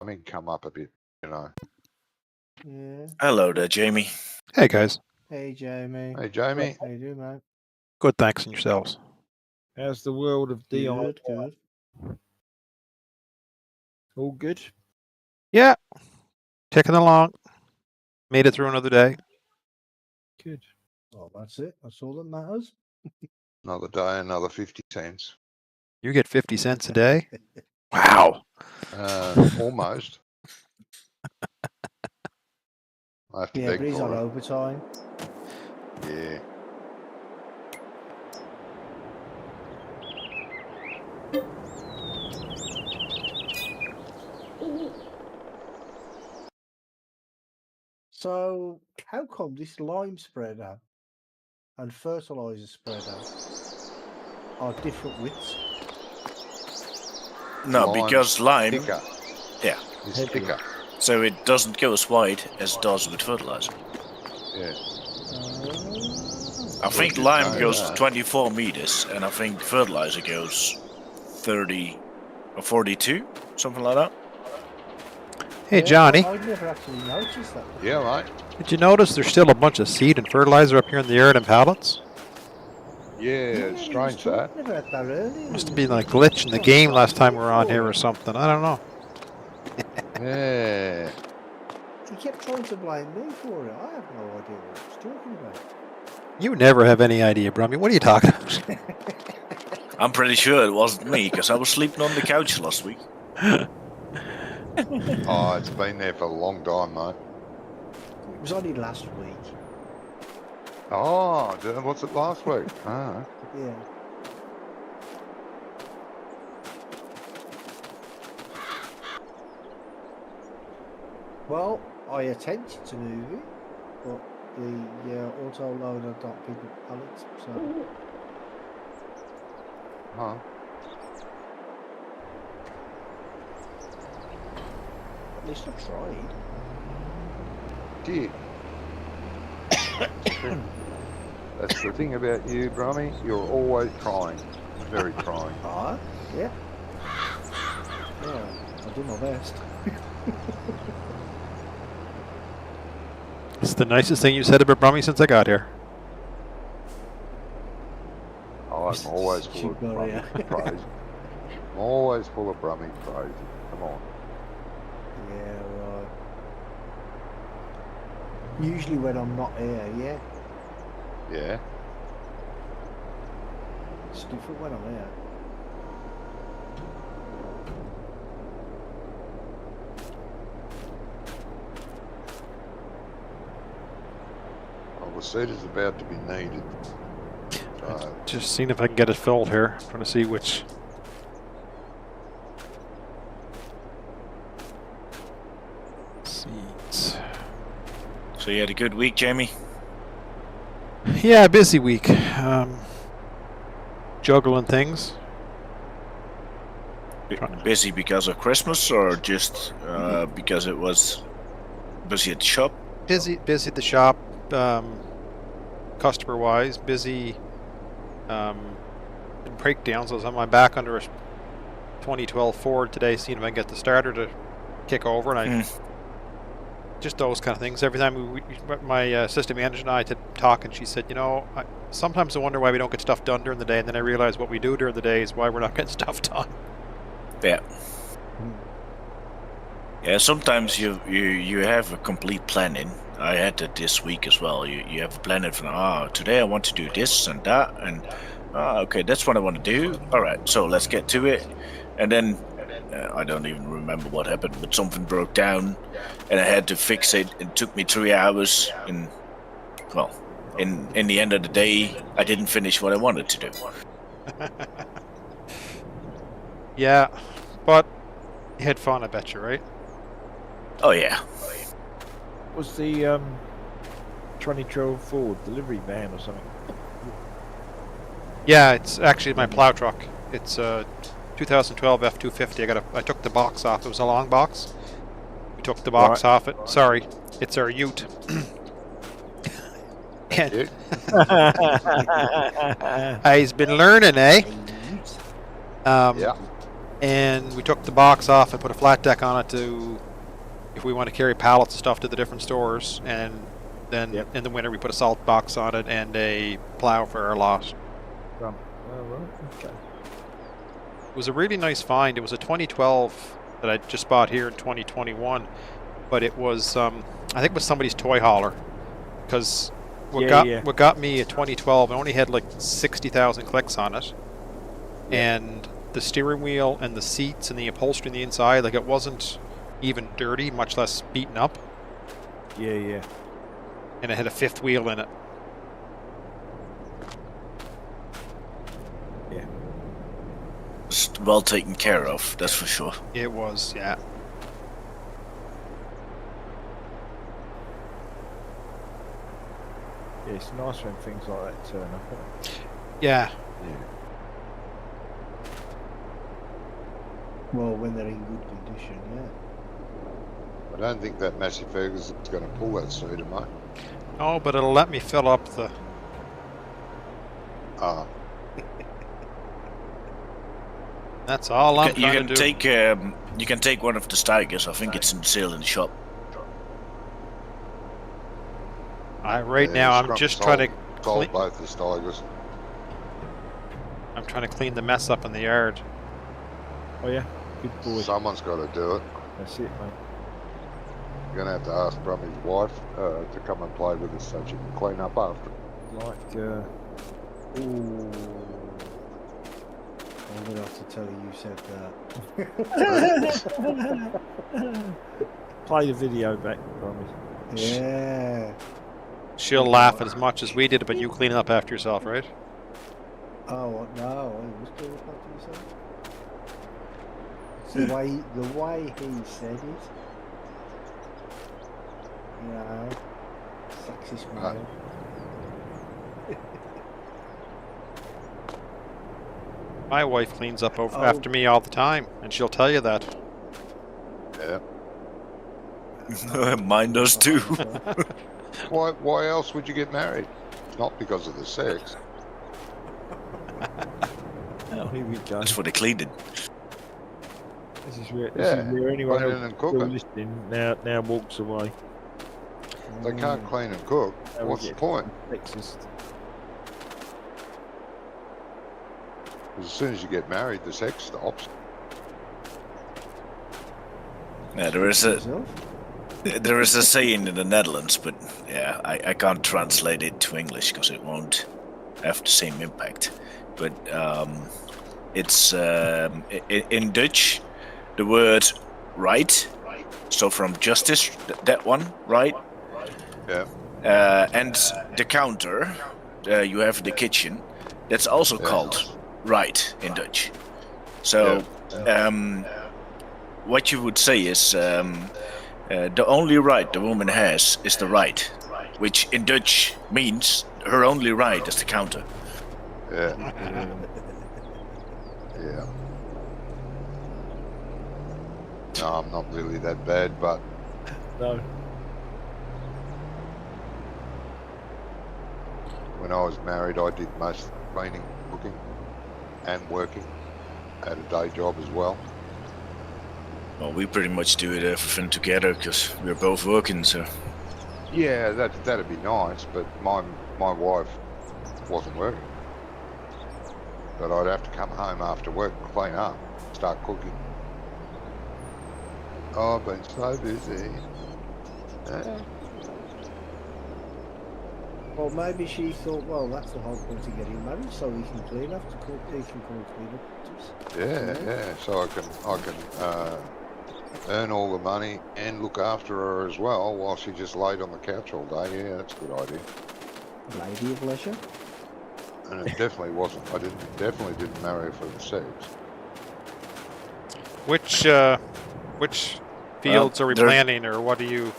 timing come up a bit, you know. Yeah. Hello there, Jamie. Hey, guys. Hey, Jamie. Hey, Jamie. How you doing, mate? Good, thanks, and yourselves. How's the world of Dion? Good, good. All good? Yeah, ticking along. Made it through another day. Good. Well, that's it. That's all that matters. Another day, another 50 cents. You get 50 cents a day? Wow. Almost. I have to Yeah, beg but he's on for it. overtime. Yeah. So, how come this lime spreader and fertilizer spreader are different widths? No, Lime because lime, Thicker. yeah, It's thicker. so it doesn't go as wide as it does with fertilizer. Yeah. I think you lime know goes that. 24 meters, and I think fertilizer goes 30 or 42, something like that. Hey, Yeah, Johnny, I've never actually noticed that. Yeah, mate. did you notice there's still a bunch of seed and fertilizer up here in the yard in pallets? Yeah, it's he was strange that. talking about that earlier. Must have He been was a glitch in the trying to game start last time we looking were on for here it. or something. I don't know. Yeah. He kept trying to blame me for it. I have no idea what he was talking about. You never have any idea, Brummy. What are you talking about? I'm pretty sure it wasn't me, because I was sleeping on the couch last week. Oh, it's been there for a long time, mate. It was only last week. Oh, what's it last week? Ah. Yeah. Well, I attempted to move it, but the auto loader don't pick up pallets, so Huh. at least I tried. Dear. That's the thing about you, Brummy. You're always trying. Very trying. Ah, yeah. Yeah, I do my best. It's the nicest thing you said about Brummy since I got here. Oh, I'm always full of Keep going, Brummy praise. I'm always full of Brummy praise. Come on. Yeah, right. Usually when I'm not here, yeah. Yeah. It's different when I'm here. Well, the seat is about to be needed. So, Just seeing if I can get it filled here. Trying to see which. Seeds. So you had a good week, Jamie? Yeah, busy week. Juggling things. Busy because of Christmas, or just because it was busy at the shop? Busy at the shop. Customer-wise, busy. In breakdowns. I was on my back under a 2012 Ford today, seeing if I can get the starter to kick over, and just those kind of things. Every time my assistant manager and I had to talk, and she said, you know, sometimes I wonder why we don't get stuff done during the day, and then I realize what we do during the day is why we're not getting stuff done. Yeah. Yeah, sometimes you have a complete planning. I had that this week as well. You have a planning for, today I want to do this and that, and okay, that's what I want to do. All right, so let's get to it. And then I don't even remember what happened, but something broke down, and I had to fix it. It took me 3 hours, and well, in the end of the day, I didn't finish what I wanted to do. Yeah, but you had fun, I bet you, right? Oh yeah. Was the 2012 Ford delivery van or something? Yeah, it's actually my plow truck. It's a 2012 F250. I took the box off. It was a long box. We took the box off it. Sorry, it's our Ute. And I've been learning, eh? yeah. and we took the box off and put a flat deck on it to, if we want to carry pallets and stuff to the different stores, and then in the winter we put a salt box on it and a plow for our lot. Oh, right. Okay. It was a really nice find. It was a 2012 that I just bought here in 2021, but it was I think it was somebody's toy hauler, because what got me a 2012, I only had like 60,000 clicks on it, and the steering wheel and the seats and the upholstery on the inside, like, it wasn't even dirty, much less beaten up. Yeah. And it had a fifth wheel in it. Yeah. It's well taken care of, that's for sure. It was, yeah. Yeah, it's nice when things like that turn up, isn't it? Yeah. Well, when they're in good condition, yeah. I don't think that Massey Ferguson's going to pull that suitor, mate. Oh, but it'll let me fill up the... That's all I'm trying to do. You can take one of the Steigers. I think it's in sale in the shop. Right now, I'm just trying to sold both the Steigers. I'm trying to clean the mess up in the yard. Oh yeah, good boy. Someone's got to do it. That's it, mate. You're going to have to ask Brummy's wife to come and play with us so she can clean up after. Like, Ooh. I'm going to have to tell you said that. play the video back, promise. Yeah. She'll laugh as much as we did about you cleaning up after yourself, right? Oh, no, I was doing it after yourself. It's the way he said it. You know, sexy smile. My wife cleans up after me all the time, and she'll tell you that. Yeah. Mine does too. Why else would you get married? Not because of the sex. Oh, here we go. That's for the cleaning. This is where anyone cleaning and cooking. listening now walks away. They can't clean and cook. What's the point? Sexist. As soon as you get married, the sex stops. Yeah, there is a saying in the Netherlands, but yeah, I can't translate it to English because it won't have the same impact. But it's in Dutch, the word right. So from justice, that one, right? Yeah. And the counter, you have the kitchen. That's also called right in Dutch. So what you would say is the only right the woman has is the right, which in Dutch means her only right is the counter. Yeah. Yeah. No, I'm not really that bad, but No. when I was married, I did most cleaning, cooking, and working. Had a day job as well. Well, we pretty much do it everything together because we're both working, so. Yeah, that'd be nice, but my wife wasn't working. But I'd have to come home after work, clean up, start cooking. Oh, I've been so busy. Well, maybe she thought, well, that's the whole point of getting married, so he can clean up, he can come clean up. Yeah. So I can earn all the money and look after her as well while she just laid on the couch all day. Yeah, that's a good idea. Lady of leisure. And it definitely wasn't. I definitely didn't marry her for the sex. Which fields are we planning, or what do you?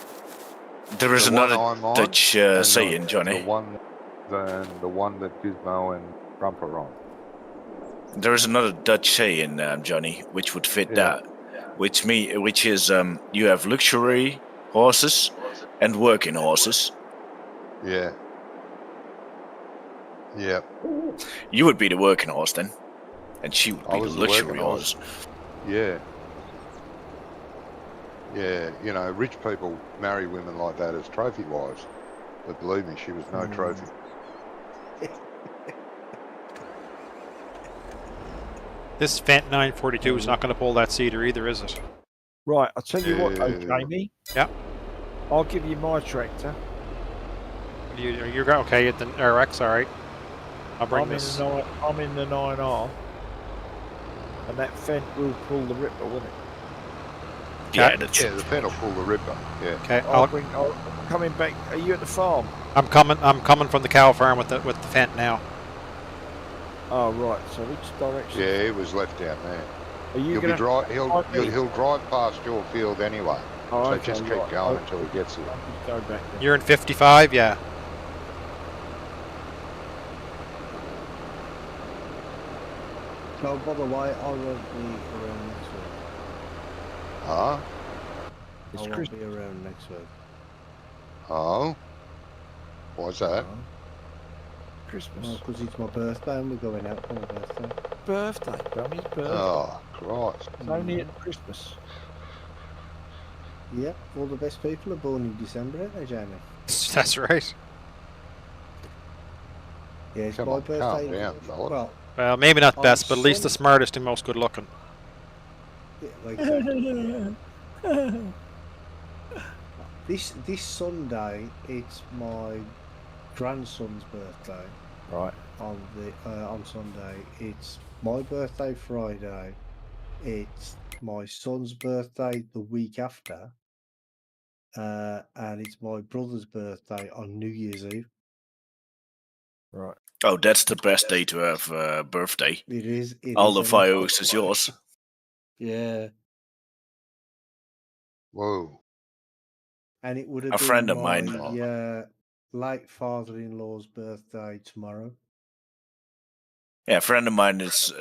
There is another Dutch saying, Johnny. The one that Gizmo and Rump are on. There is another Dutch saying, Johnny, which would fit that. Which is you have luxury horses and working horses. Yeah. Yeah. You would be the working horse then, and she would be the was luxury working horse. horse. Yeah. Yeah, you know, rich people marry women like that as trophy wives. But believe me, she was no trophy. This Fent 942 is not going to pull that cedar either, is it? Right, I'll tell you what, though, Yeah. Jamie. Yeah. I'll give you my tractor. You're okay at the RX, all right. I'll bring this. I'm in the 9R. And that Fent will pull the ripper, won't it? Yeah, that's Yeah, the Fent will pull the ripper. Yeah. Okay, I'm coming back. Are you at the farm? I'm coming from the cow farm with the Fent now. Oh, right. So which direction? Yeah, he was left down there. Are you He'll be going to... he'll drive past your field anyway. Oh, So okay, just keep right. going until he gets here. I'll just go back then. You're in 55, yeah. No, by the way, I won't be around next week. Huh? It's I won't Christmas. be around next week. Oh? Why's that? Christmas. No, because it's my birthday and we're going out for my birthday. Birthday, Bummy's birthday. Oh, Christ. It's only at Christmas. Yeah, all the best people are born in December, aren't they, Jamie? That's right. Yeah, it's Come my on, birthday. calm down, fella. Well, Well, maybe not On best, but at least the Sun- smartest and most good looking. yeah, exactly. This Sunday, it's my grandson's birthday. Right. On Sunday. It's my birthday Friday. It's my son's birthday the week after. And it's my brother's birthday on New Year's Eve. Right. Oh, that's the best day to have a birthday. It is. All the isn't it? fireworks is yours. Yeah. Whoa. And it would have A been friend of my mine- late father-in-law's birthday tomorrow. Yeah, a friend of mine is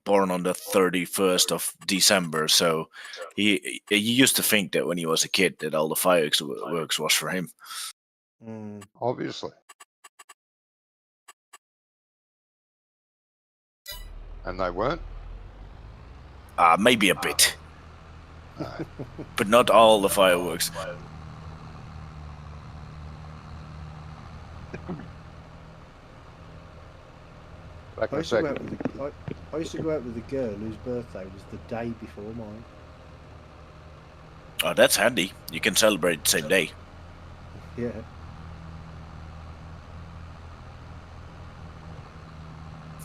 born on the 31st of December, so he used to think that when he was a kid that all the fireworks was for him. Mm. Obviously. And they weren't? Maybe a bit, No. but not all the fireworks. Back I in a used to go out second. with I used to go out with a girl whose birthday was the day before mine. Oh, that's handy. You can celebrate the same day. Yeah.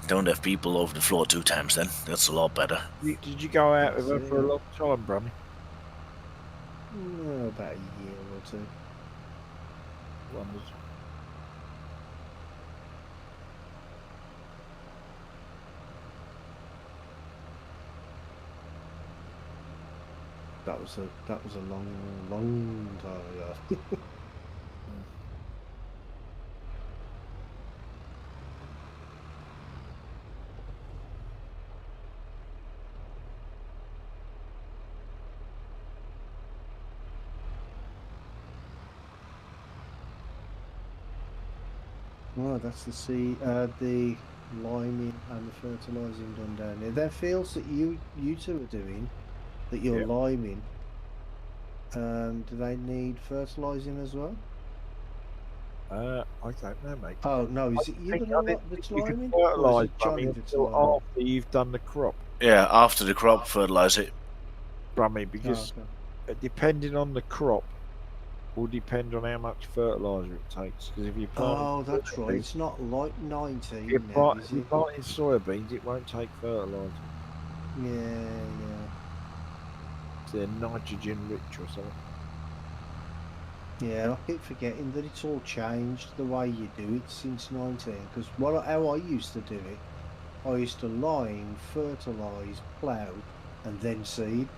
Don't have people over the floor 2 times then. That's a lot better. Did you go out with her That's for a it. long time, Brummy? About a year or two. Wonders. That was a long time ago. Oh, that's the liming and the fertilising done down there. There fields that you two are doing, that you're Yeah. liming. Do they need fertilising as well? I don't know, mate. Oh no, is it you think- that I are didn't that's think you could liming? Or fertilise, is it Johnny Brummy, that's until liming? after you've done the crop, Yeah, after the crop, fertilize it. Brummy, Oh, because okay. depending on the crop will depend on how much fertiliser it takes. Because if you plant, Oh, that's right. It's not like 19 if now, you is it? planting soybeans, it won't take fertiliser. Yeah. They're nitrogen rich or something. Yeah, I keep forgetting that it's all changed the way you do it since 19. Because how I used to do it, I used to lime, fertilise, plough, and then seed.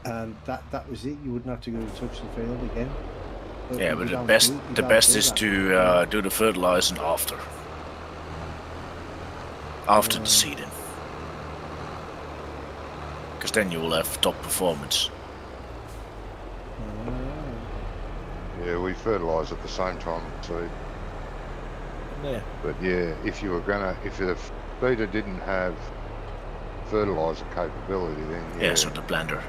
And that was it. You wouldn't have to go and touch the field again. Yeah, you but the don't best do- you the don't best do is that. to do the fertilizing after Yeah. the seeding, because then you will have top performance. Yeah, we fertilise at the same time, too. Yeah. But yeah, if the feeder didn't have fertilizer capability, then Yeah, so the blender.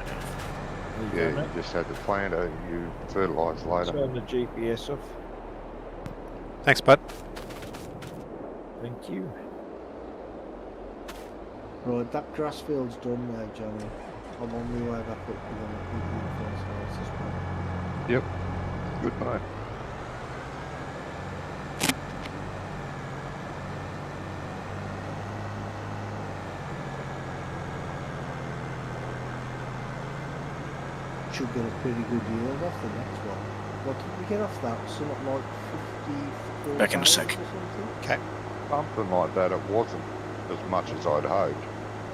There you you go, mate. just had the planter, you fertilise later. Turn the GPS off. Thanks, bud. Thank you. Right, that grass field's done now, Johnny. I'm on my way back up with the fertiliser as well. Yep, good mate. Should get a pretty good yield off the next one. What did we get off that? Something like 54 Back in a barrels sec. or something? Okay. Something like that. It wasn't as much as I'd hoped.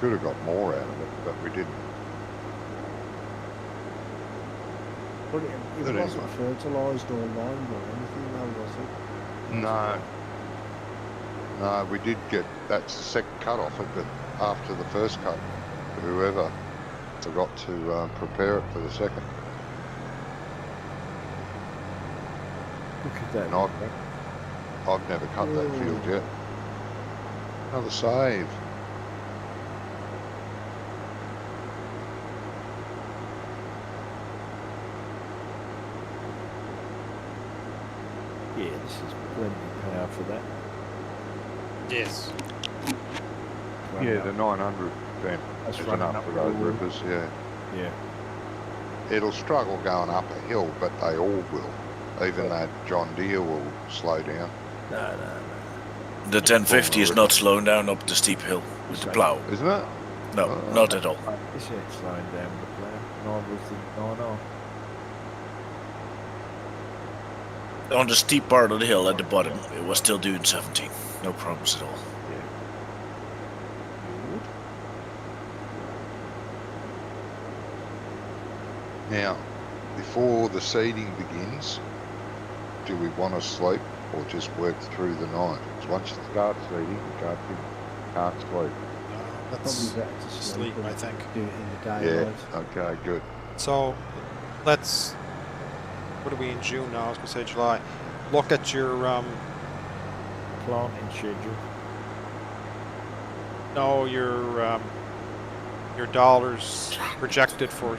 Could have got more out of it, but we didn't. But it But wasn't anyway. fertilised or limed or anything though, was it? No. No, we did get, that's the second cut off it, but after the first cut, whoever forgot to prepare it for the second. Look at that. And I've never cut that field yet. Another save. Yeah, this is plenty of power for that. Yes. Running Yeah, up. the 900 vent That's is running enough up for the those wall. rippers, yeah. Yeah. It'll struggle going up a hill, but they all will. Even that John Deere will slow down. No. The 1050 is not slowing down up the steep hill with the plow. Isn't it? No, Oh. not at all. This ain't slowing down with the plan. Neither was the 9R. On the steep part of the hill at the bottom, it was still doing 17. No problems at all. Now, before the seeding begins, do we want to sleep or just work through the night? Because once you start seeding, you can't sleep. Let's Probably better to sleep, sleep I and think. do it in the Yeah, daylight. okay, good. So, let's. What are we in June now? I was going to say July. Look at your Planting schedule. no, your dollars projected for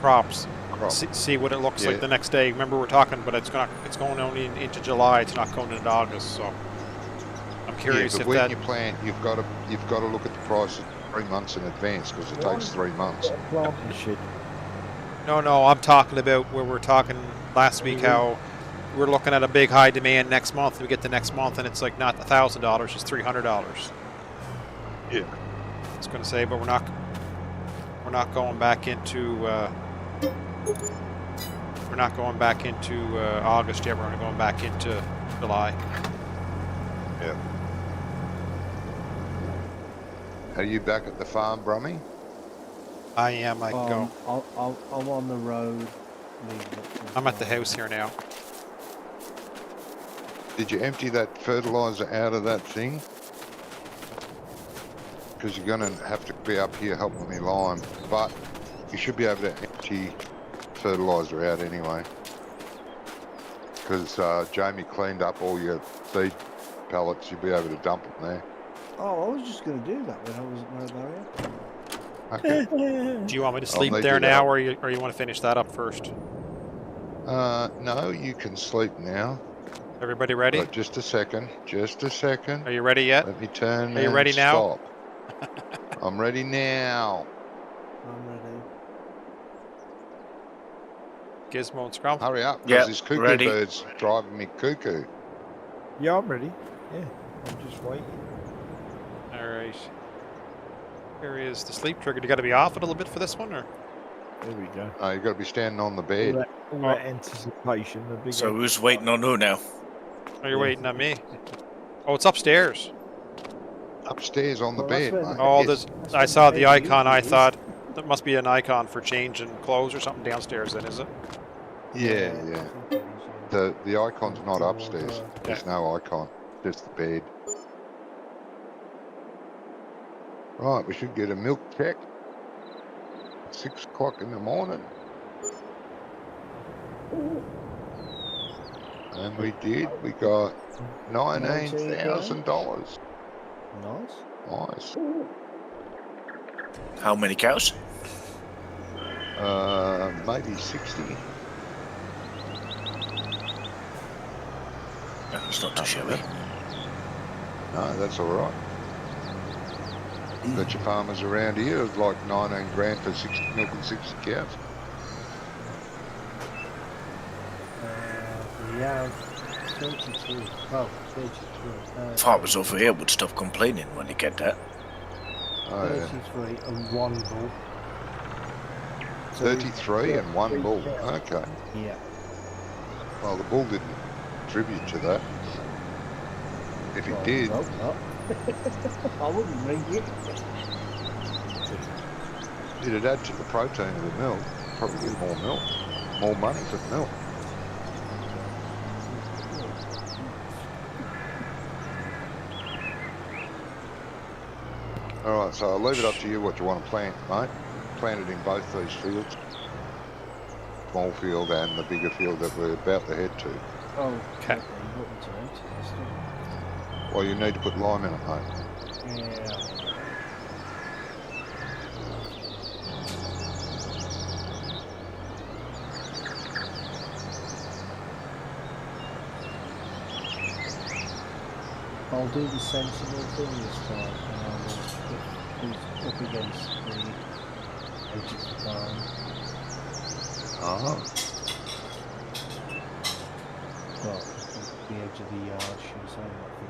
crops. Crop. See what it looks Yeah. like the next day. Remember we're talking, but it's going only into July. It's not going into August. So I'm curious yeah, but if when that. you plant, you've got to look at the price 3 months in advance because it takes 3 months. Planting schedule. No, I'm talking about where we're talking last week how we're looking at a big high demand next month. We get the next month and it's like not $1,000, it's $300. Yeah. I was going to say, but we're not going back into August yet. We're only going back into July. Yeah. Are you back at the farm, Brummy? I am. I can go. I'm on the road. I'm at the house here now. Did you empty that fertilizer out of that thing? Because you're going to have to be up here helping me lime. But you should be able to empty fertilizer out anyway. Because Jamie cleaned up all your seed pellets. You'll be able to dump them there. Oh, I was just going to do that when I was at no barrier. Okay. Do you want me to sleep need there you to now, help. or you want to finish that up first? No, you can sleep now. Everybody ready? But just a second. Just a second. Are you ready yet? Let me turn. Are you and ready now? Stop. I'm ready now. I'm ready. Gizmo and Scrum. Hurry up, Yeah, because this cuckoo ready. bird's driving me cuckoo. Yeah, I'm ready. Yeah, I'm just waiting. All right. Here is the sleep trigger. You got to be off it a little bit for this one, or? There we go. You've got to be standing on the All bed. that anticipation. The big So who's waiting on who now? Oh, you're waiting on me. Oh, it's upstairs. Upstairs on the Well, that's bed, where the- mate. Oh, Yes. there's. That's I what saw the the bed icon. I usually is. thought there must be an icon for changing clothes or something downstairs. Then is it? Yeah, I yeah. think it is, yeah. The icon's not Door, upstairs. door. There's no icon. Just the bed. Right, we should get a milk check. 6 o'clock in the morning. And we did. We got $19,000. Nice. Nice. How many cows? Maybe 60. That's not too shabby. No, that's all right. Bet your farmers around here is like 19 grand for milking 60 cows. Yeah, 32. Oh, 33. Farmers over here would stop complaining when they get that. Oh, yeah. 33 and one bull. So 33 and one 3 bull. cows. Okay. Yeah. Well, the bull didn't contribute to that. If he Well, did, I hope not. I wouldn't ring it. it'd add to the protein of the milk. Probably get more milk. More money for the milk. All right, so I'll leave it up to you what you want to plant, mate. Plant it in both these fields. Small field and the bigger field that we're about to head to. Oh, Okay. Well, you need to put lime in it, mate. Yeah. I'll do the sensible thing this time, and I will put up against the edge of the barn. Oh. Well, the edge of the yard, should I say, not the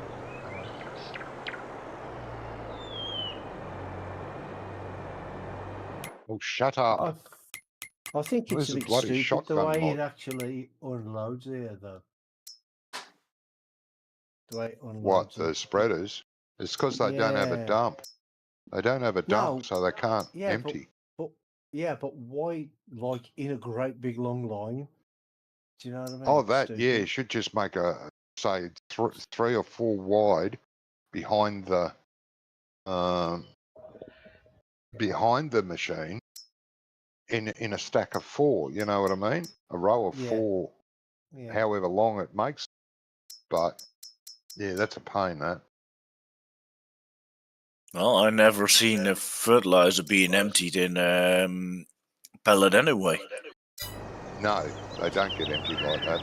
Well, shut up. I think Where's it's a the bit bloody stupid the shotgun way mod? it actually unloads here, though. The way it unloads. What, them. the spreaders? It's because they don't have a Yeah. dump. They don't have a dump, No, so they can't Yeah, empty. but why, like, in a great big long line? Do you know what I mean? Oh, that, Stupid. yeah, you should just make a, say, 3 or 4 wide behind the machine in a stack of 4, you know what I mean? A row of Yeah. 4, Yeah. however long it makes. But, yeah, that's a pain, that. Well, I never seen a fertilizer being emptied in pellet anyway. No, they don't get emptied like that.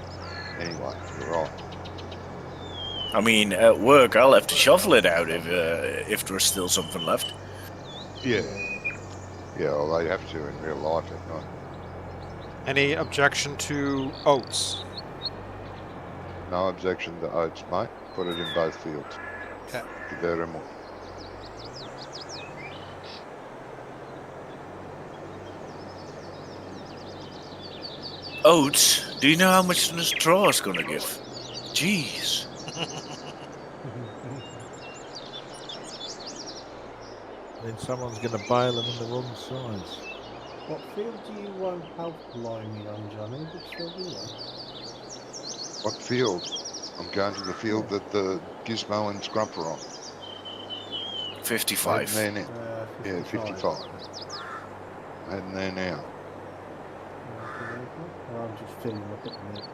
Anyway, you're right. I mean, at work, I'll have to shovel it out if there's still something left. Yeah. Yeah, well, they have to in real life, if not. Any objection to oats? No objection to oats, mate. Put it in both fields. Okay. Thank you very much. Oats? Do you know how much the straw is gonna give? Jeez. Then someone's going to bale them in the wrong size. What field do you have liming on, Johnny? Which field are you on? What field? I'm going to the field that the Gizmo and Scrump are on. 55. Heading there now. 55. Yeah, 55. Heading there now. Okay. Well, I'm just filling up at the minute.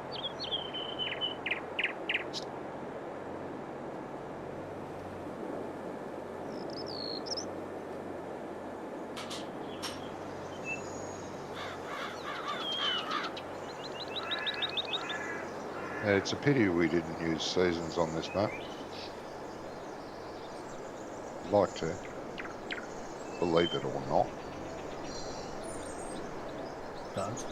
It's a pity we didn't use seasons on this map. I'd like to. Believe it or not. Don't.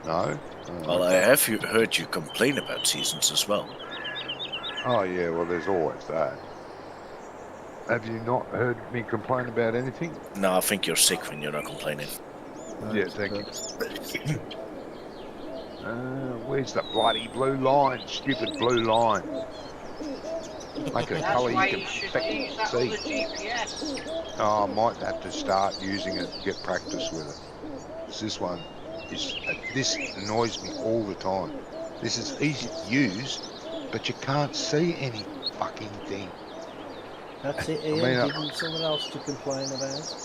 No? Well, I have heard you complain about seasons as well. Oh, yeah, well, there's always that. Have you not heard me complain about anything? No, I think you're sick when you're not complaining. Yeah, thank you. Where's the bloody blue line? Stupid blue line. Make it a That's colour you why can you should fucking use that see. other GPS. Oh, I might have to start using it and get practice with it. 'Cause this one is, this annoys me all the time. This is easy to use, but you can't see any fucking thing. That's it, I Ian. mean, Give them someone else to complain about.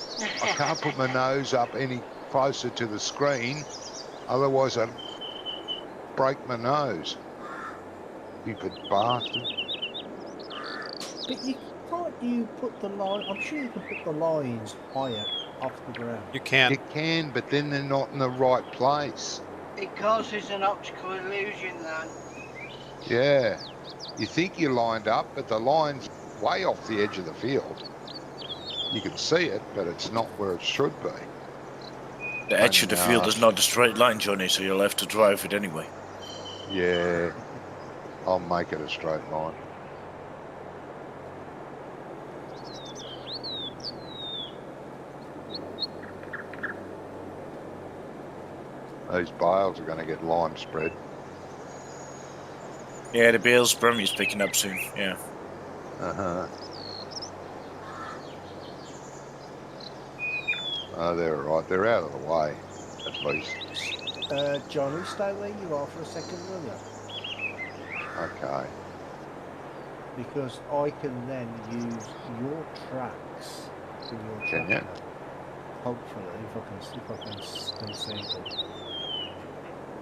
I can't put my nose up any closer to the screen, otherwise I'd break my nose. Stupid bastard. But you can't you put the line? I'm sure you can put the lines higher off the ground. You can. You can, but then they're not in the right place. It causes an optical illusion then. Yeah. You think you're lined up, but the line's way off the edge of the field. You can see it, but it's not where it should be. The edge of the field Nah. is not a straight line, Johnny, so you'll have to drive it anyway. Yeah. I'll make it a straight line. These bales are going to get lime spread. Yeah, the bales Brumy's picking up soon, yeah. Uh-huh. Oh, they're right. They're out of the way, at least. Johnny, stay where you are for a second, will you? Okay. Because I can then use your tracks for your Can you? tractor. Hopefully, if I can still see them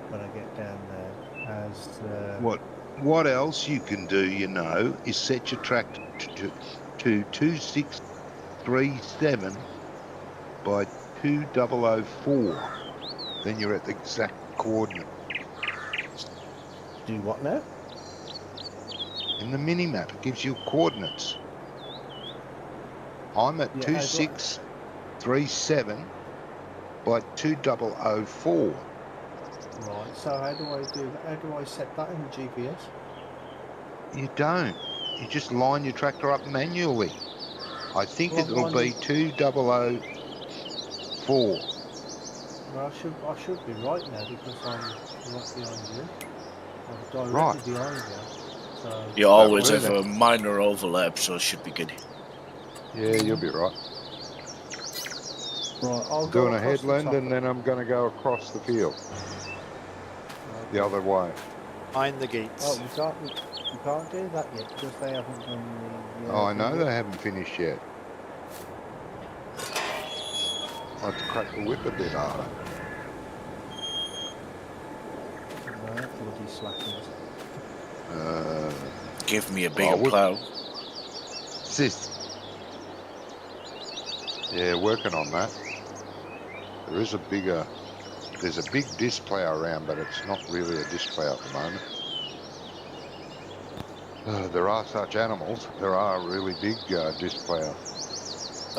when I get down there. As What else you can do, you know, is set your tractor to 2637 by 2004. Then you're at the exact coordinate. do what now? In the mini-map, it gives you coordinates. I'm at Yeah, 2637 by 2004. Right. So how do I do that? How do I set that in the GPS? You don't. You just line your tractor up manually. I think Well, it'll be 2004. Well, I should be right now because I'm right behind you. I'm directly Right. behind you. So You always will have a minor overlap, so it should be good. Yeah, you'll be right. right, I'll I'm go doing a across the headland top and then I'm going to go across the field the other way. Behind the gates. Oh, we can't do that yet because they haven't done the. Oh, I know they haven't finished yet. I have to crack the whip a bit harder. No, bloody slackers. Give me a bigger would- plow. Sis. Yeah, working on that. There's a big disc plough around, but it's not really a disc plough at the moment. There are such animals. There are really big disc plough.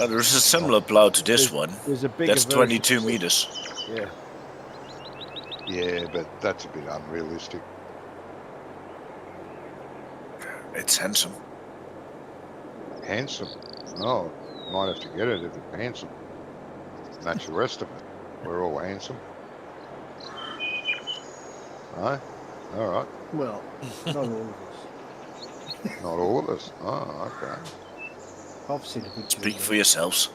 There's a similar plow to this one. There's a bigger That's version 22 of it. meters. Yeah. Yeah, but that's a bit unrealistic. It's handsome. Handsome. Oh, might have to get it if it's handsome. Match the rest of it. We're all handsome. No? All right. Well, not all of us. Not all of us. Oh, okay. I've seen a picture. Speak of for yourselves.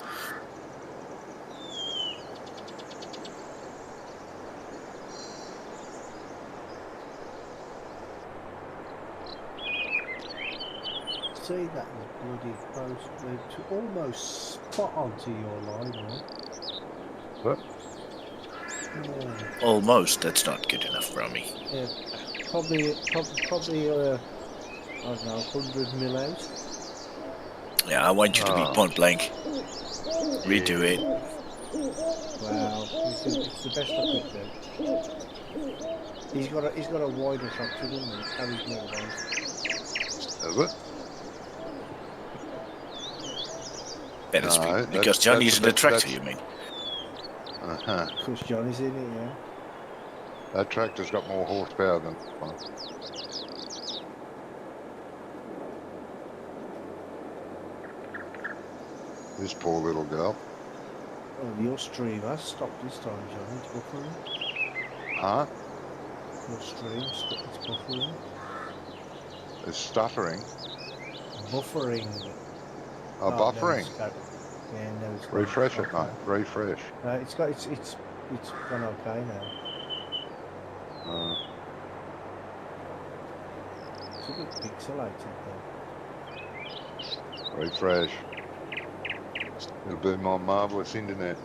See, that is bloody close. They're almost spot onto your line, right? What? Yeah. Almost. That's not good enough, Brummy. Yeah, probably, I don't know, 100 mil out. Yeah, I want you to be Oh. point blank. Redo it. Wow, it's the best I could do. He's got a wider tractor than me, carries more weight. Is it? Better No, speak. that's- Because Johnny's in the that's- tractor, that's- you mean? Uh-huh. Because Johnny's in it, yeah. That tractor's got more horsepower than mine. This poor little girl. Oh, your stream has stopped this time, Johnny. It's buffering. Huh? Your stream, it's buffering. It's stuttering. Buffering. Oh, no, buffering. it's got- yeah, no, it's got- Refresh it, okay. mate. Refresh. It's gone okay now. It's a bit pixelated though. Refresh. It'll be my marvellous internet.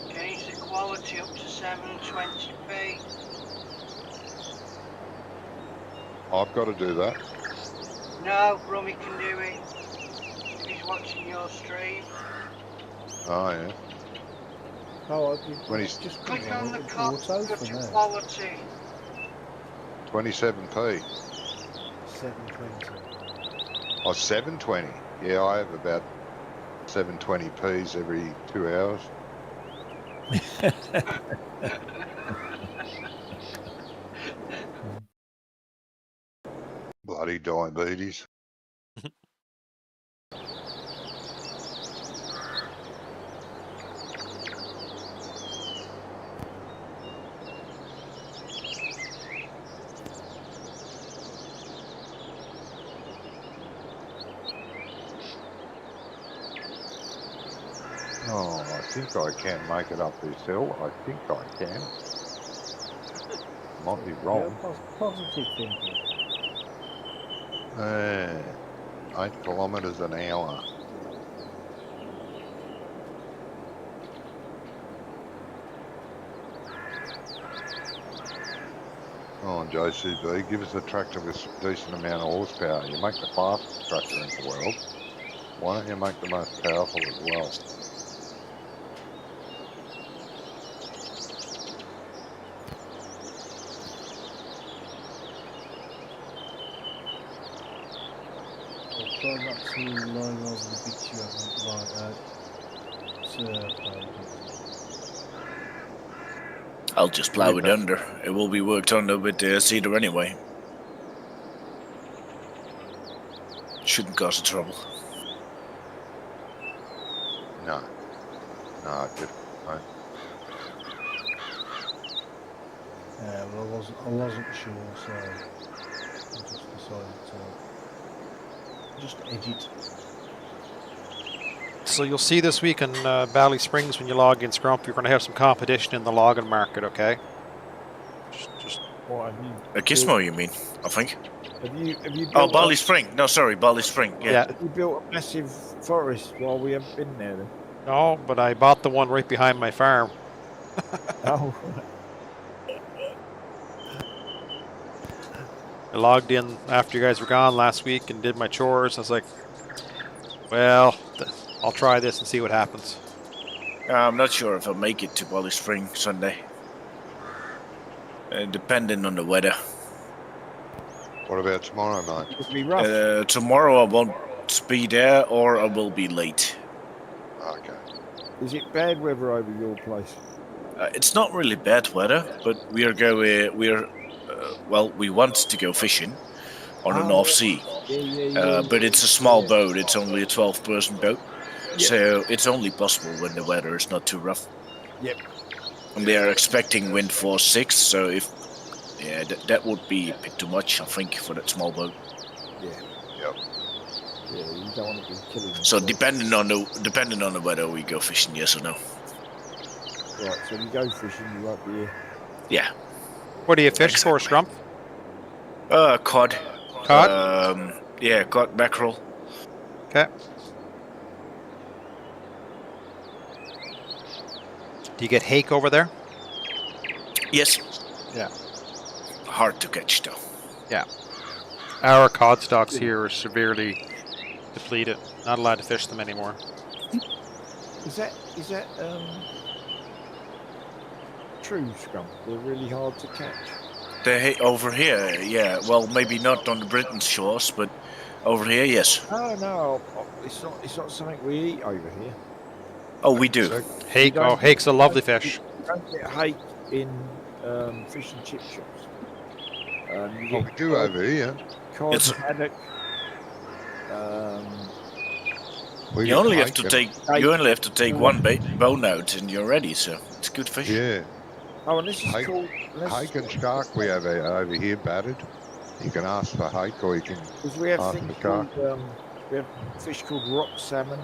Change the quality up to 720p. I've got to do that. No, Rummy can do it. He's watching your stream. Oh yeah. Oh, When he's just Click come on the with cop, auto go for to now. quality. 27p 720. or 720. Yeah, I have about 720p's every 2 hours. Bloody diabetes. Oh, I think I can make it up this hill. I think I can. Might be wrong. Positive thinking. 8 kilometres an hour. Oh, JCB, give us a tractor with a decent amount of horsepower. You make the fastest tractor in the world. Why don't you make the most powerful as well? I'll try not to line over the bits you haven't surveyed. I'll just plow Yeah, it under. It will be worked under with the cedar anyway. Shouldn't cause trouble. No. No, just no. Well, I wasn't sure, so I just decided to just edge it. So you'll see this week in Valley Springs when you log in Scrump, you're going to have some competition in the logging market, okay? Just What have you? A Gizmo, you mean? I think. Have you built? Oh, Barley Spring. No, sorry, Barley Spring. Yeah. Have you built a massive forest while we haven't been there? Then? No, but I bought the one right behind my farm. Oh, I logged in after you guys were gone last week and did my chores. I was like, well, I'll try this and see what happens. I'm not sure if I'll make it to Barley Spring Sunday. Depending on the weather. What about tomorrow, mate? it'll be rough. Tomorrow I won't be there or I will be late. Okay. Is it bad weather over your place? It's not really bad weather, but we want to go fishing on the North Sea. Yeah. But it's a small boat. It's only a 12-person boat, so it's only possible when the weather is not too rough. Yep. And they are expecting wind force 6, so that would be a bit too much, I think, for that small boat. Yeah, you don't want to be killing. So yourself. depending on the weather, we go fishing, yes or no. Right, so you go fishing, you won't be here. Yeah. What do you fish for, Exactly. Scrump? Cod. Cod? Yeah, cod, mackerel. Okay. Do you get hake over there? Yes. Yeah. Hard to catch though. Our cod stocks here are severely depleted. Not allowed to fish them anymore. Is that true, Scrum? They're really hard to catch. Over here, yeah. Well, maybe not on the Britain shores, but over here, yes. No, it's not something we eat over here. Oh, we do. Hake, You don't- hake's a lovely fish. You don't get hake in fish and chip shops. You Well, get we do over here. cod, It's- haddock. We You get only have hake to and- take one bone out and you're ready. So it's good fish. Yeah, Oh, and this is Hake- called. hake and shark we have over here battered. You can ask for hake or you can. Because we have Half things the car. called. We have fish called rock salmon,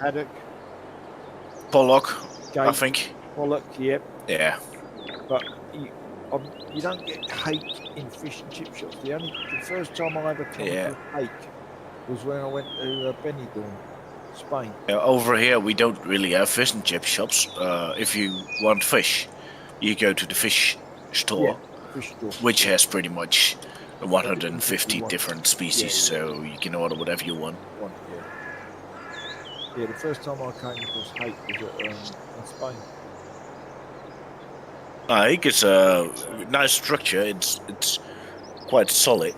haddock, Pollock, I gate, think. pollock. Yep. Yeah. But you don't get hake in fish and chip shops. The first time I ever come Yeah. across hake was when I went to Benidorm, Spain. Over here, we don't really have fish and chip shops. If you want fish, you go to the fish store. fish store. which has pretty much 150 want. different species, Yeah, so you can order whatever you want. Yeah, the first time I came across hake was in Spain. I think it's a nice structure. It's quite solid.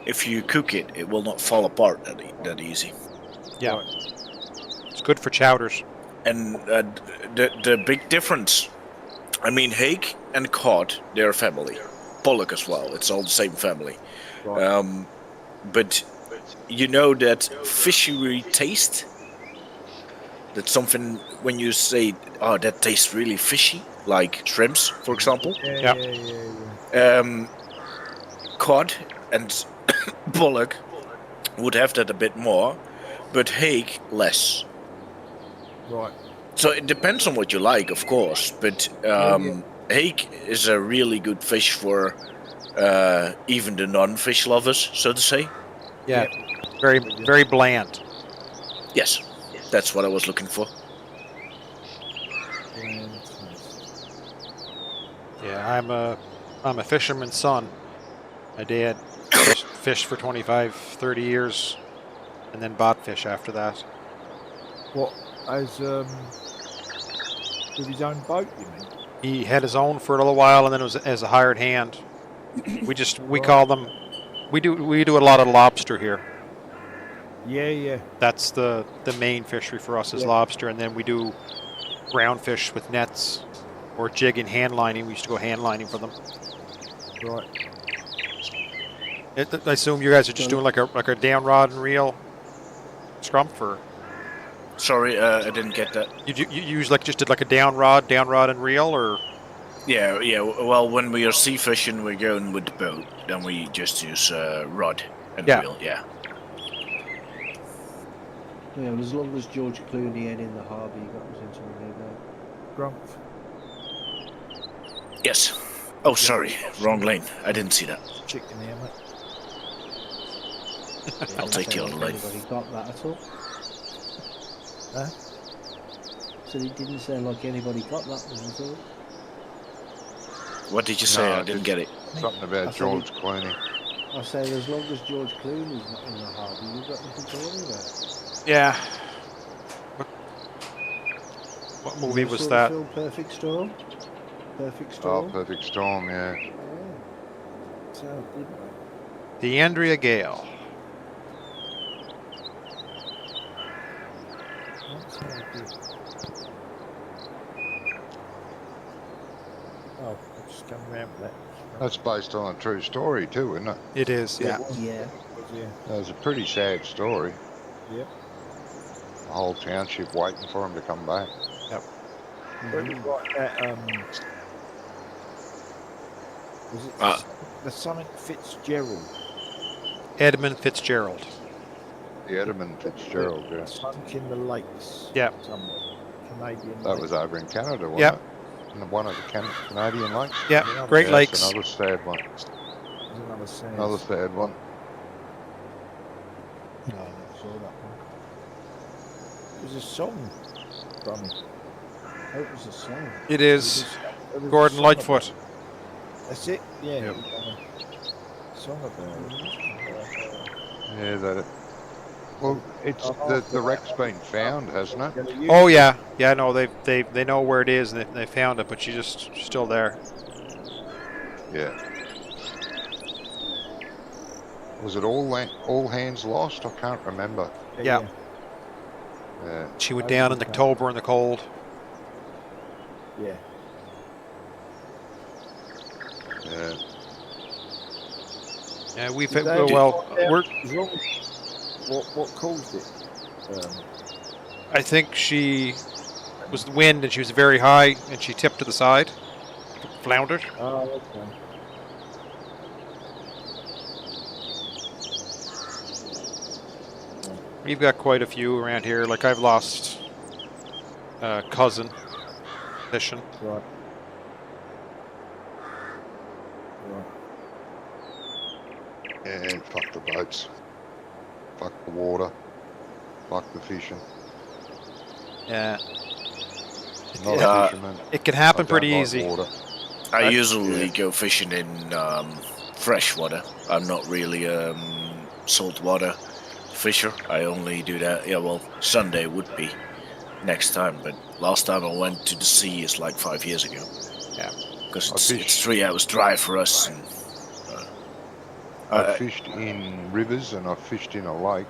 If you cook it, it will not fall apart that easy. Yeah. Right. It's good for chowders. And the big difference, I mean, hake and cod, they're a family. Pollock as well. It's all the same family. Right. But you know that fishery taste? That's something when you say, oh, that tastes really fishy, like shrimps, for example. Yeah. Cod and pollock would have that a bit more, but hake less. Right. So it depends on what you like, of course, but hake is a really good fish for even the non-fish lovers, so to say. Yeah. Very, very bland. Yes, that's what I was looking for. Yeah, I'm a fisherman's son. My dad fished for 25, 30 years, and then bought fish after that. What, as with his own boat, you mean? He had his own for a little while, and then it was as a hired hand. We call them. We do a lot of lobster here. Yeah. That's the main fishery for us is lobster, and then we do ground fish with nets or jig and hand lining. We used to go hand lining for them. Right. I assume you guys are just doing like a down rod and reel scrump for. Sorry, I didn't get that. You use just did like a down rod and reel, or? Yeah. Well, when we are sea fishing, we're going with the boat. Then we just use rod and reel. Yeah. Yeah, as long as George Clooney ain't in the harbour, you got us into a new boat. Grump. Yes. Oh, sorry, wrong lane. I didn't see that. Chicken here, mate. I'll take the other lane. Anybody got that at all? Huh? So it didn't sound like anybody got that one at all. What did you say? No, I didn't get it. Something about George Clooney. I say as long as George Clooney's not in the harbour, you've got nothing to worry about. Yeah. What movie was that? Film Perfect Storm? Perfect Storm? Oh, Perfect Storm, yeah. Sounds good, mate. The Andrea Gale. That sounds good. Oh, I just come around with that. That's based on a true story too, isn't it? It is, yeah. Yeah. That was a pretty sad story. Yep. The whole township waiting for him to come back. But it was like that, was it the something Fitzgerald? Edmund Fitzgerald. The Edmund Fitzgerald, yeah. Sunk in the lakes. Yeah. Somewhere. Canadian That lakes. was over in Canada, wasn't Yep. it? In one of the Canadian lakes? Yeah, Great Yeah, Lakes. that's another sad one. There's another sad. Another sad one. No, I never saw that one. It was a song from it. Oh, it was a song. It is. It was Gordon a song Lightfoot. about it. That's it? Yeah. Yep. It was a song about it. Yeah, that. Well, it's the wreck's been found, hasn't it? Oh yeah, yeah. No, they know where it is and they found it, but she's still there. Yeah. Was it all hands lost? I can't remember. Yeah. Yeah. She went down in October in the cold. Yeah. Yeah. Yeah, we've Did they well, find out we're. what caused it? I think she was the wind and she was very high and she tipped to the side, floundered. Oh, okay. We've got quite a few around here. Like I've lost a cousin fishing. Right. And fuck the boats. Fuck the water. Fuck the fishing. Yeah, Not Yeah. a fisherman. it can happen I don't pretty like easy. water. I usually go fishing in fresh water. I'm not really saltwater fisher. I only do that. Yeah, well, Sunday would be next time, but last time I went to the sea is like 5 years ago. Yeah. Because I it's fish- 3 hours drive for us. And, I fished in rivers and I fished in a lake.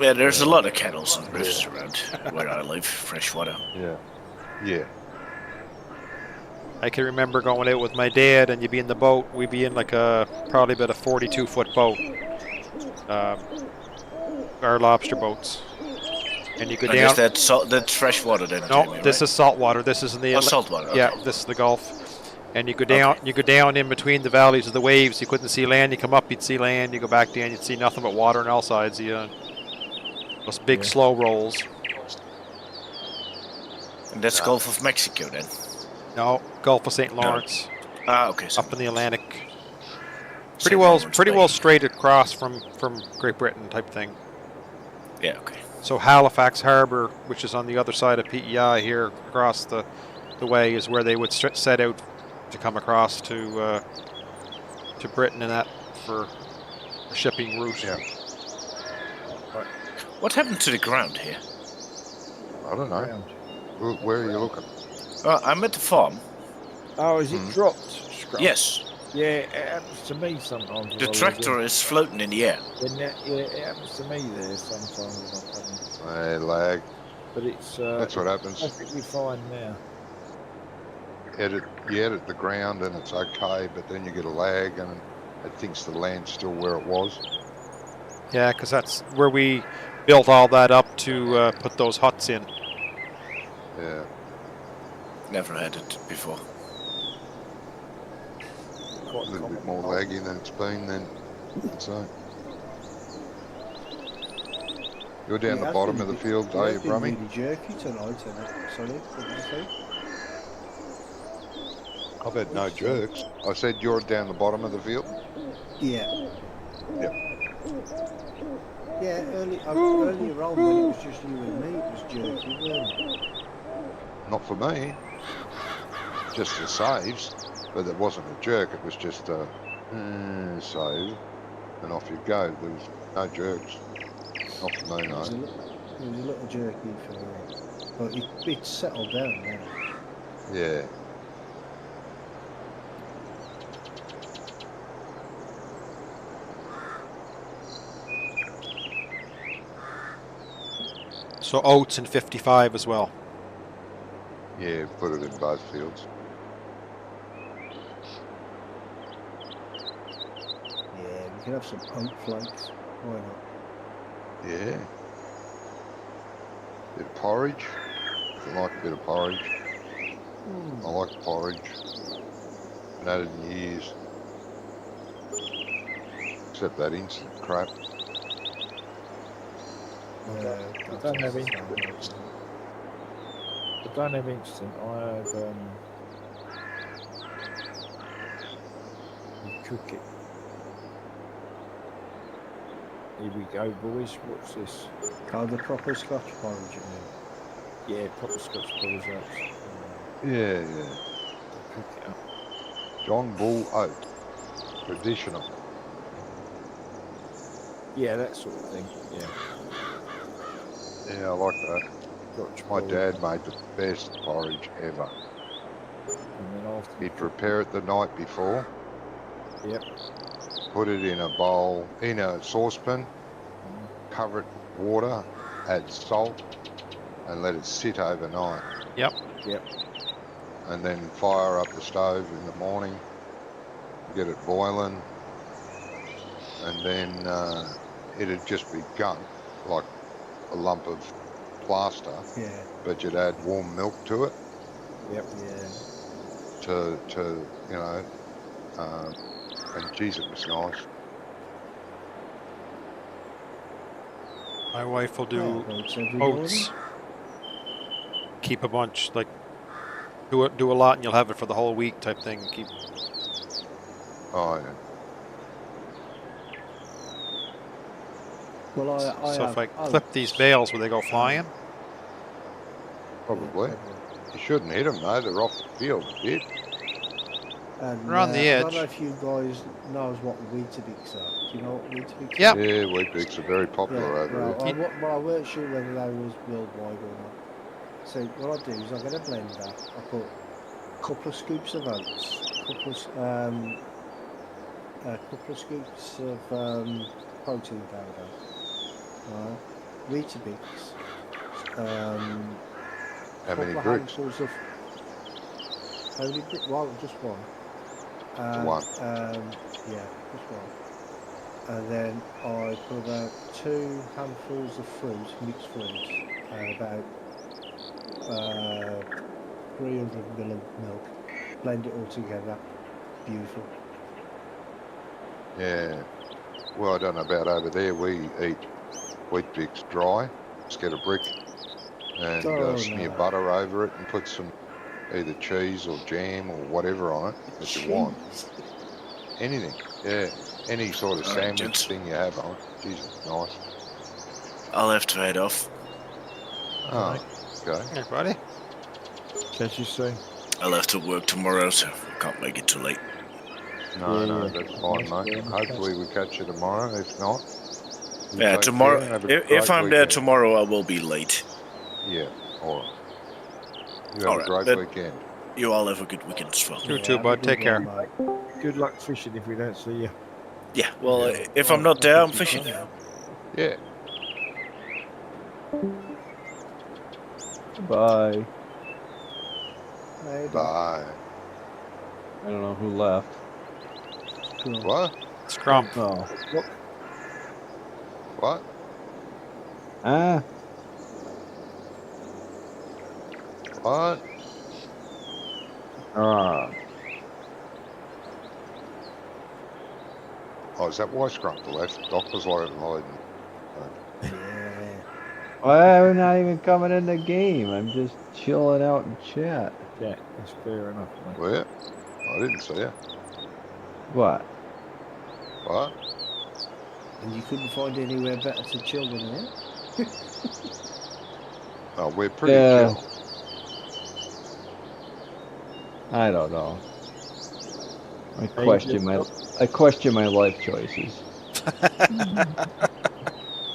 yeah, there's a lot of kettles and rivers around where I live, freshwater. Yeah. Yeah. I can remember going out with my dad, and you'd be in the boat. We'd be in like probably about a 42-foot boat. Our lobster boats. And you go I down. guess that's freshwater then. No, Jamie, this right? is saltwater. This is in the saltwater. Okay. Yeah, this is the Gulf. And you go down. You go down in between the valleys of the waves. You couldn't see land. You come up, you'd see land. You go back down, you'd see nothing but water on all sides. Those big slow rolls. And that's Gulf of Mexico then. No, Gulf of St. Lawrence. Ah, okay. So Up in the Atlantic. St. Pretty well Lawrence straight across from Great Britain type thing. Bay. Yeah. Okay. So Halifax Harbour, which is on the other side of PEI here, across the way, is where they would set out to come across to Britain and that for a shipping route. Yeah. What happened to the ground here? I don't know. Where are you looking? I'm at the farm. Oh, is it dropped? Scrub? Yes. Yeah, it happens to me sometimes. The tractor is floating in the air. It happens to me there sometimes. Hey, lag. But it's That's what happens. perfectly fine now. You edit the ground and it's okay, but then you get a lag and it thinks the land's still where it was. Yeah, because that's where we built all that up to put those huts in. Yeah. Never had it before. A little bit more laggy than it's been then. So. You're down the bottom of the field, are you, Brummy? Really jerky tonight, isn't it? Sorry, what did you say? I've had no jerks. I said you're down the bottom of the field? Yeah. Yep. Yeah, earlier on when it was just you and me, it was jerky, wasn't it? Not for me. Just the saves. But it wasn't a jerk, it was just a save. And off you go. There was no jerks. Not for me, It was no. a little jerky for me. But it's settled down now. Yeah. So oats in 55 as well. Yeah, put it in both fields. Yeah, we can have some oat flakes. Why not? Yeah. Bit of porridge. If you like a bit of porridge. I like porridge. Haven't had it in years. Except that instant crap. I don't have instant. I have you cook it. Here we go, boys. What's this? Oh, the proper Scotch porridge, you Yeah, proper Scotch porridge. Yeah. Cook it up. John Bull oat. Traditional. Yeah, that sort of thing. Yeah. Yeah, I like that. Scotch My porridge. dad made the best porridge ever. And then after He'd prepare it the night before. Yep. Put it in a bowl, in a saucepan, cover it with water, add salt, and let it sit overnight. Yep. And then fire up the stove in the morning, get it boiling, and then it'd just be gunk, like a lump of plaster, know. Yeah, but you'd add warm milk to it Yep. yeah. to you know, and geez, it was nice. My wife will do Oats every oats. Keep a bunch, like do a lot, and you'll have it for the whole week type thing. Keep. Oh yeah. Well, I So have if I oats. clip these bales, will they go flying? Probably. You shouldn't hit them though, they're off the field a bit. And We're on the I don't know edge. if you guys knows what Weetabix are. Do you know what Weetabix Yep. are? Yeah, wheat bix are very Yeah, popular over well, here. but I weren't sure whether they was worldwide or not. So what I do is I get a blender, I put a couple of scoops of oats, a couple of scoops of protein powder, right? Weetabix, How many couple of bricks? handfuls of well, just one. One. Yeah, just one. And then I put about 2 handfuls of fruit, mixed fruits, and about 300 ml of milk. Blend it all together. Beautiful. Yeah. Well, I don't know about over there. We eat wheat bix dry. Just get a brick and Oh, smear no. butter over it and put some either cheese or jam or whatever on it that you want. Cheese. Anything. Yeah. Any sort of All right, sandwich gents. thing you have on. Jesus, nice. I'll have to head off. Oh, okay. Hey, buddy. Catch you soon. I'll have to work tomorrow, so I can't make it too late. No, Yeah, that's fine, Nice, mate. yeah, Hopefully we catch you tomorrow. If not, you Yeah, take tomorrow. care and have a If great I'm there weekend. tomorrow, I will be late. Yeah, all right. You have All a right, great but weekend. you all have a good weekend as well. You Yeah, too, have a bud. good Take care. one, mate. Good luck fishing if we don't see you. Yeah, well, Yeah. if I'm not I there, I'm think fishing. you can. Yeah. Bye. Hey, Doc. Bye. I don't know who left. Cool. What? Scrum. Oh. What? Ah. What? Oh, is that why Scrump left? Doc was like, Yeah. I'm not even coming in the game. I'm just chilling out in chat. Yeah, that's fair enough, mate. where? I didn't see you. What? What? And you couldn't find anywhere better to chill than here? Oh, we're pretty Yeah. chill. I don't know. I Hey, question my life choices.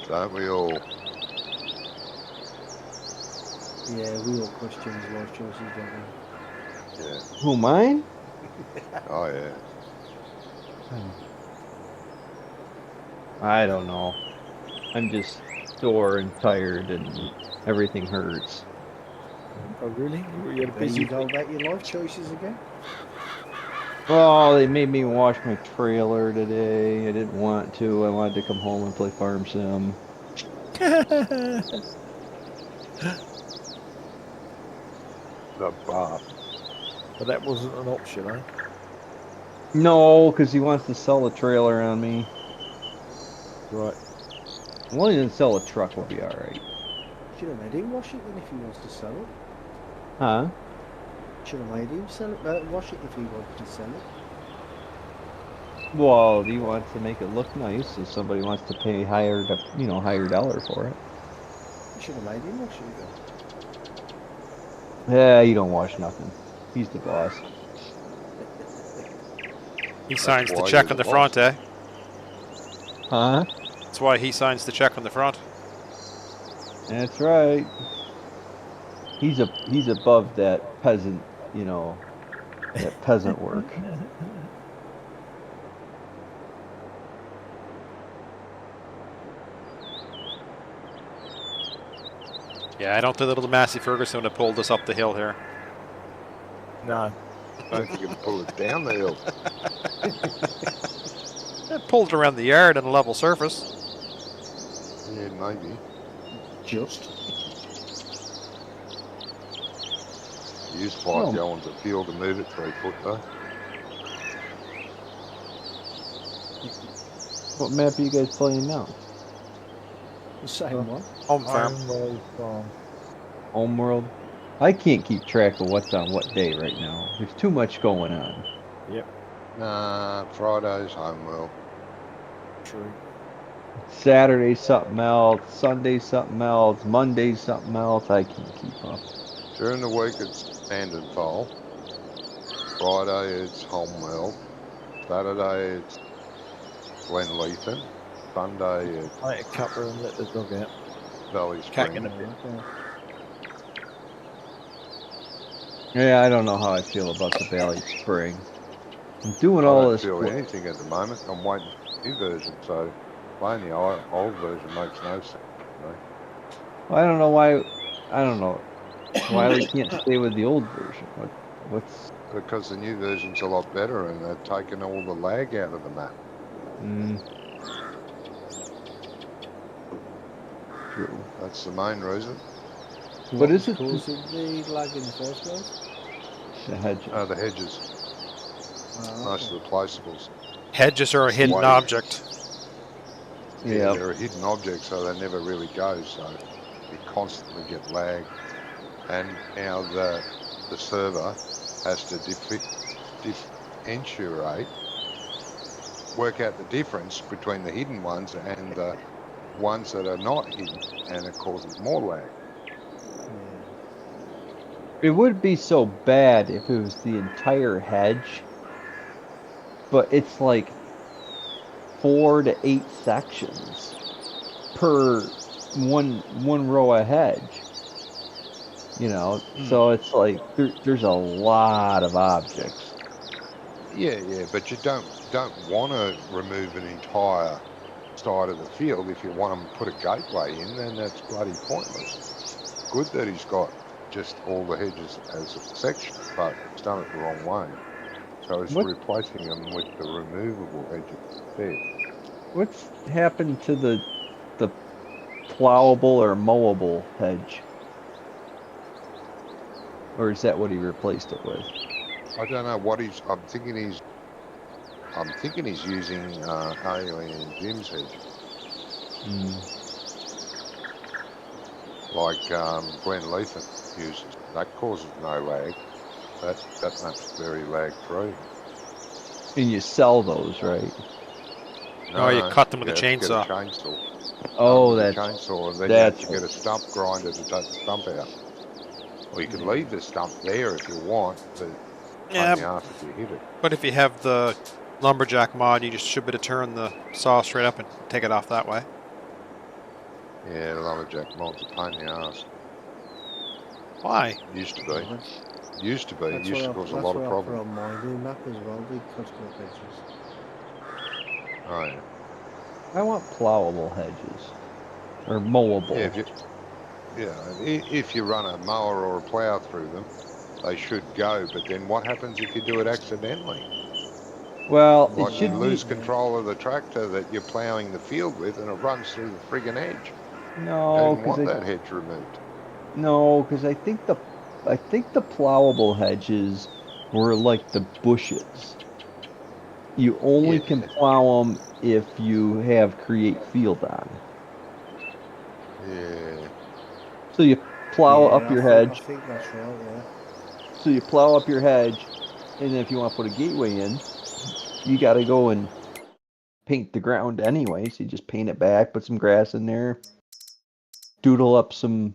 Don't we all? Yeah, we all question his life choices, don't we? Yeah. Who, mine? Oh, yeah. I don't know. I'm just sore and tired and everything hurts. Oh, really? You had a There busy you go week. about your life choices again. Oh, they made me wash my trailer today. I didn't want to. I wanted to come home and play Farm Sim. The bar. But that wasn't an option, eh? No, because he wants to sell a trailer on me. Right. Well, he didn't sell a truck, will be alright. Should have made him wash it then if he wants to sell it. Huh? Should have made him sell it, wash it if he wanted to sell it. Well, he wants to make it look nice, so somebody wants to pay higher dollar for it. Should have made him wash it then. Yeah, you don't wash nothing. He's the boss. He signs the why check you're on the the front, eh? Huh? That's why he signs the check on the front. That's right. He's above that peasant, that peasant work. Yeah, I don't think little Massey Ferguson would have pulled us up the hill here. No. I don't think you can pull it down the hill. It pulled it around the yard on a level surface. Yeah, maybe. Just. You used to like going to the field to move it 3 foot though. What map are you guys playing now? The same one. Home farm. HolmeWoldFarm. Homeworld? I can't keep track of what's on what day right now. There's too much going on. Nah, Friday's HolmeWorld. True. Saturday something else, Sunday something else, Monday something else. I can't keep up. During the week it's Stand and Fall. Friday it's HolmeWold. Saturday it's Glenleithen. Sunday it's Take a cuppa and let the dog out. Valley Cat Spring. in a bit. Okay. Yeah, I don't know how I feel about the Valley Spring. I'm doing I all don't this. feel anything at the moment. I'm waiting for the new version, so playing the old version makes no sense to me. I don't know why. I don't know why we can't stay with the old version. What's? Because the new version's a lot better and they've taken all the lag out of the map. True. That's the main reason. But What is was it causing the lag in the first place? the hedge? The hedges, most of the placeables. Hedges are a It's the hidden way- object. Yeah, Yeah. they're a hidden object, so they never really go. So you constantly get lag, and now the server has to differentiate, work out the difference between the hidden ones and the ones that are not hidden, and it causes more lag. Yeah. It would be so bad if it was the entire hedge, but it's like 4 to 8 sections per one row of hedge. You know, so it's like there's a lot of objects. Yeah, but you don't want to remove an entire side of the field. If you want them to put a gateway in, then that's bloody pointless. Good that he's got just all the hedges as a section, but he's done it the wrong way. So he's What- replacing them with the removable hedges instead. What's happened to the plowable or mowable hedge? Or is that what he replaced it with? I don't know what he's. I'm thinking he's using Alien Jim's hedge, like Glenn Lethan uses. That causes no lag. That map's very lag free. And you sell those, right? No, you cut them with a you have to chainsaw. get a chainsaw. Oh, With a that's chainsaw, and then you have that's to get a stump grinder to take the stump out. Or you can leave the stump there if you want, but Yeah, pain in the ass if you hit it. but if you have the lumberjack mod, you just should be able to turn the saw straight up and take it off that way. Yeah, the lumberjack mod's a pain in the ass. Why? Used to Yeah, be. that's Used to be. It used to cause a lot of what I put problems. on my new map as well, the cutting up edges. Oh yeah. I want plowable hedges. Or mowable. If you run a mower or a plough through them, they should go. But then what happens if you do it accidentally? Well, it Like you should lose be control of the tractor that you're ploughing the field with, and it runs through the friggin' edge. You no, don't want that hedge removed. because I think the plowable hedges were like the bushes. You only can plow them if you have create field on. Yeah. So you plow Yeah, up your I hedge. think that's right, yeah. So you plow up your hedge, and then if you want to put a gateway in, you got to go and paint the ground anyway. So you just paint it back, put some grass in there, doodle up some,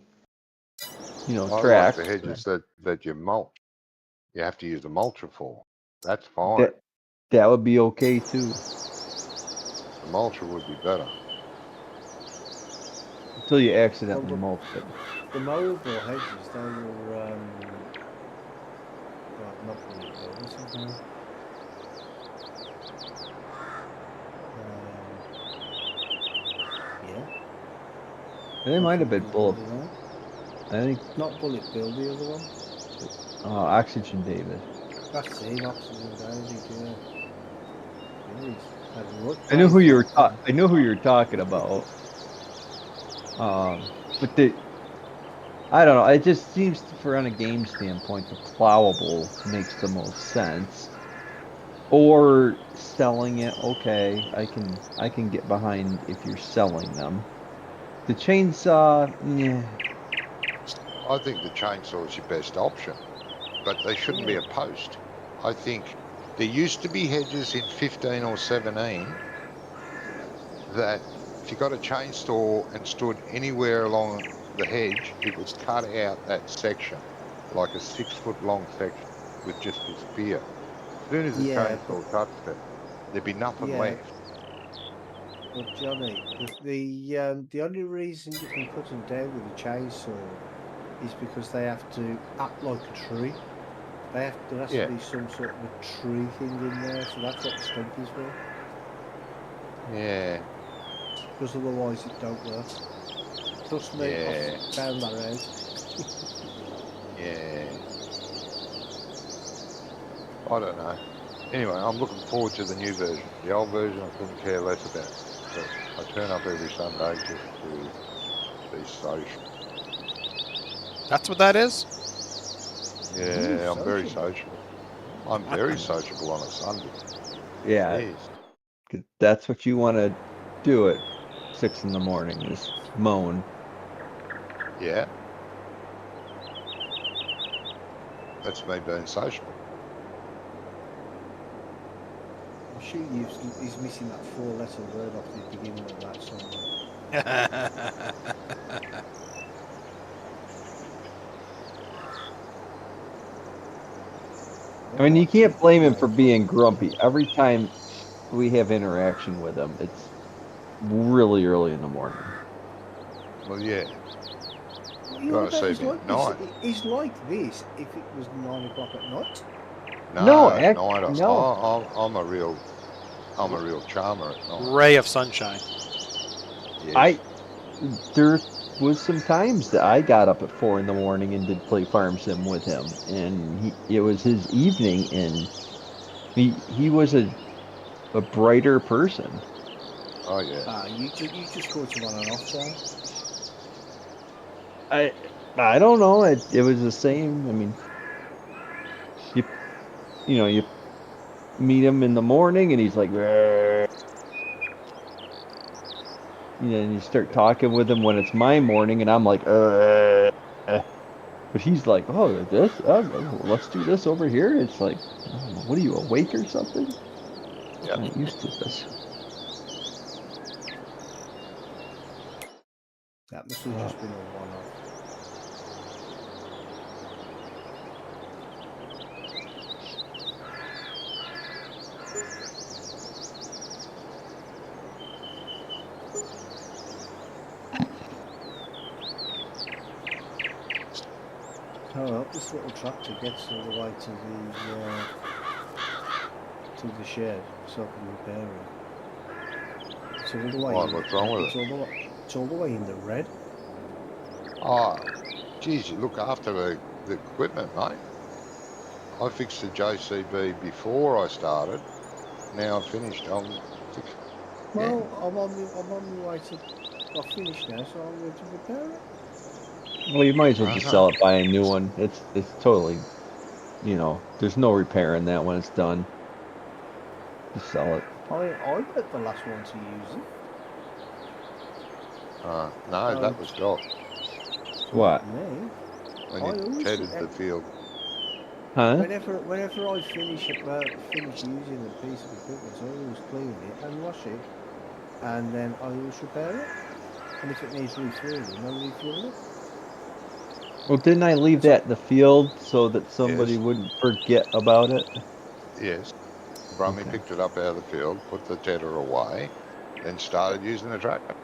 I tracks. like the hedges that you mulch. You have to use a mulcher for. That's fine. That would be okay too. The mulcher would be better. Until you accidentally mulch it. The mowable hedges, they were not bullet builders, no. Yeah. They might have been bullet. I think Not bullet bill, the other one. Oxygen David. That's him, Oxygen David, yeah. Jeez. I knew who you were. I knew who you were talking about. But I don't know. It just seems, for on a game standpoint, the plowable makes the most sense. Or selling it. Okay, I can get behind if you're selling them. The chainsaw, yeah. I think the chainsaw is your best option, but they shouldn't be a post. I think there used to be hedges in 15 or 17 that if you got a chainsaw and stood anywhere along the hedge, it would cut out that section, like a 6 foot long section, would just disappear. As soon as the Yeah, chainsaw touched it, there'd be nothing Yeah. left. But Johnny, the only reason you can cut them down with a chainsaw is because they have to act like a tree. There has Yeah. to be some sort of a tree thing in there, so that's what the stump is for. Yeah. Because otherwise it don't work. Trust me, Yeah. I've found that out. Yeah. I don't know. Anyway, I'm looking forward to the new version. The old version I couldn't care less about. But I turn up every Sunday just to be social. That's what that is? Yeah, I'm very sociable. sociable. I'm very sociable on a Sunday. Yeah, Yes. 'cause that's what you want to do at 6 in the morning is moan. Yeah. That's me being sociable. I'm sure he's missing that 4-letter word off the beginning of that somewhere. I mean, you can't blame him for Anyway, being grumpy. Every time we have interaction with him, it's really early in the morning. Well, yeah. you Gotta know, see he's me like at this. night. He's like this if it was 9 o'clock at night. No, At night, no. I'm a real charmer at night. Ray of sunshine. Yes. There was some times that I got up at 4 in the morning and did play farm sim with him, and it was his evening, and he was a brighter person. Oh yeah. You just caught him on an off day. I don't know. It was the same. I mean, you meet him in the morning, and he's like, "Rrr." And you start talking with him when it's my morning, and I'm like, But he's like, oh, let's do this over here. It's like, what are you, awake or something? Yeah. I'm not used to this. That must have just been a one-off. Oh well, this little tractor gets all the way to the shed, so I can repair it. It's all the way. Why, what's wrong with it? It's all the way in the red. Oh, geez, you look after the equipment, mate. I fixed the JCB before I started. Now I'm finished. Well, I'm on my way to. I've finished now, so I'm going to repair it. Well, you might as well just sell it, buy a new one. It's totally, there's no repair in that when it's done. Just sell it. I'm not the last one to use it. No, that was got. What? Me? When you tedded the field. Huh? Whenever I finish using a piece of equipment, I always clean it and wash it, and then I always repair it. And if it needs refueling, I refuel it. Well, didn't I leave that in the field so that somebody wouldn't forget about it? Yes. Brummy picked it up out of the field, put the tedder away, then started using the tractor,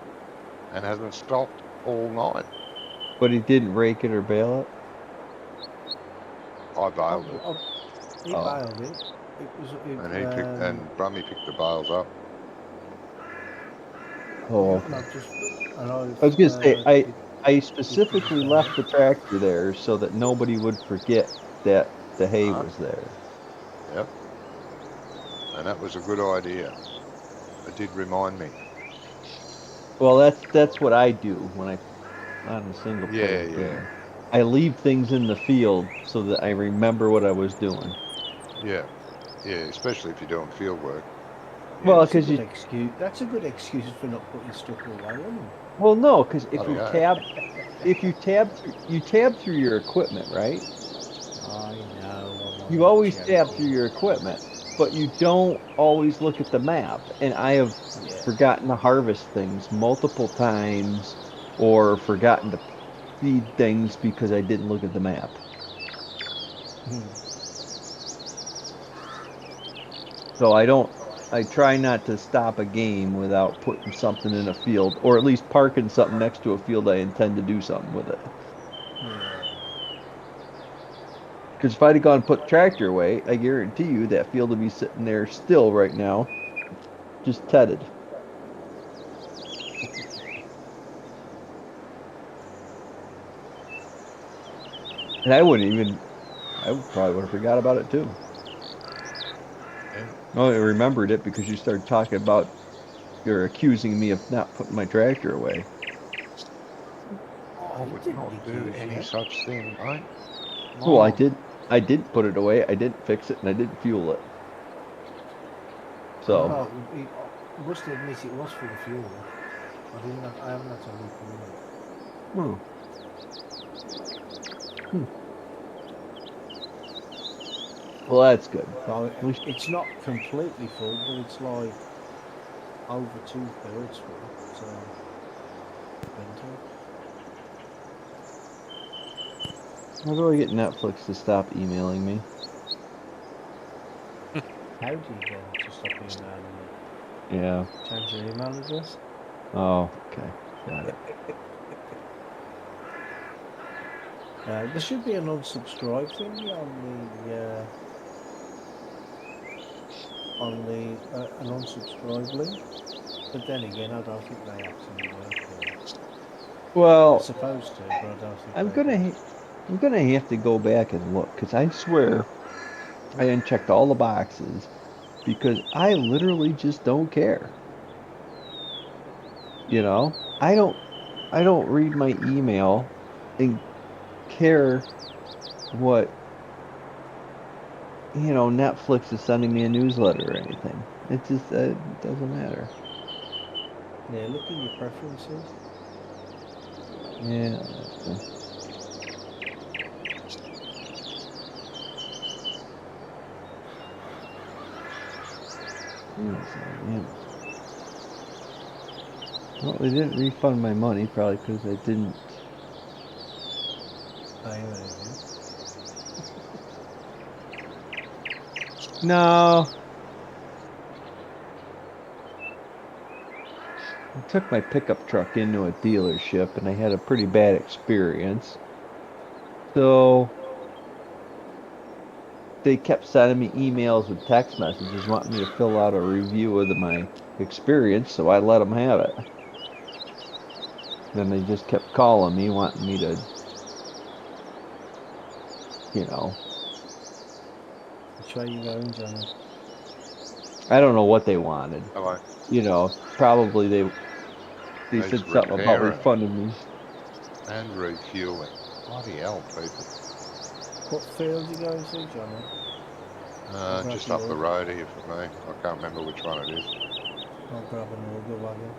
and hasn't stopped all night. But he didn't rake it or bale it? I baled it. He baled it. And Brummy picked the bales up. Oh. Yeah, I was gonna say I specifically left the tractor there so that nobody would forget that the hay was there. Yep. And that was a good idea. It did remind me. Well, that's what I do when I on a single player game. I leave things in the field so that I remember what I was doing. Yeah, especially if you're doing field work. Well, because that's a good excuse for not putting stuff away, isn't it? Well, no, because if you tab through your equipment, right? I know. You always tab through your equipment, but you don't always look at the map. And I have forgotten to harvest things multiple times, or forgotten to feed things because I didn't look at the map. So I try not to stop a game without putting something in a field, or at least parking something next to a field I intend to do something with it. Yeah. Because if I'd have gone and put tractor away, I guarantee you that field would be sitting there still right now, just tedded. And I probably would have forgot about it too. Yeah. Oh, I remembered it because you started talking about, you're accusing me of not putting my tractor away. I would didn't not do accuse any you. such thing, mate. Well, No. I didn't put it away, I didn't fix it, and I didn't fuel it. So, Well, I must admit it was for the fuel. I haven't had to refuel it. hmm. Hmm. Well, that's good. So At least, it's not completely full, but it's like over 2/3 full. So plenty. how do I get Netflix to stop emailing me? How do you get them to stop emailing you? Yeah. Change your email address? Oh, okay. Got it. There should be an unsubscribe thing on the an unsubscribe link, but then again, I don't think they actually work there. They're Well, supposed to, but I don't think I'm they do. I'm gonna have to go back and look because I swear I unchecked all the boxes because I literally just don't care. You know, I don't read my email and care what, Netflix is sending me a newsletter or anything. It just it doesn't matter. Yeah, look in your preferences. Yeah. Amazon. Well, they didn't refund my money probably because I didn't. Pay anything. No, I took my pickup truck into a dealership and I had a pretty bad experience. So they kept sending me emails with text messages wanting me to fill out a review of my experience, so I let them have it. Then they just kept calling me, wanting me to, you know, Which way you going, Johnny? I don't know what they wanted. Hello. Probably they Needs said something about repairing refunding me. and refueling. Bloody hell, people. What field you going to, Johnny? I'll grab Just the up the auger. road here for me. I can't remember which one it is. I'll grab an auger wagon.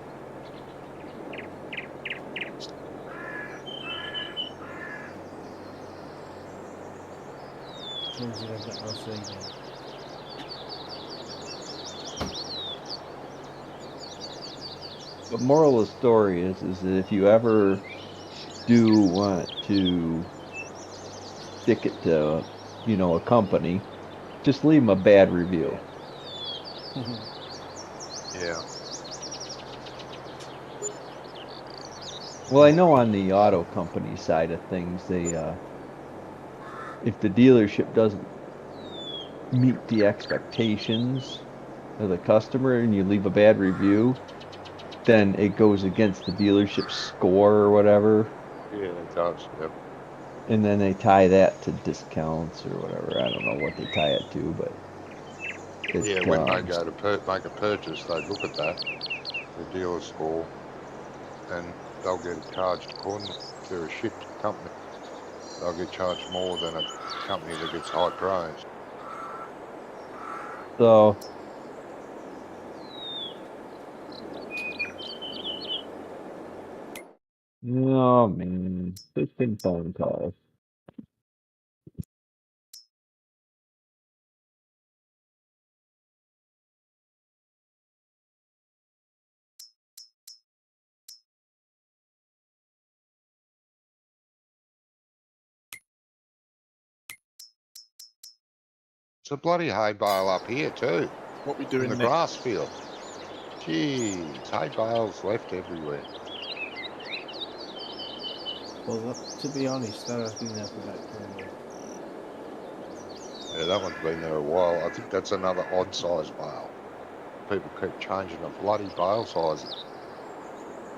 As long as you don't get no seed in. The moral of the story is that if you ever do want to stick it to, a company, just leave them a bad review. Yeah. Well, I know on the auto company side of things, if the dealership doesn't meet the expectations of the customer and you leave a bad review, then it goes against the dealership's score or whatever, Yeah, it does. Yep. and then they tie that to discounts or whatever. I don't know what they tie it to, but Yeah, when they go to make a purchase, they look at that, the dealer score, and they'll get it charged accordingly. If they're a shit company, they'll get charged more than a company that gets high praise. so. Oh man, 15 phone calls. It's a bloody hay bale up here too. What we in doing the next? grass field. Jeez, hay bales left everywhere. Well, to be honest, that has been there for about 3 weeks. Yeah, that one's been there a while. I think that's another odd size bale. People keep changing the bloody bale sizes.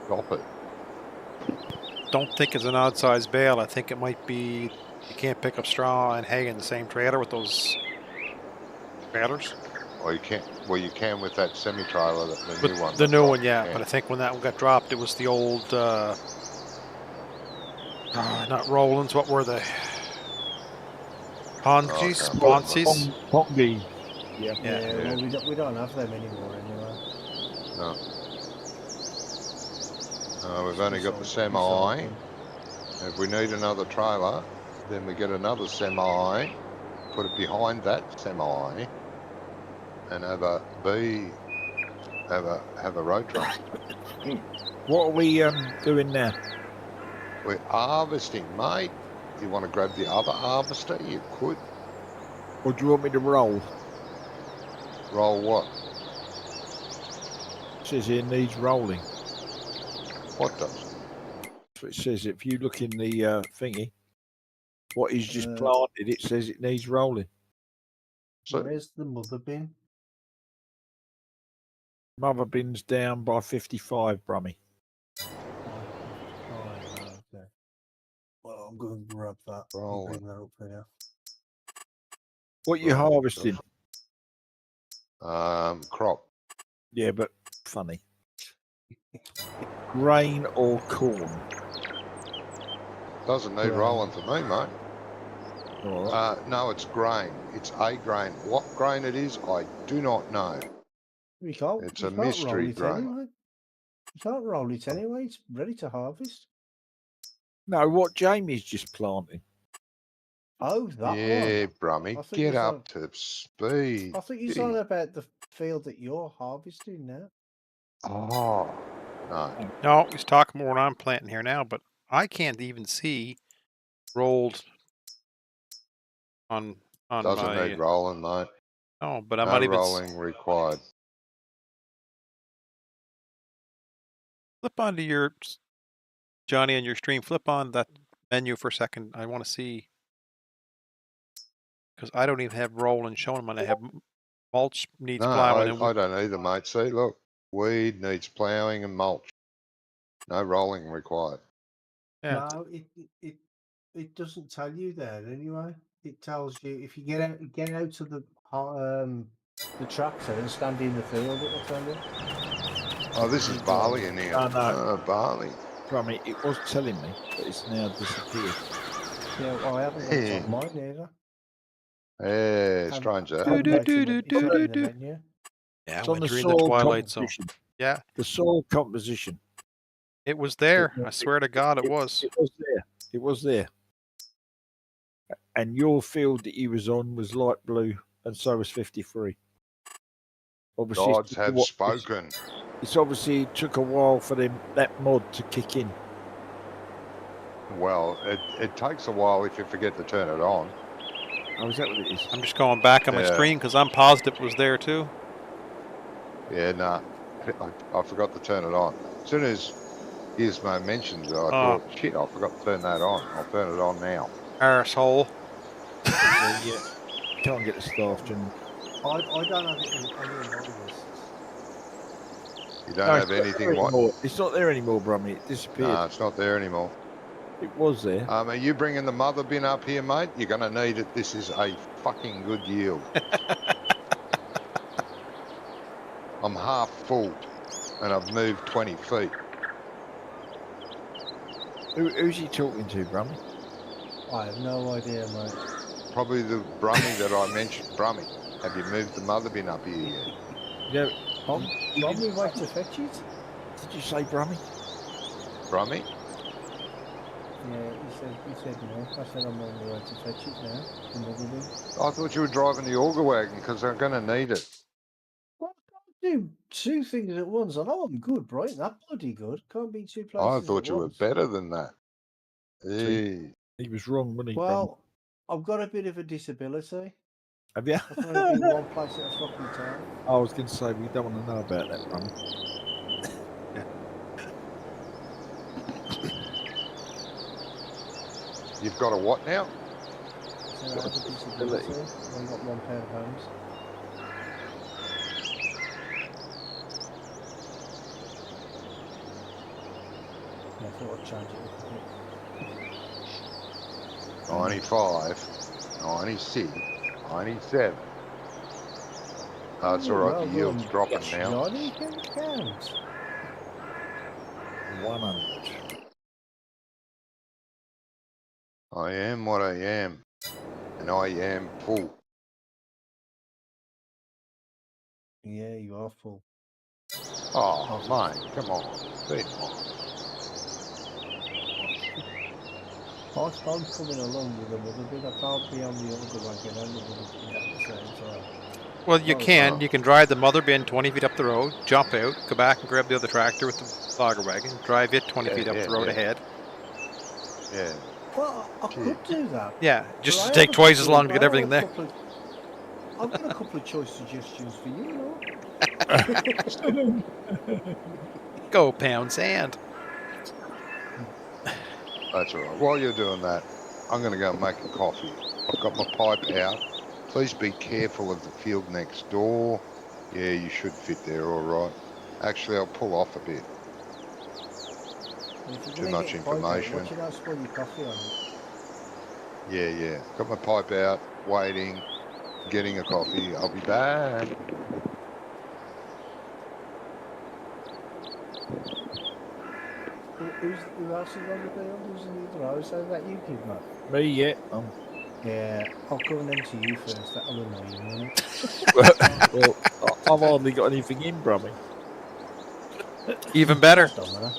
Stop it. Don't think it's an odd size bale. I think it might be you can't pick up straw and hay in the same trailer with those trailers. Or you can't. Well, you can with that semi-trailer, the But new one. the new right, one, yeah. you But I can. think when that one got dropped, it was the old, not Rollins. What were they? Ponzi's? can't Ponzi's? Pongy. Yeah. Yeah. Yeah, well, we don't have them anymore anyway. No. We've It's only got the semi. recycling. If we need another trailer, then we get another semi, put it behind that semi, and have a road truck. What are we doing now? We're harvesting, mate. You want to grab the other harvester? You could. Or do you want me to roll? Roll what? It says here needs rolling. What does? That's what it says. If you look in the thingy, what he's just Uh, planted, it says it needs rolling. So, Where's the mother bin? Mother bin's down by 55, Brummy. Oh, okay. Well, I'm going to grab that and Roll bring that up here. What you Right. harvesting? crop. Yeah, but funny. Grain or corn? Doesn't need Grain. rolling for me, mate. All right. No, it's grain. It's a grain. What grain it is, I do not know. You can't, It's you a can't mystery roll it grain. anyway. You can't roll it anyway. It's ready to harvest. No, what Jamie's just planting. Oh, that Yeah, one. Brummy, I think get it's up to speed. I think he's on about the field that you're harvesting now. Oh, no. No, he's talking more than I'm planting here now, but I can't even see rolled on Doesn't my. need rolling, mate. No, but I'm No not even. rolling required. Flip onto your Johnny on your stream. Flip on that menu for a second. I want to see because I don't even have rolling showing when I have mulch needs No, plowing. I don't either, mate. See, look, weed needs ploughing and mulch. No rolling required. Yeah. No, it doesn't tell you there anyway. It tells you if you get out to the tractor and stand in the field, it'll tell you. Oh, this is barley in here. Oh, no. Oh, barley. Brummy, it was telling me, but it's now disappeared. Yeah, well, I haven't got it on mine either. Yeah, strange that. It's not in the menu. Yeah, It's on the winter in the soil twilight zone. composition. Yeah, The soil composition. it was there. I swear to God, it was. It was there. It was there. And your field that you was on was light blue, and so was 53. Obviously, Gods have spoken. It's obviously took a while for that mod to kick in. Well, it takes a while if you forget to turn it on. Oh, is that what it is? I'm just going back on my Yeah. screen because I'm positive it was there too. Yeah, nah. I forgot to turn it on. As soon as Gizmo mentioned it, I thought, shit, I forgot to turn that on. I'll turn it on now. Arsehole. Yeah. Can't get the staff, Jim. I don't have it in any of my lists. You don't have anything what? It's not there anymore, Brummy. It disappeared. Nah, it's not there anymore. It was there. Are you bringing the mother bin up here, mate? You're going to need it. This is a fucking good yield. I'm half full, and I've moved 20 feet. Who's he talking to, Brummy? I have no idea, mate. Probably the Brummy that I mentioned. Brummy, have you moved the mother bin up here yet? Yeah. Probably wait to fetch it. Did you say Brummy? Brummy? Yeah, he said no. I said I'm on the way to fetch it now. The mother bin. I thought you were driving the auger wagon because I'm going to need it. Well, I can't do two things at once. I know I'm good, right? That bloody good. Can't be two I places thought at you were once. better than that. See? He was wrong, wasn't he? Well, I've got a bit of a disability. Have you? I can only be one place at a fucking time. I was going to say we don't want to know about that, Brummy. I was going to say we don't want to know about that, Brummy. You've got a what now? So I have a disability. I've only got one pair of hands. Yeah, I thought I'd change it up a bit. 95, 96, 97. That's all right, Well the yield's done, dropping now. Johnny can count. 100. I am what I am, and I am full. Yeah, you are full. Oh, mate, come on, be nice. I'm coming along with the mother bin. I can't be on the other wagon and the mother bin at the same time. Well, you Oh, can. wow. You can drive the mother bin 20 feet up the road, jump out, go back and grab the other tractor with the logger wagon, drive it 20 feet up the road ahead. Yeah. Well, I could do that. Yeah, just But to I take have a twice as couple long of- to get I everything have a there. couple of- I've got a couple of choice suggestions for you, know. Go pound sand. That's all right. While you're doing that, I'm going to go and make a coffee. I've got my pipe out. Please be careful of the field next door. Yeah, you should fit there all right. Actually, I'll pull off a bit. If you're Too gonna much get your pipe out, information. watch it not spill your coffee on it. Yeah. Got my pipe out, waiting, getting a coffee. I'll be back. Who else is on the deal? Who's in the other house? How's that you, kid, mate? Me, yeah. Yeah, I'll come them to you first. That'll annoy you, won't it? Well, I've hardly got anything in, Brummy. Even better. Domino.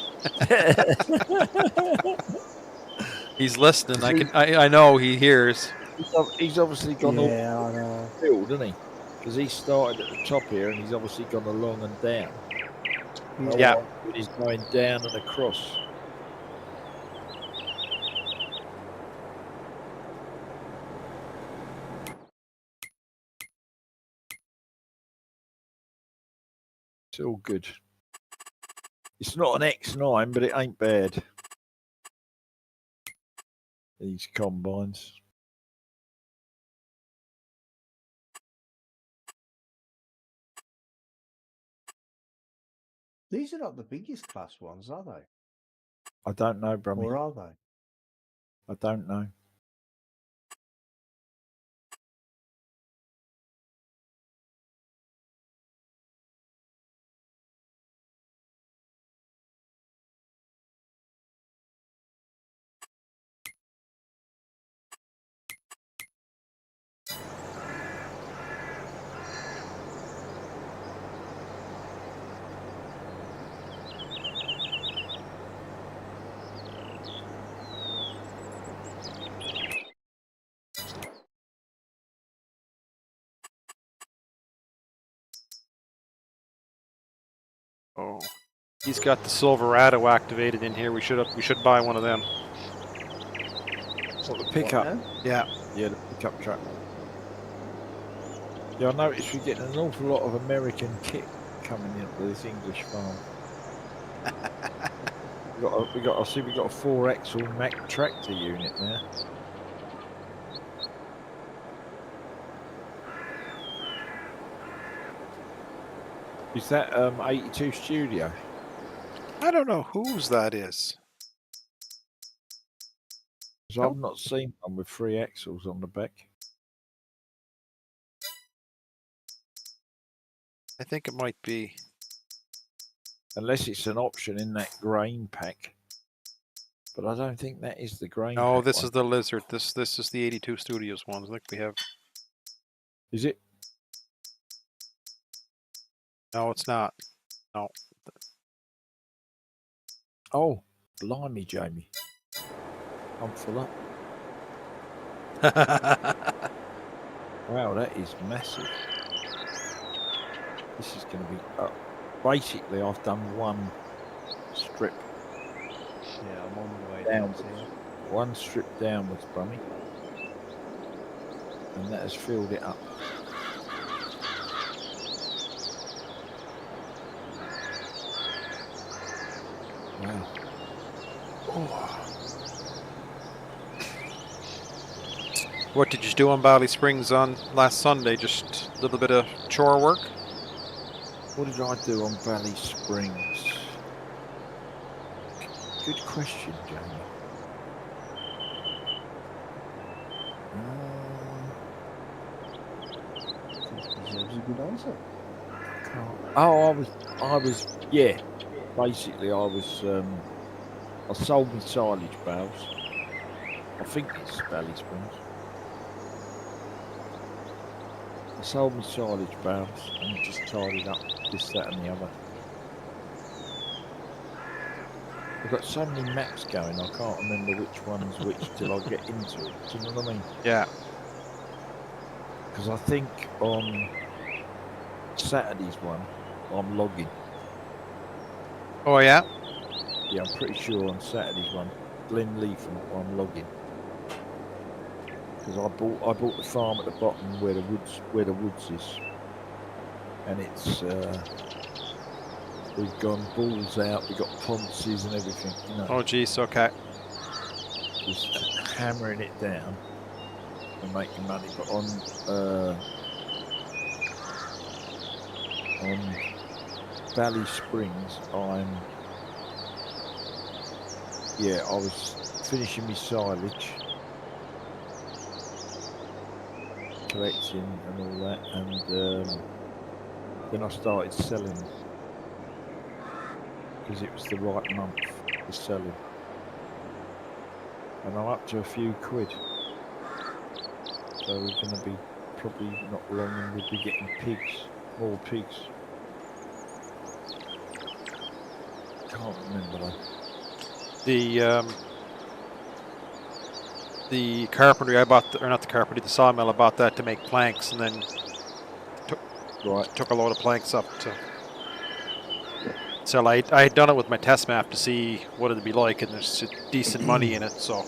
He's listening. I know he hears. He's obviously gone all Yeah, I know. field, isn't he? Because he started at the top here and he's obviously gone along and down. Yeah. He's going down and across. It's all good. It's not an X9, but it ain't bad. These combines. These are not the biggest class ones, are they? I don't know, Brummy. Or are they? I don't know. Oh, he's got the Silverado activated in here. We should buy one of them. What, the pickup? What, Yeah. Yeah, the pickup truck. Yeah, I noticed we're getting an awful lot of American kit coming into this English farm. I see we got a 4-axle Mack tractor unit there. Is that 82 Studio? I don't know whose that is. 'Cause I've not seen one with 3 axles on the back. I think it might be. Unless it's an option in that grain pack. But I don't think that is the grain No, pack this one. is the Lizard. This is the 82 Studios ones. I think we have. Is it? No, it's not. No. Oh, blimey, Jamie. I'm full up. Wow, that is massive. This is going to be... basically, I've done one strip. Yeah, I'm on the way Downwards. down here. One strip downwards, Brummy. and that has filled it up. Wow. Oh. What did you do on Valley Springs on last Sunday? Just a little bit of chore work? What did I do on Valley Springs? Good question, Jamie. Deserves a good answer. Oh, I was, yeah. Basically, I sold my silage bales. I think it's Valley Springs. I sold my silage bales and just tidied up this, that, and the other. I've got so many maps going, I can't remember which one's which till I get into it. Do you know what I mean? Yeah. Because I think on Saturday's one, I'm logging. Oh, yeah? Yeah, I'm pretty sure on Saturday's one, Glen Leafham, I'm logging. Because I bought the farm at the bottom where the woods is, and it's we've gone balls out, we've got ponces and everything, you know. Oh, geez, okay. Just hammering it down and making money. But on Valley Springs, I was finishing my silage, collecting and all that, and then I started selling because it was the right month for selling, and I'm up to a few quid. So we're going to be probably not long, and we'll be getting more pigs. Can't remember though. The carpentry I bought, or not the carpentry, the sawmill I bought that to make planks, and then took a load of planks up to sell. I had done it with my test map to see what it'd be like, and there's decent money in it. So.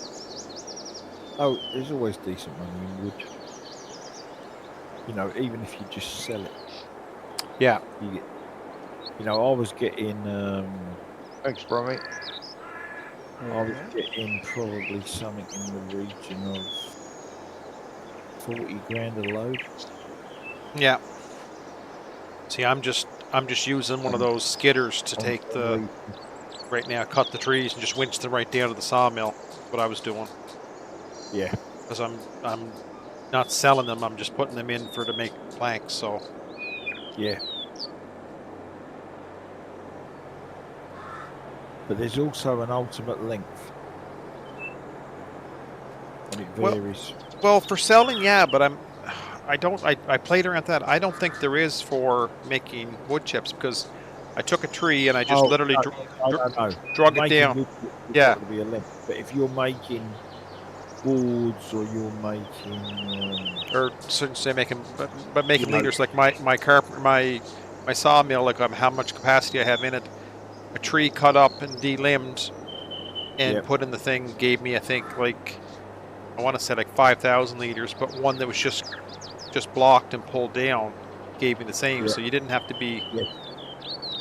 Oh, there's always decent money in wood. You know, even if you just sell it. Yeah. You get. You know, I was getting. Thanks, Brommy. I was getting probably something in the region of 40 grand a load. Yeah. See, I'm just using one of those skidders to take the right now, cut the trees and just winch them right down to the sawmill. That's what I was doing. Yeah. Because I'm not selling them. I'm just putting them in to make planks. So. Yeah. But there's also an ultimate length, and it varies. Well, for selling, yeah, but I played around that. I don't think there is for making wood chips, because I took a tree and I just literally drug it down. Yeah. To be a length. But if you're making boards, or you're making or say making, but making leaders, like my sawmill, like how much capacity I have in it. A tree cut up and delimbed and put in the thing gave me, I think, like, I want to say like 5,000 liters, but one that was just blocked and pulled down gave me the same. So you didn't have to be. Yeah.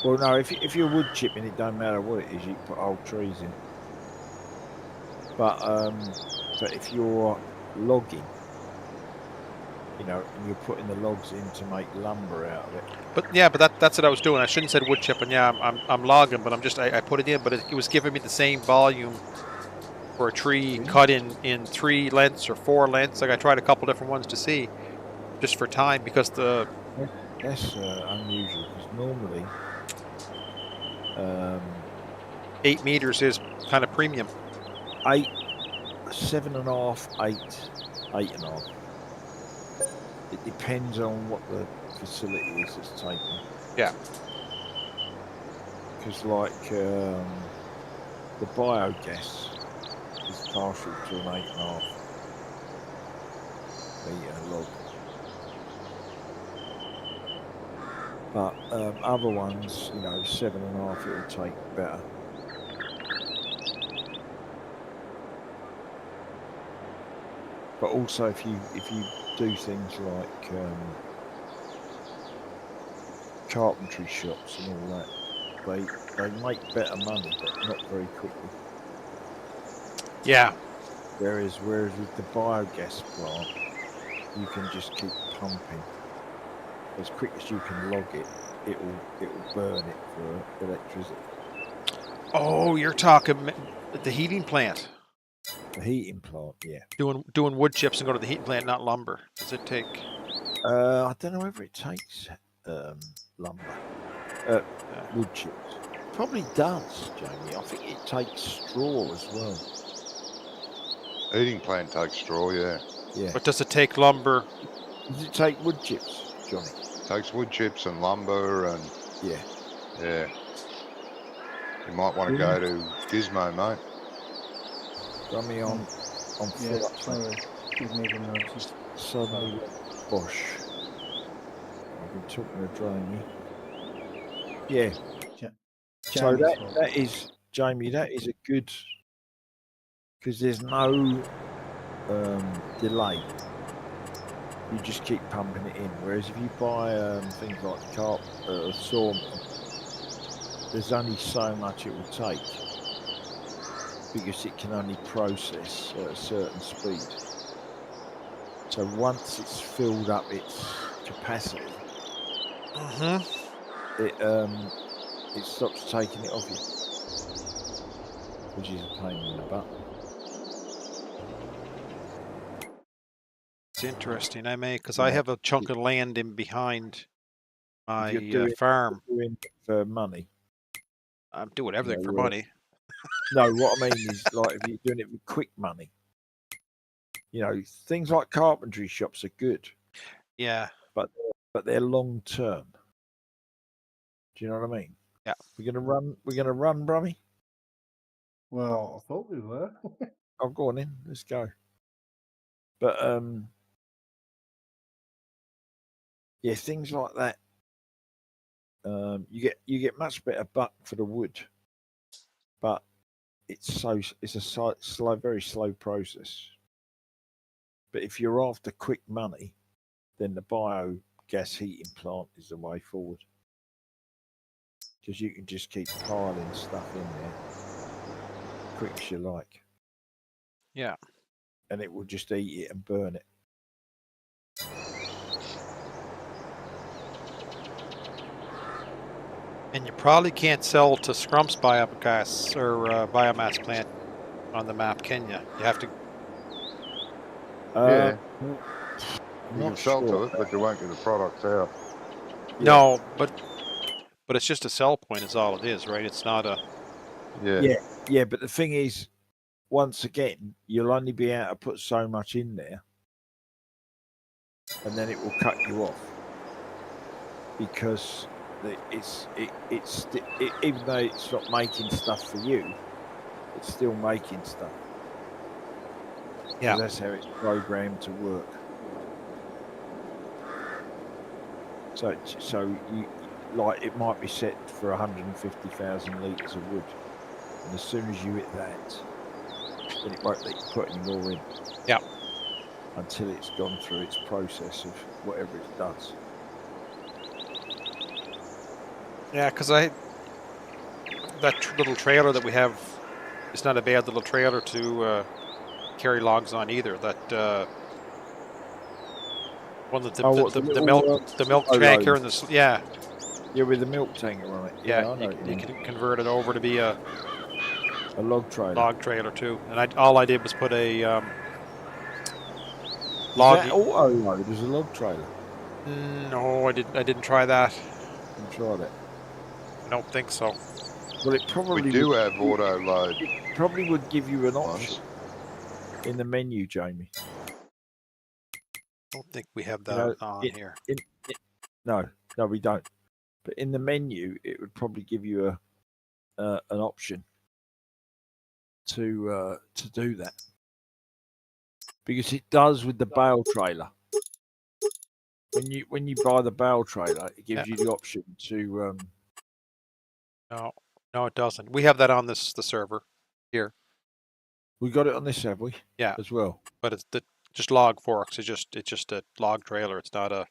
Well, no, if you're wood chipping, it don't matter what it is. You can put old trees in. But if you're logging, you know, and you're putting the logs in to make lumber out of it. But that's what I was doing. I shouldn't have said wood chipping. Yeah, I'm logging, but I put it in, but it was giving me the same volume for a tree cut in 3 lengths or 4 lengths. Like, I tried a couple different ones to see, just for time, because the. That's unusual, because normally 8 meters is kind of premium. 8, 7.5, 8, 8.5. It depends on what the facility is that's taken. Yeah. Because like the biogas is partial to an 8.5 metre log. But other ones, you know, 7.5, it'll take better. But also, if you do things like carpentry shops and all that, they make better money, but not very quickly. Yeah. Whereas with the biogas plant, you can just keep pumping. As quick as you can log it, it will burn it for electricity. Oh, you're talking the heating plant. The heating plant, yeah. Doing wood chips and go to the heating plant, not lumber. Does it take? I don't know whether it takes lumber, wood chips. Probably does, Jamie. I think it takes straw as well. Heating plant takes straw, yeah. Yeah. But does it take lumber? Does it take wood chips, Johnny? Takes wood chips and lumber and Yeah. yeah. You might want to go to Gizmo, mate. Got me on Yeah, full up. sorry. Give me the notice. Suddenly, Bosh. I've been talking to Jamie. Yeah. So Jamie's fault. that is, Jamie, that is a good, because there's no delay. You just keep pumping it in. Whereas if you buy things like the sawmill, there's only so much it will take because it can only process at a certain speed. So once it's filled up its capacity, it stops taking it off you, which is a pain in the butt. It's interesting, because I have a chunk of land in behind my farm. You're doing it for money. I'm doing everything for money. No, what I mean is, like, if you're doing it with quick money, things like carpentry shops are good. Yeah. But they're long term. Do you know what I mean? Yeah. We're gonna run, Brummy? Well, I thought we were. Oh, go on in. Let's go. But yeah, things like that. You get much better buck for the wood, but it's a slow, very slow process. But if you're after quick money, then the biogas heating plant is the way forward, because you can just keep piling stuff in there, quick as you like. Yeah. And it will just eat it and burn it. And you probably can't sell to Scrump's biogas or biomass plant on the map, can you? You have to. Yeah. I'm You not can sell sure. to it, but you won't get the products out. Yeah. No, but it's just a sell point is all it is, right? It's not a. Yeah, but the thing is, once again, you'll only be able to put so much in there, and then it will cut you off, because even though it's not making stuff for you, it's still making stuff. Yeah, that's how it's programmed to work. So you, like, it might be set for 150,000 litres of wood, and as soon as you hit that, then it won't let you put any more in. Yeah. Until it's gone through its process of whatever it does. Yeah, because that little trailer that we have, it's not a bad little trailer to carry logs on either. That one that the milk tanker and the yeah, with the milk tanker on it. Yeah, I know you can convert it over to be a log trailer. Log trailer too, and all I did was put a log. Is that auto load as a log trailer? No, I didn't try that. You tried it? I don't think so. Well, it probably we do have auto load. It probably would give you an option in the menu, Jamie. I don't think we have that on here. No, we don't. But in the menu, it would probably give you an option to do that, because it does with the bale trailer. When you buy the bale trailer, it gives you the option to. No, it doesn't. We have that on the server here. We got it on this, have we? Yeah, as well. But Just log forks. It's just a log trailer. It's not a.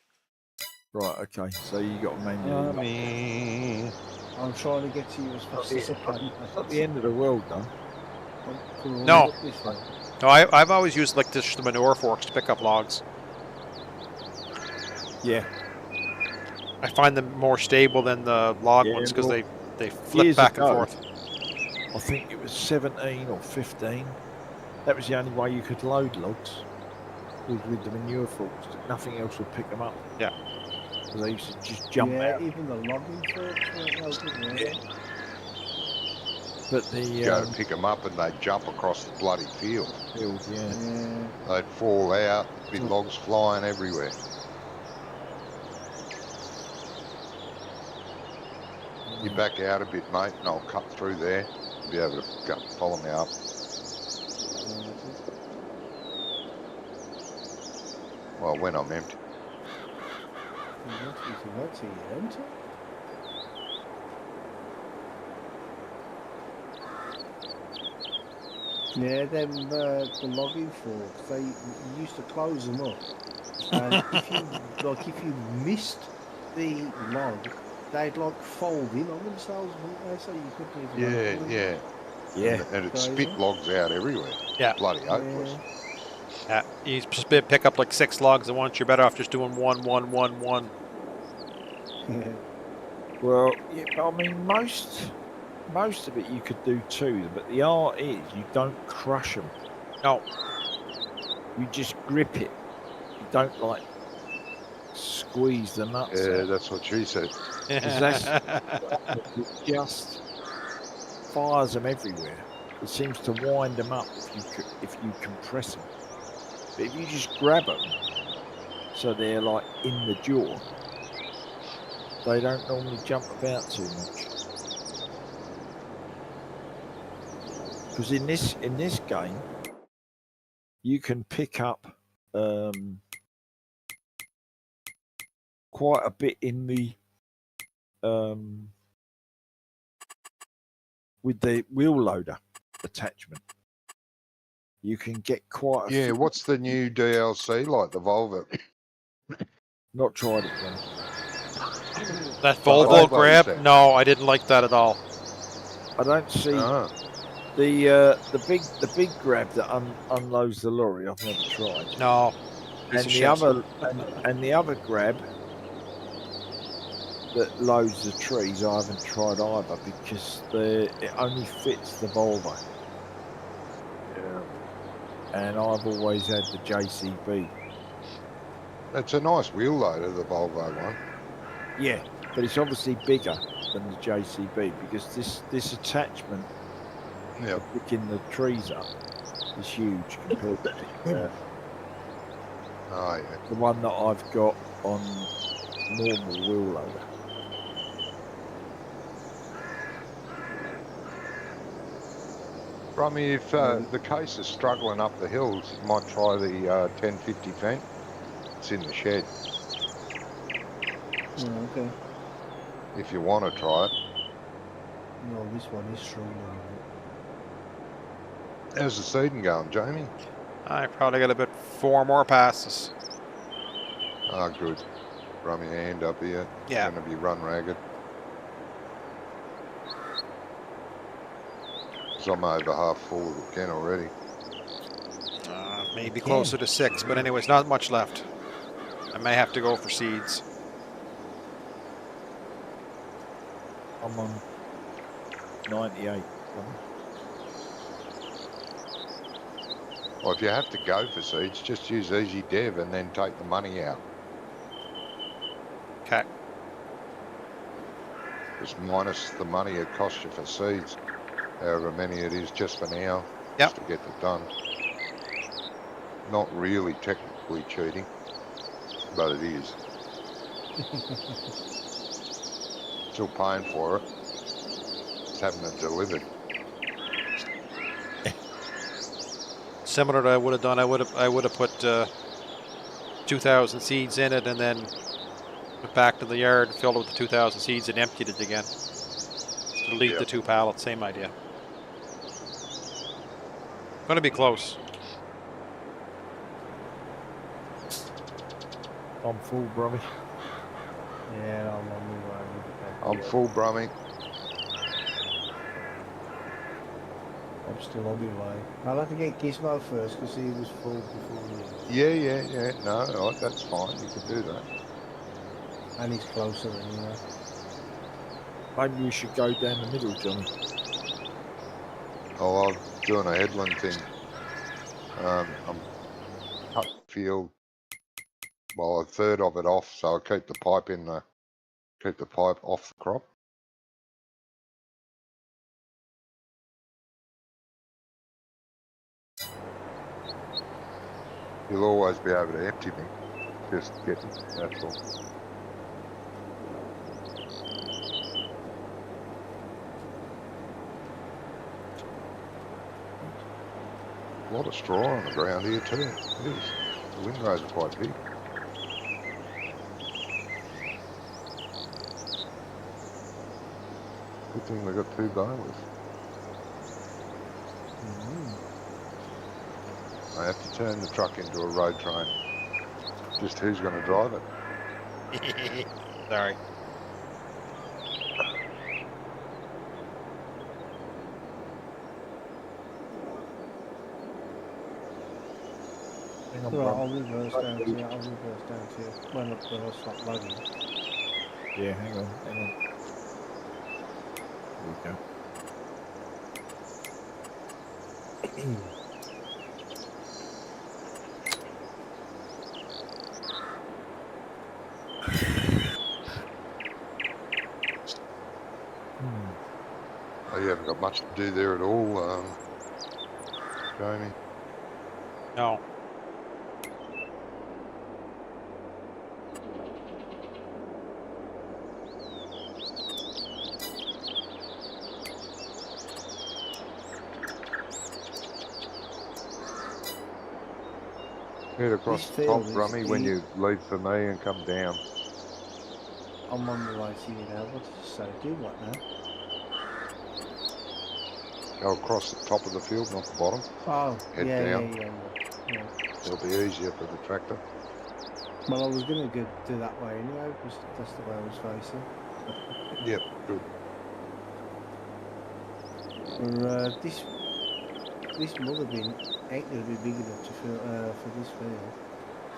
Right, okay. So you got to manually. Me. I'm trying to get to you as fast as I can. It's not the end of the world, though. I'm coming No. up this way. No, I've always used like the manure forks to pick up logs. Yeah. I find them more stable than the log ones because well, they flip years back and ago, forth. I think it was 17 or 15. That was the only way you could load logs, was with the manure forks. Nothing else would pick them up. Yeah. Because they used to just jump Yeah, out. even the logging forks weren't no good, were they? But the Go to pick them up and they'd jump across the bloody field. field, yeah. Yeah. They'd fall out with So- logs flying everywhere. You back out a bit, mate, and I'll cut through there. You'll be able to go follow me up. Well, when I'm empty. What's he into? Yeah, them the logging forks. They you used to close them up, and if you missed the log, they'd like fold in on themselves, wouldn't they? So you couldn't even open them. Yeah. Yeah. And it Crazy. spit logs out everywhere. Yeah. Bloody hopeless. You supposed to pick up like 6 logs at once. You're better off just doing one. Yeah. Well, yeah, I mean, most of it you could do too, but the art is you don't crush them. No. You just grip it. You don't like squeeze the nuts Yeah, out. that's what she said. It just fires them everywhere. It seems to wind them up if you compress them. But if you just grab them, so they're like in the jaw, they don't normally jump about too much. Because in this game, you can pick up quite a bit in the with the wheel loader attachment. You can get quite a Yeah, few. what's the new DLC like, the Volvo? Not tried it, John. That Volvo Volvo is grab? that? No, I didn't like that at all. I don't see Ah, the big grab that unloads the lorry. I've never tried. No. And the other grab that loads the trees, I haven't tried either because it only fits the Volvo. yeah. And I've always had the JCB. It's a nice wheel loader, the Volvo one. Yeah, but it's obviously bigger than the JCB because this attachment Yeah. picking the trees up is huge compared to Oh, yeah. the one that I've got on normal wheel loader. I mean, if the case is struggling up the hills, you might try the 1050 Fendt. It's in the shed, Oh, okay. if you want to try it. No, this one is struggling. How's the seeding going, Jamie? I probably got about 4 more passes. Ah, good. Run your hand up here. Yeah. Going to be run ragged. 'Cause I'm over half full of the can already. Maybe closer to 6, but anyways, not much left. I may have to go for seeds. I'm on 98. Well, if you have to go for seeds, just use Easy Dev and then take the money out. Okay. Just minus the money it costs you for seeds. However many it is just for now. Yep. Just to get it done. Not really technically cheating, but it is. Still paying for it. Just having it delivered. Similar to what I would have done, I would have put 2,000 seeds in it and then went back to the yard, filled it with the 2,000 seeds and emptied it again. Delete Yep. the 2 pallets, same idea. Going to be close. I'm full, Brummy. Yeah, I'm on my way with the bed. I'm full Brummy. I'm still on my way. I'll have to get Gizmo first because he was full before you. Yeah. No, that's fine. You can do that. And he's closer anyway. Maybe we should go down the middle, Johnny. Oh, I'm doing a headland thing. I'm cut the field. Well, a third of it off, so I keep the pipe off the crop. You'll always be able to empty me. Just get me, that's all. A lot of straw on the ground here too. Jeez, the windrows are quite big. Good thing we got 2 balers. I have to turn the truck into a road train. Just who's going to drive it? Sorry. Hang on, Right, Brum. I'll reverse down to you. When I stop loading. Yeah, hang on. There we go. Oh, you haven't got much to do there at all, Jamie. No. Head across This the top, field is Brummy, when you leave for me and come down. I'm on my way to you now. What did you say? Do what now? Go across the top of the field, not the bottom. Oh, Head yeah. down. It'll be easier for the tractor. Well, I was going to go do that way anyway because that's the way I was facing. Yep, good. This mother bin ain't going to be big enough to fill for this field.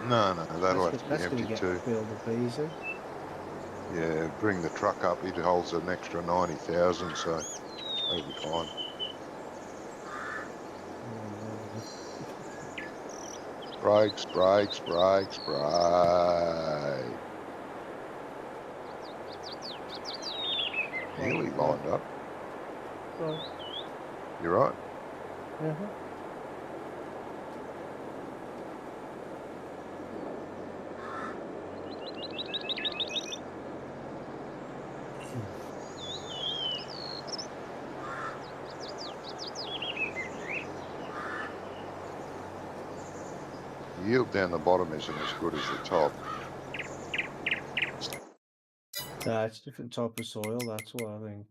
No, that'll have to be That's going to empty get too. filled up easy. Yeah, bring the truck up. It holds an extra 90,000, so that'll be fine. Brakes. Nearly lined up. Right. You're right. Yield down the bottom isn't as good as the top. It's a different type of soil, that's what I think.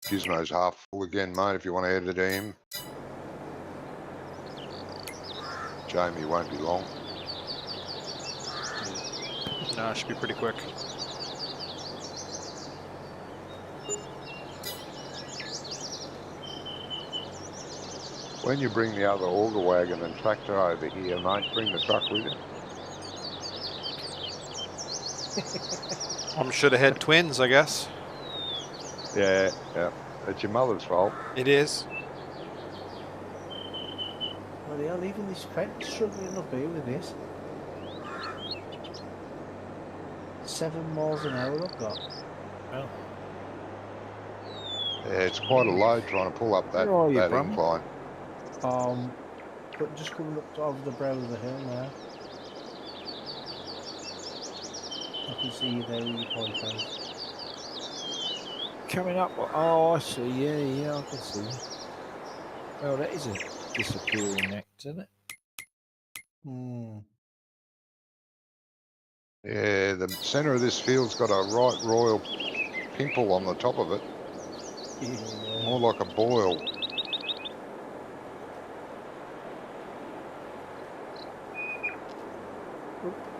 Gizmo's half full again, mate, if you want to add it to him. Jamie won't be long. No, it should be pretty quick. When you bring the other auger wagon and tractor over here, mate, bring the truck with you. Should have had twins, I guess. Yeah. It's your mother's fault. It is. Well, yeah, even this crate struggling up here with this. 7 miles an hour I've got. Oh. Yeah, it's quite a load trying to pull up that Where are you, Brum? incline. But just coming up over the brow of the hill now. I can see you there with your pipe out. Coming up. Oh, I see. Yeah, I can see. Well, that is a disappearing act, isn't it? Yeah, the centre of this field's got a right royal pimple on the top of it, Yeah. more like a boil.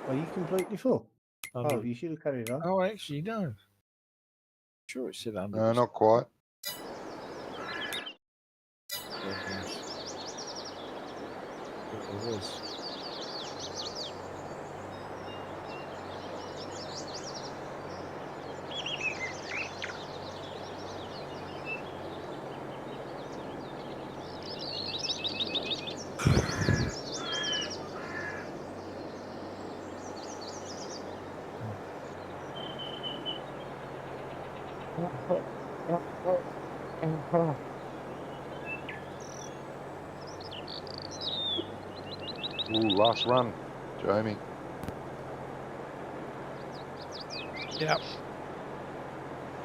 Are you completely full? Under- Oh, you should have carried on. Oh, actually, no. Sure, it said under. No, not quite. It was. Ooh, last run, Jamie. Yeah.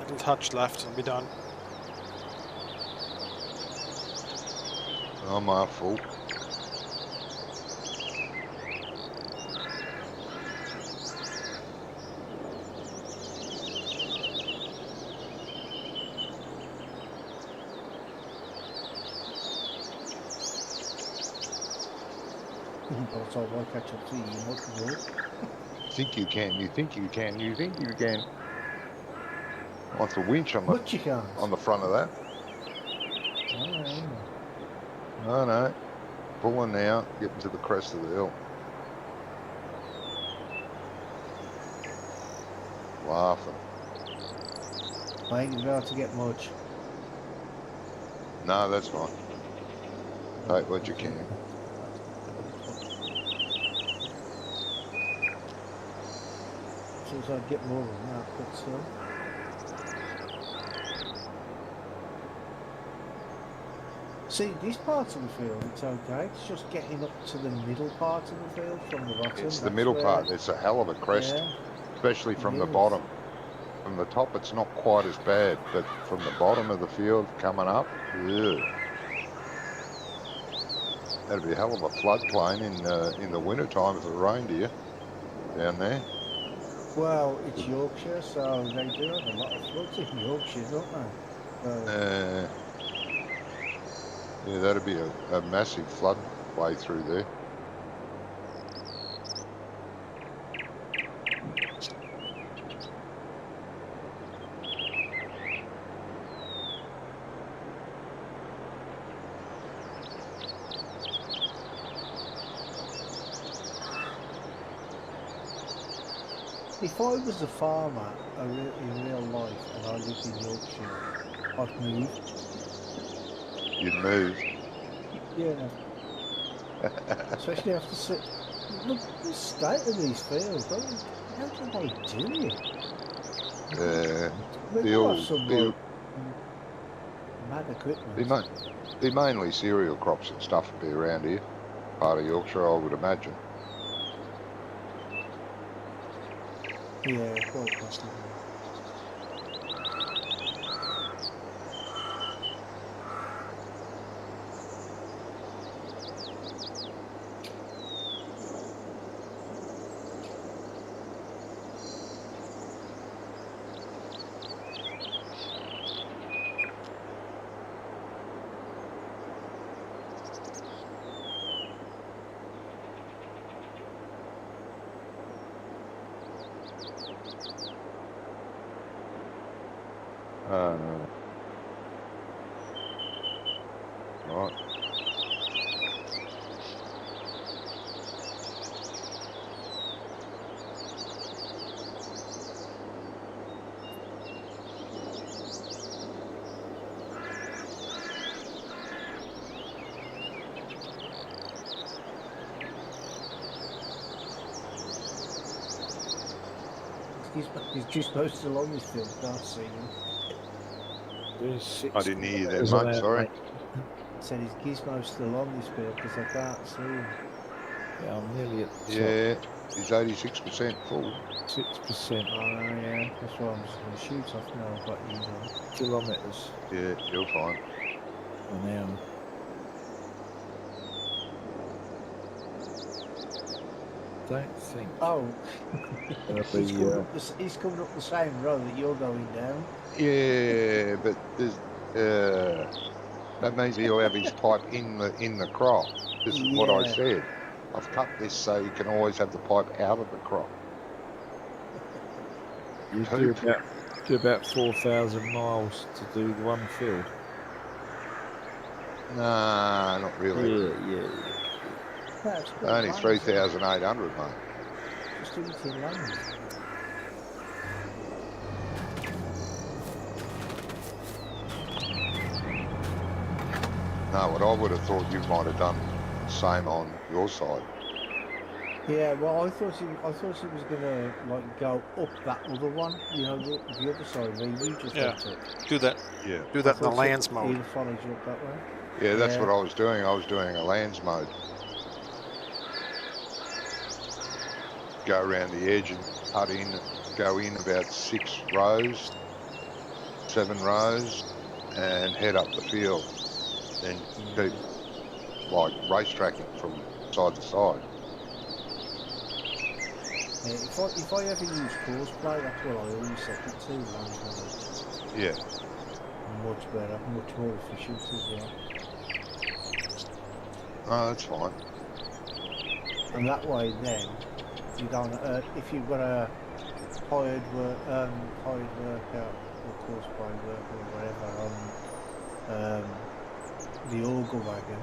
Little touch left and be done. I'm half full. By the time I catch up to you, you might be bored. Think you can, you think you can, you think you can. Wants a winch on the But you can't. on the front of that. Oh, No, no. Pulling now, getting to the crest of the hill. Laughing. I ain't about to get much. No, that's fine. Take what you can. Since I'd get more than that, but still. See, this part of the field, it's okay. It's just getting up to the middle part of the field from the bottom. It's the That's middle where- part. It's a hell of a crest, Yeah, especially from the is. bottom. From the top, it's not quite as bad, but from the bottom of the field coming up, ugh. That'd be a hell of a floodplain in the winter time if it rained here down there. Well, it's Yorkshire, so they do have a lot of floods in Yorkshire, don't they? So, Yeah, that'd be a massive floodway through there. if I was a farmer in real life and I lived in Yorkshire, I'd move. You'd move. Yeah. Especially after look at the state of these fields. I mean, how do they do it? They do have some like mad equipment. Be mainly cereal crops and stuff would be around here, part of Yorkshire, I would imagine. Yeah, quite possibly. Right. He's just posted along this field, can't see him. There's 6 I didn't hear you then, kilometres on mate, our sorry. range. Said his gizmo still on this field because I can't see him. Yeah, I'm nearly at the Yeah, he's 86% full. top. 6% Oh yeah, that's why I'm just going to shoot off now. I've got you on. kilometres Yeah, you're fine. an hour. don't think. Oh, There'll he's be, coming up he's coming up the same road that you're going down. Yeah, but there's that means he'll have his pipe in the crop. This is what I Yeah. said. I've cut this so you can always have the pipe out of the crop. you Hoop. do about 4,000 miles to do the one field. Nah, not really. Yeah. That's good. Only Lanes, 3,800, mate. just do it in lanes. No, what I would have thought you might have done the same on your side. Yeah, well, I thought he was gonna like go up that other one, you know, the other side where you just Yeah. went up. Do that. Yeah. Do that in the thought lands He'd mode. have followed you up that way. Yeah, that's Yeah. what I was doing. I was doing a lands mode. Go around the edge and cut in, go in about 6 rows, 7 rows, and head up the field. Then keep like racetracking from side to side. Yeah, if I ever use Courseplay, that's what I always set it to, lanes mode. Yeah. Much better, much more efficient as well. Oh, that's fine. And that way, then you don't. If you've got a hired worker or Courseplay worker or whatever on the auger wagon,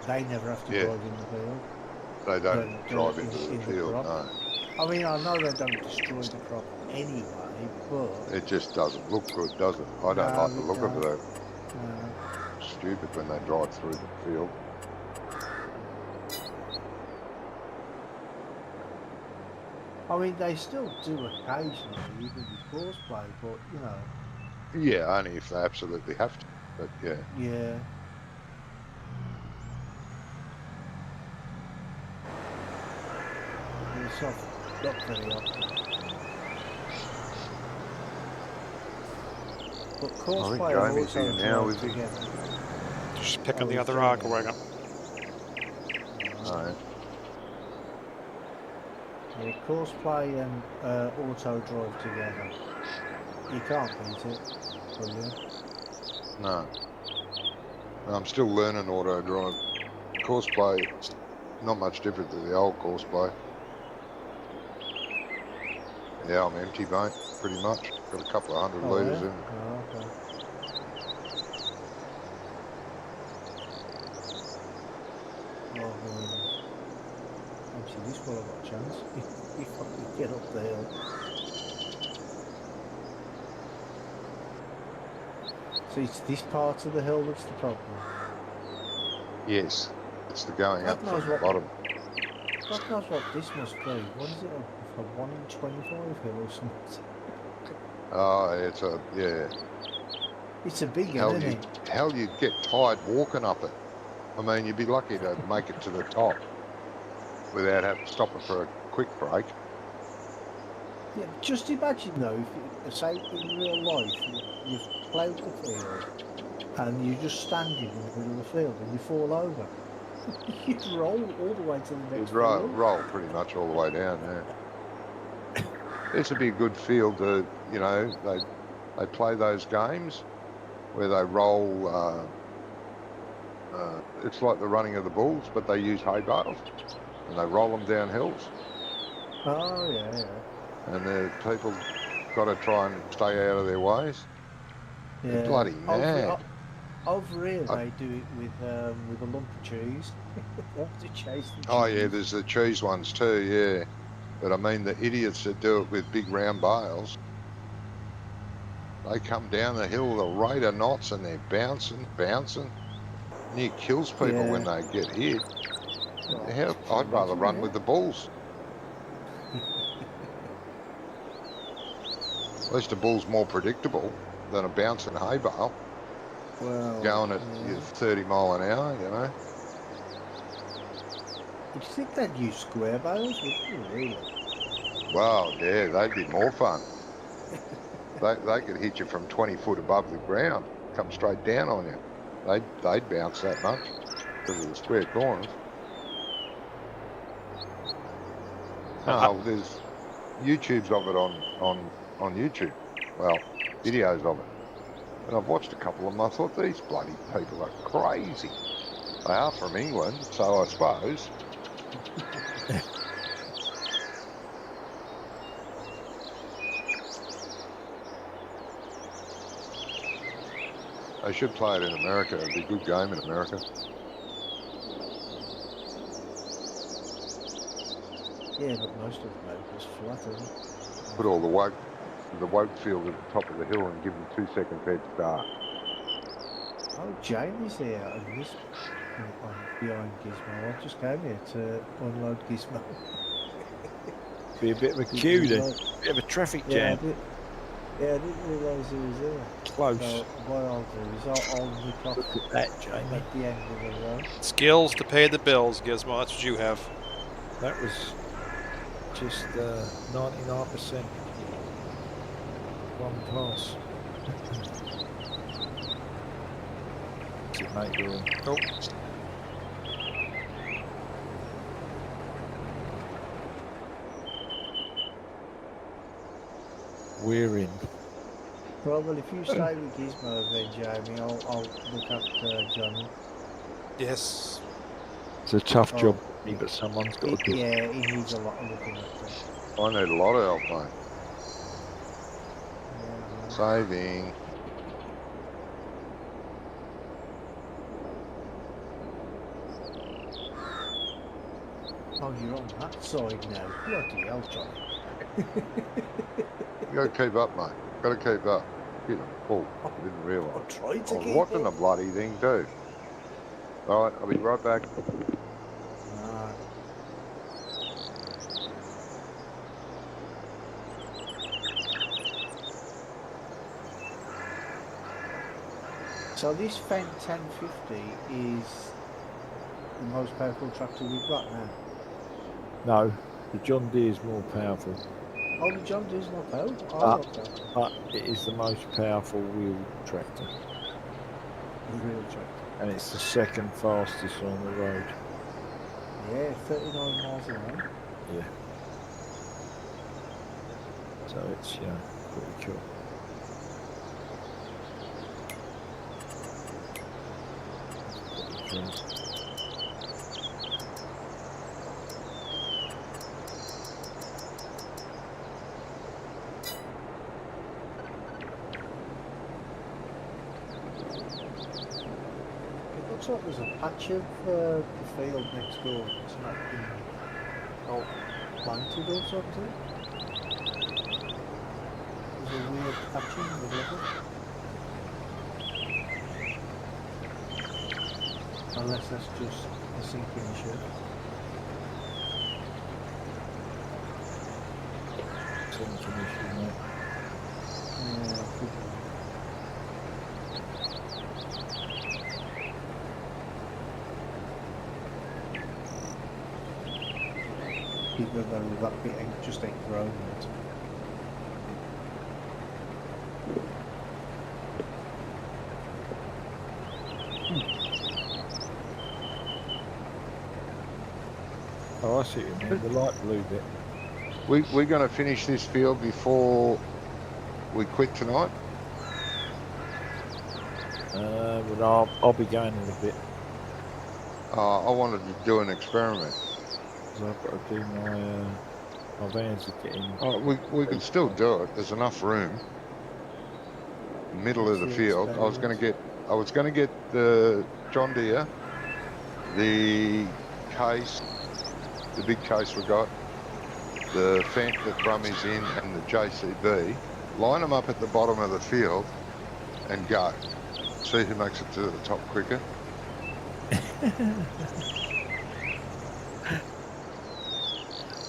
they never have to Yeah. drive in the field. They don't drive in into the the field, crop. no. I mean, I know they don't destroy the crop anyway, but It just doesn't look good, does it? I don't No, like the it look of don't. it. Stupid when they drive through the field. I mean, they still do occasionally, even with Courseplay, but you know, Yeah, only if they absolutely have to. But yeah. yeah. It's not very often. But Courseplay and Jamie's also here now, drive is he? together. Just picking the he's other down auger there. wagon. No. Yeah, Courseplay and auto drive together. You can't beat it. Brilliant. No. I'm still learning auto drive. Courseplay, not much different to the old Courseplay. Yeah, I'm empty, mate, pretty much. Got a couple of 100 Oh, litres yeah? in. Oh, okay. Well, actually, this one I've got a chance. If I can get up the hill. So it's this part of the hill that's the problem. Yes, it's the going God up knows from the what- bottom. God knows what this must be. What is it? A 1 in 25 hill or something? Oh, it's a, yeah. It's a big Hell, one, isn't it? hell, you'd get tired walking up it. I mean, you'd be lucky to make it to the top without having to stop it for a quick break. Yeah, just imagine though, if say in real life you've ploughed the field and you're just standing in the middle of the field and you fall over, you'd roll all the way to the next You'd field. roll pretty much all the way down there. This would be a good field to, you know, they play those games where they roll, it's like the running of the bulls, but they use hay bales and they roll them down hills. Oh yeah. And the people got to try and stay out of their ways. They're bloody mad. Over here they do it with a lump of cheese. They have to chase the cheese. Oh yeah, there's the cheese ones too, yeah. But I mean the idiots that do it with big round bales, they come down the hill with a rate of knots and they're bouncing. Near kills people when they get hit. Oh, Hell, can you I'd rather imagine, run yeah? with the bulls. At least a bull's more predictable than a bouncing hay bale Well, going at yeah. 30 mile an hour, you know. Would you think they'd use square bales? Wouldn't you, really? Well, yeah, they'd be more fun. They could hit you from 20 foot above the ground, come straight down on you. They'd bounce that much because of the square corners. No, there's YouTubes of it on YouTube. Well, videos of it. And I've watched a couple of them. I thought these bloody people are crazy. They are from England, so I suppose. They should play it in America. It'd be a good game in America. Yeah, but most of them are just flat, isn't it? Put all the woke field at the top of the hill and give them 2 seconds head start. Oh, Jamie's there on this on behind Gizmo. I just came here to unload Gizmo. Be a bit of a queue then. Bit of a traffic Yeah, jam. I didn't realise he was there. Close. So what I'll do is I'll nick off Look at that, Jamie. at the end of the road. Skills to pay the bills, Gizmo. That's what you have. That was just 99%. One pass. Mate, you're in. Oh, We're in. Well, if you stay with Gizmo then, Jamie, I'll look up Johnny. yes. It's a tough Oh. job, but someone's got to do it. Yeah, he needs a lot of looking at. I need a lot of help, mate. Yeah, Saving. oh, you're on that side now. Bloody hell, Johnny. You got to keep up, mate. Got to keep up. Oh, I didn't realise. I'll try to I was keep watching the up. bloody thing too. All right, I'll be right back. Ah. So this Fendt 1050 is the most powerful tractor we've got now. No, the John Deere is more powerful, Oh, the John Deere's not powerful? Oh, Ah. okay. but it is the most powerful wheeled tractor, The real tractor. and it's the second fastest on the road. Yeah, 39 miles an hour. Yeah. So it's pretty cool. Pretty cool. It looks like there's a patch of the field next door that's not been planted or something. There's a weird patch in the middle of it. Unless that's just a sinking ship. Sinking issue, mate. Yeah, could be. People though that bit just ain't grown yet. Oh, I see what you mean. The light blue bit. We're going to finish this field before we quit tonight. But I'll be going in a bit. I wanted to do an experiment. So I've got to do my vans are getting. Oh, we can still do it. There's enough room. Middle of the field. I was going to get the John Deere, the case, the big case we got, the Fendt that Brummy's in, and the JCB. Line them up at the bottom of the field and go. See who makes it to the top quicker.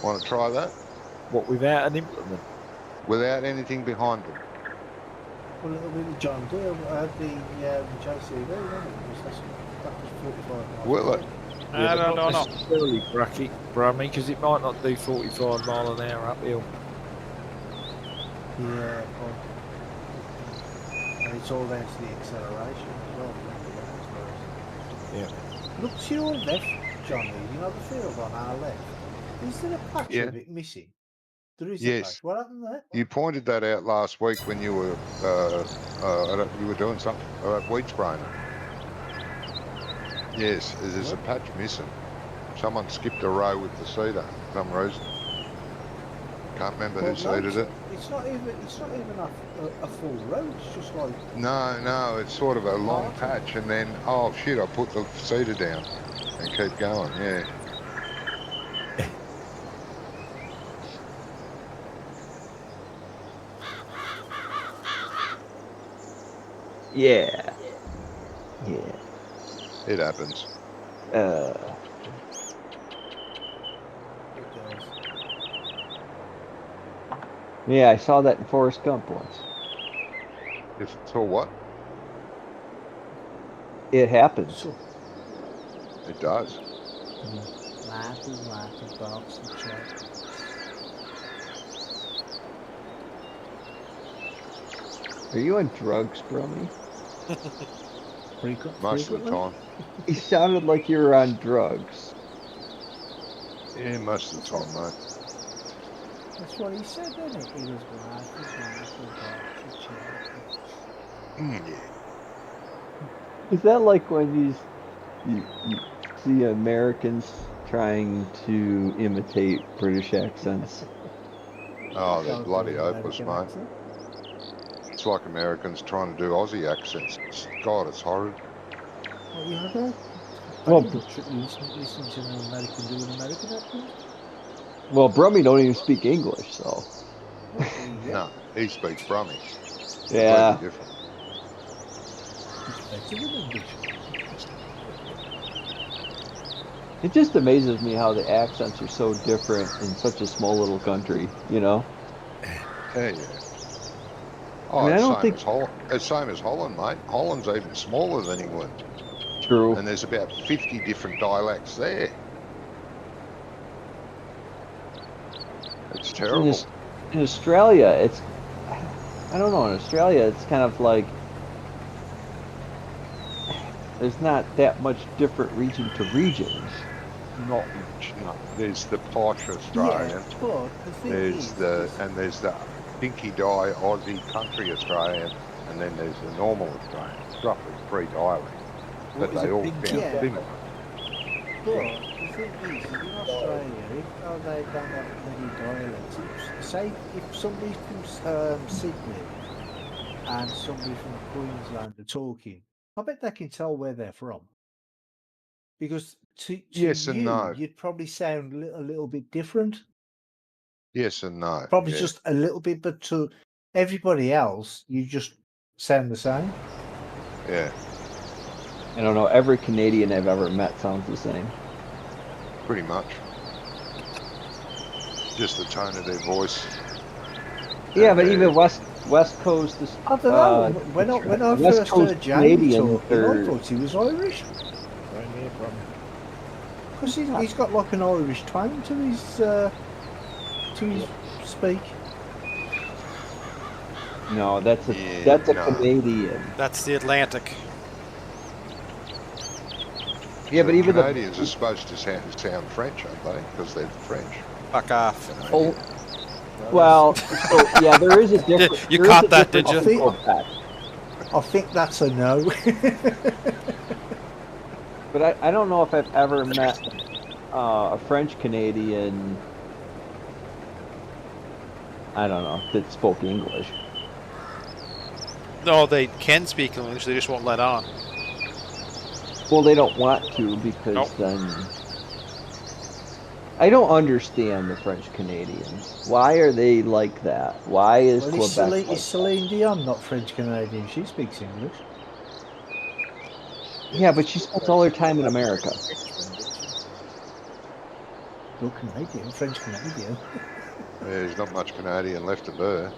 Want to try that? What, without an implement? Without anything behind them. Well, it'll be the John Deere. I had the JCB, wasn't it? That was 45 miles. Will it? Yeah, but no. not necessarily Brummy, because it might not do 45 mile an hour uphill. Yeah, well, and it's all down to the acceleration as well. I suppose. Yeah. Look to your left, Johnny. You know the field on our left. Is there a patch Yeah. of it missing? There is a Yes. patch. What happened there? You pointed that out last week when you were you were doing something weed spraying it. Yes, there's a patch missing. Someone skipped a row with the seeder for some reason. Can't remember who seeded it. It's not even a full row. It's just like No, it's sort of a long patch, and then oh shit, I put the seeder down and keep going. Yeah. Yeah. Yeah. It happens. it does. Yeah, I saw that in Forrest Gump once. If so, what? It happens. So, It does. life is like a box of chocolates. Are you on drugs, Brummy? Most of the time. You sounded like you were on drugs. Yeah, most of the time, mate. That's what he said, didn't it? He was life is like a box of chocolates. Yeah. Is that like when you see Americans trying to imitate British accents? Oh, they're Don't bloody do an hopeless, American mate. accent. It's like Americans trying to do Aussie accents. God, it's horrid. What you had there? Well, Listen to an American do an American accent? Well, Brummy don't even speak English, so Well, there you go. No, he speaks Brummy. yeah. Completely different. It's better than English. It just amazes me how the accents are so different in such a small little country, you know? Yeah. Oh, I mean, I it's don't same think- as Holland. It's same as Holland, mate. Holland's even smaller than England, True. and there's about 50 different dialects there. It's terrible. In Australia, I don't know, in Australia, it's kind of like there's not that much different region to region. Not much. No. There's the posh Australian. Yeah, but the thing There's is, the dinky dye Aussie country Australian, and then there's the normal Australian. It's roughly 3 dialects, but What is they a all dinky sound dye? similar. but the thing is, in Australia, if they don't have many dialects, say if somebody from Sydney and somebody from Queensland are talking, I bet they can tell where they're from. Because to Yes and you, no. you'd probably sound a little bit different. Yes and no. Probably yeah. just a little bit, but to everybody else, you just sound the same. Yeah, I don't know, every Canadian I've ever met sounds the same. pretty much. Just the tone of their voice. Yeah, And but their- even West Coast is I don't know. When I West first Coast heard Jamie Canadians talking, I are- thought he was Irish. Right here from Because he's got like an Irish twang to his speak. No, that's a Yeah, no. Canadian. That's the Atlantic. Yeah, but even Canadians are supposed to sound French, aren't they? Because they're French. Fuck off. Oh, well, so, yeah, there is a difference. You caught that, did you? I I think that's a no. But I don't know if I've ever met a French Canadian, I don't know, that spoke English. No, they can speak English, they just won't let on. Well, they don't want to because Nope. then... I don't understand the French Canadians. Why are they like that? Why is Well, Quebec like Celine Dion not French Canadian? She speaks English. that? Yeah, but she spends all her time in America. Well, Canadian, French Canadian. There's not much Canadian left of her.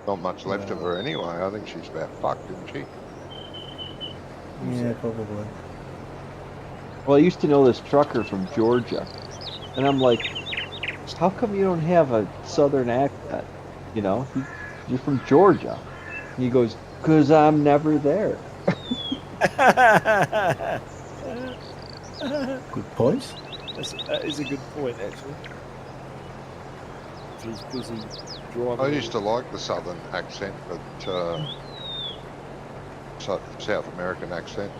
Not much left of her anyway. I think she's about fucked, isn't she? Yeah, probably. Well, I used to know this trucker from Georgia, and I'm like, how come you don't have a southern accent? You know, you're from Georgia. And he goes, 'cause I'm never there. Good point. That is a good point, actually. If he's busy driving. I used to like the southern accent, but South American accent,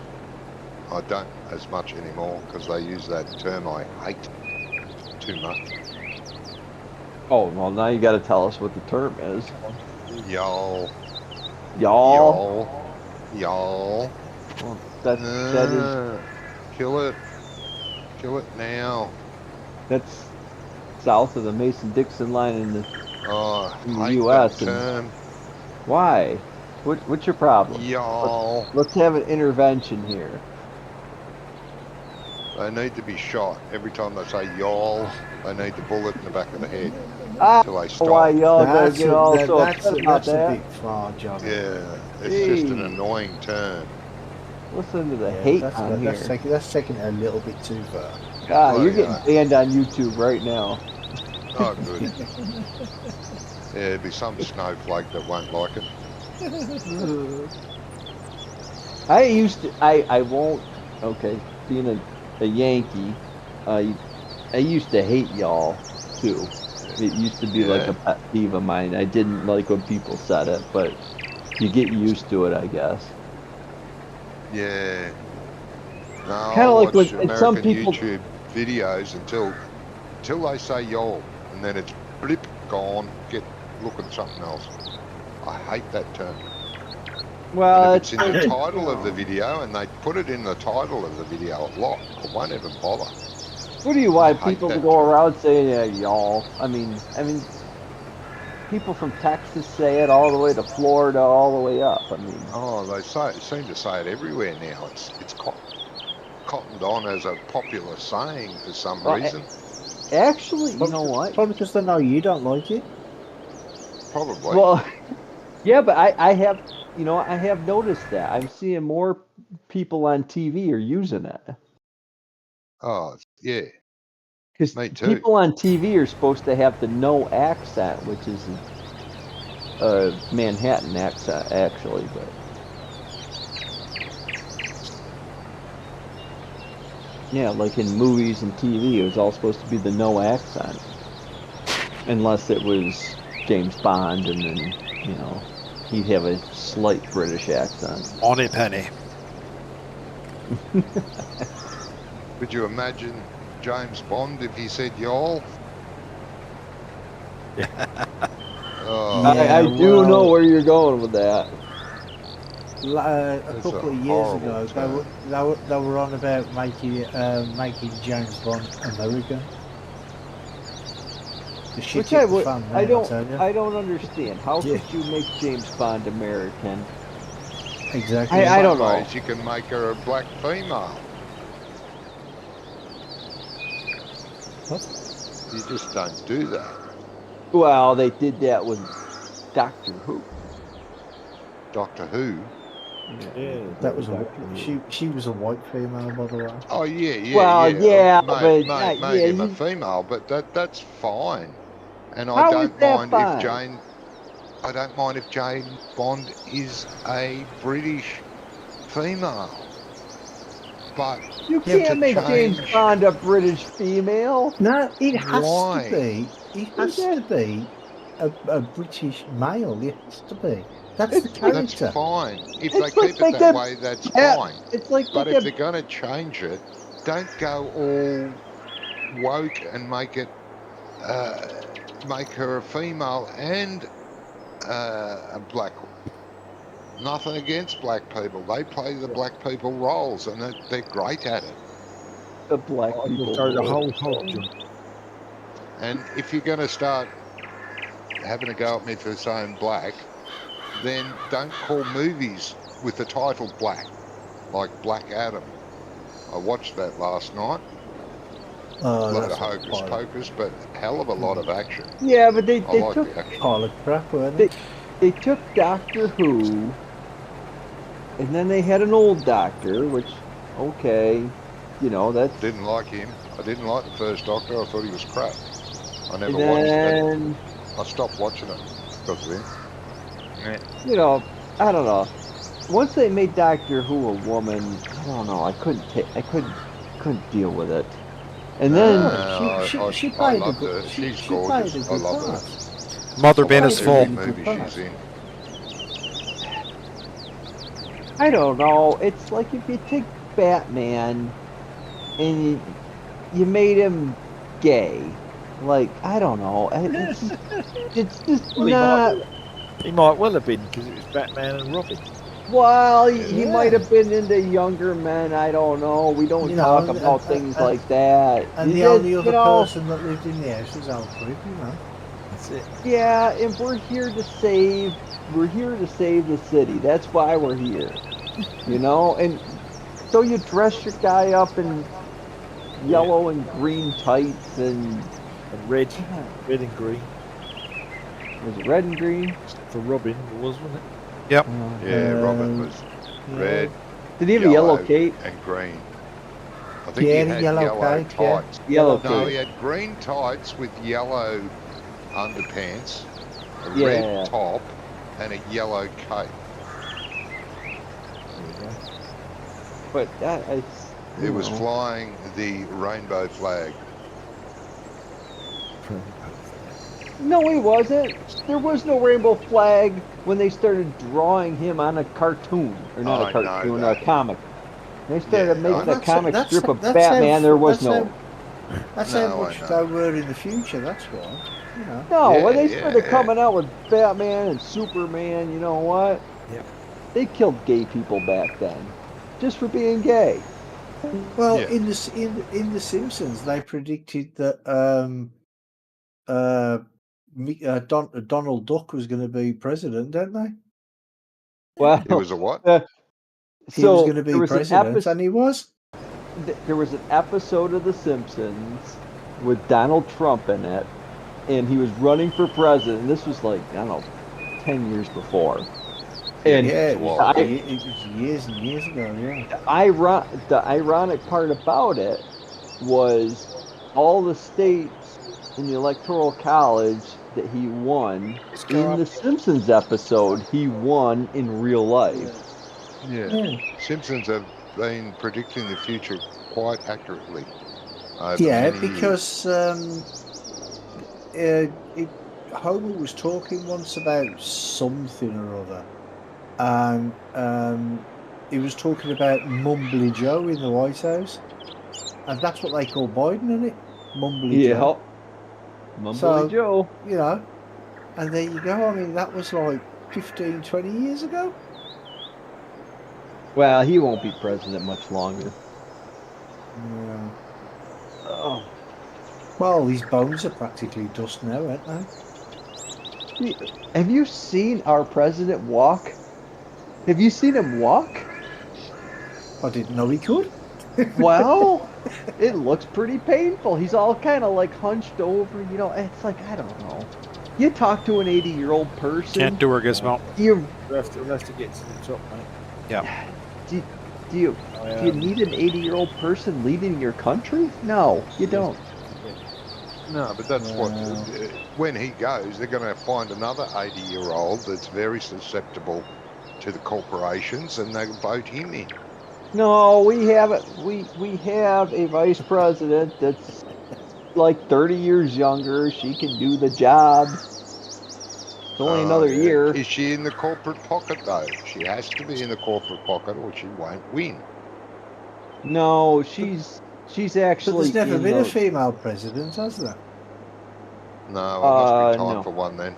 I don't as much anymore because they use that term I hate too much. Oh, well, now you got to tell us what the term is. Y'all, Y'all. y'all. Well, that is Kill it now. that's south of the Mason-Dixon line in the Oh, in the I hate U.S. that and term. why? What's your problem? Y'all. Let's have an intervention here. They need to be shot every time they say y'all. They need the bullet in the back of the head Ah, till they stop. why y'all gotta That's get a, all that, so that's upset a, about that's a that? bit far, Johnny. Yeah, it's just an Hey. annoying term. Listen to the Yeah, hate that's, on that's, here. that's taking it a little bit too far. God, you're Bloody getting banned on YouTube right now. Oh, good. Yeah, there'd be some snowflake that won't like it. I won't, okay, being a Yankee, I used to hate y'all too. It used to be like Yeah. a pet peeve of mine. I didn't like when people said it, but you get used to it, I guess. Yeah. No, Kind I'll of like watch when some American people, YouTube videos until they say y'all, and then it's blip gone. Look at something else. I hate that term. well, And if it's in the it's title of the video, and they put it in the title of the video a lot, I won't even bother. what do you I want hate people to that go term. around saying, yeah, y'all? I mean, people from Texas say it all the way to Florida, all the way up. I mean, Oh, they seem to say it everywhere now. It's cottoned on as a popular saying for some well, reason. actually, you know what? Probably because they know you don't like it. Probably. Well, yeah, but I have, I have noticed that. I'm seeing more people on TV are using it. Oh, yeah. Because Me too. people on TV are supposed to have the no accent, which is a Manhattan accent, actually. But yeah, like in movies and TV, it was all supposed to be the no accent, unless it was James Bond, and then he'd have a slight British accent. Money penny. Could you imagine James Bond if he said y'all? Oh, Yeah. I do know where you're going with that. A It's couple a of years horrible ago, term. they were on about making James Bond American. The shit Which hit the fan, man, I tell you. I don't understand. How Yeah. could you make James Bond American? Exactly. I don't Some know. ways you can make her a black female. What? You just don't do that. Well, they did that with Doctor Who. Doctor Who? Yeah, they Yeah, did That with was Doctor Who. she was a white female, by the way. Oh yeah. Well, yeah, but Made him a female, but that's fine. And I how is don't that mind fine? I don't mind if Jane Bond is a British female. But You Yeah, can't make James change- Bond a British female. No, it has Why? to be. It has to be a British male. It has to be. That's the It's like That's character. fine. If it's they like keep it they that get way, that's yeah, fine. it's like But they if get they're going to change it, don't go all woke and make her a female and a black. Nothing against black people. They play the black people roles, and they're great at it. the black I people. will go the role. whole hog, John. And if you're going to start having a go at me for saying black, then don't call movies with the title black, like Black Adam. I watched that last night. Oh, Load that's of a hocus pocus, but hell of a lot of action. Yeah, but I like the action. pile of crap, weren't it? they took Doctor Who, and then they had an old Doctor, which okay, that's. Didn't like him. I didn't like the first Doctor. I thought he was crap. I never And watched it. then I stopped watching it because of him. I don't know. Once they made Doctor Who a woman, I don't know. I couldn't couldn't deal with it. And then She I played a loved good. her. She She's played gorgeous. a I good love her. part. Mother She bin played is a full. really Every good movie part. she's in. I don't know. It's like if you take Batman and you made him gay. Like, I don't know. It's just Well, not. he might well have been because it was Batman and Robin. Well, he Yeah. might have been into younger men. I don't know. We don't You know, talk and- about and- things and- like that. And You the just, only other person that lived in the house was Alfred, you know. That's it. Yeah, and we're here to save the city. That's why we're here. You know? And so you dress your guy up in yellow and green tights and And red and green was it red and green? for Robin. It was, wasn't it? Yep. Yeah, Robin Uh, was yeah. red, Did he have a yellow yellow, cape? and green. I think Yeah, he the had yellow yellow cape, yeah. tights. Yellow No, cape. he had green tights with yellow underpants, a Yeah. red top, and a yellow cape. There you go. But it's He was know. flying the rainbow flag. No, he wasn't. There was no rainbow flag when they started drawing him on a cartoon, or not I a know cartoon, a that. comic. They started Yeah, making I a know. comic strip of that's Batman. There was that's no. That's No, how I much know. they were in the future. That's why, you know. No, when they Yeah, started yeah. coming out with Batman and Superman, you know what? Yep. They killed gay people back then, just for being gay. Well, Yeah. in the Simpsons, they predicted that Donald Duck was going to be president, didn't they? Well, He was a what? He was so going to there be was an president, and he was. there was an episode of The Simpsons with Donald Trump in it, and he was running for president. This was like, I don't know, 10 years before. Yeah, And Yeah, it's a while ago. it was years and years ago. Yeah. the ironic part about it was all the states in the Electoral College that he won in the Simpsons episode, he won in real life. Yeah. Simpsons have been predicting the future quite accurately over Yeah, many because Homer was talking once about something or other, and he was talking about Mumbly Joe in the White House, and that's what they call Biden, isn't it? Mumbly Joe. Yeah, Mumbly So, Joe. you know, and there you go. I mean, that was like 15, 20 years ago. Well, he won't be president much longer. Yeah. Oh. Well, these bones are practically dust now, aren't they? Have you seen our president walk? Have you seen him walk? I didn't know he could. Well, it looks pretty painful. He's all kind of like hunched over, you know. It's like, I don't know. You talk to an 80-year-old person. Can't do her, Gizmo. You We'll have to get to the top, mate. Yeah. do you need an 80-year-old person leading your country? No, you don't. No, but that's what, when he goes, they're going to find another 80-year-old that's very susceptible to the corporations, and they vote him in. No, we have a vice president that's like 30 years younger. She can do the job. It's only another year. Is she in the corporate pocket, though? She has to be in the corporate pocket, or she won't win. No, she's But actually there's never in been a the. female president, has there? No, it must be time No. for one then.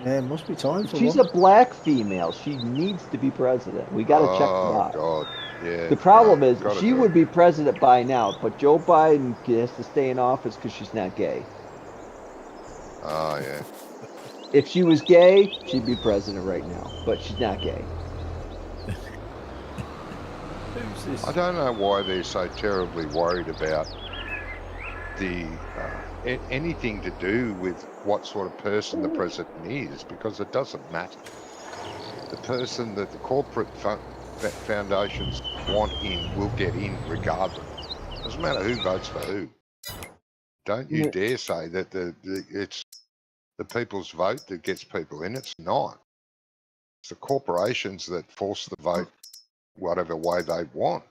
Yeah, it must be time for She's one. a black female. She needs to be president. We got to check the box. God, yeah. The problem is gotta she do would it. be president by now, but Joe Biden has to stay in office because she's not gay. Oh, yeah. If she was gay, she'd be president right now, but she's not gay. Who's this? I don't know why they're so terribly worried about the anything to do with what sort of person the president is, because it doesn't matter. The person that the corporate foundations want in will get in regardless. Doesn't matter who votes for who. Don't you dare say that it's the people's vote that gets people in. It's not. It's the corporations that force the vote whatever way they want.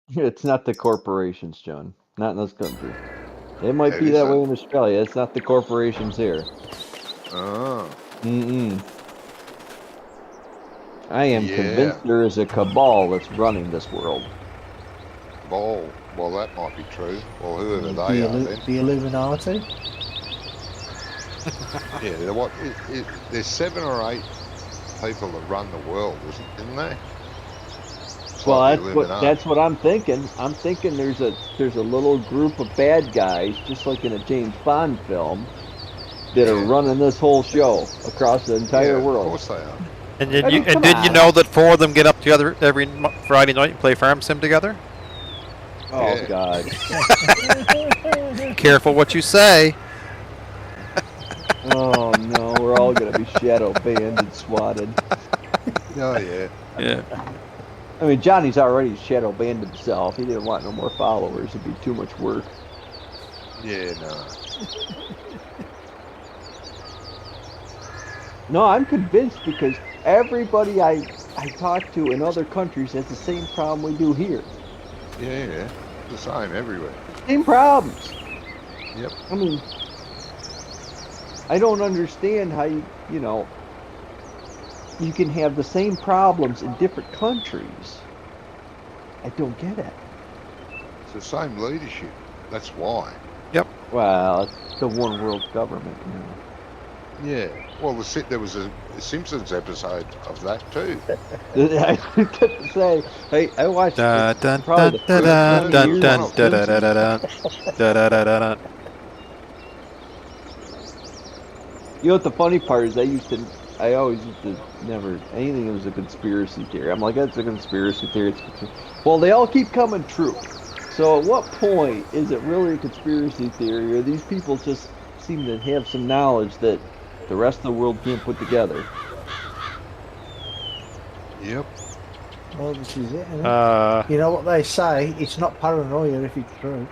It's not the corporations, John. Not in this country. It might It be that way isn't? in Australia. It's not the corporations here. Oh, Mm-mm. I am yeah. convinced there is a cabal that's running this world. Well, that might be true. Well, whoever The, they are then. the Illuminati. Yeah, there's 7 or 8 people that run the world, isn't there? It's Well, like the Illuminati. that's what I'm thinking. I'm thinking there's a little group of bad guys, just like in a James Bond film, that are running this whole show across the entire Yeah, world. of course they are. And I did mean, you come did you on. know that 4 of them get up together every Friday night and play Farm Sim together? Oh Yeah. God. Careful what you say. Oh no, we're all gonna be shadow banned and swatted. Oh, yeah. Yeah. I mean, Johnny's already shadow banned himself. He didn't want no more followers. It'd be too much work. Yeah, no. No, I'm convinced because everybody I talk to in other countries has the same problem we do here. Yeah. The same everywhere. Same problems. Yep. I mean, I don't understand how you can have the same problems in different countries. I don't get it. It's the same leadership. That's why. Well, it's the one world government. Yeah. Well, there was a Simpsons episode of that too. I was gonna say, hey, I watched Dun, dun, probably dun, the dun, first 20 dun, years dun, of dun, dun, Simpsons. dun, dun, dun, dun, dun. You know what the funny part is? I always used to never, anything that was a conspiracy theory. I'm like, that's a conspiracy theory. Well, they all keep coming true. So at what point is it really a conspiracy theory, or these people just seem to have some knowledge that the rest of the world can't put together? Yep. Well, this is it, isn't it? You know what they say? It's not paranoia if it's true.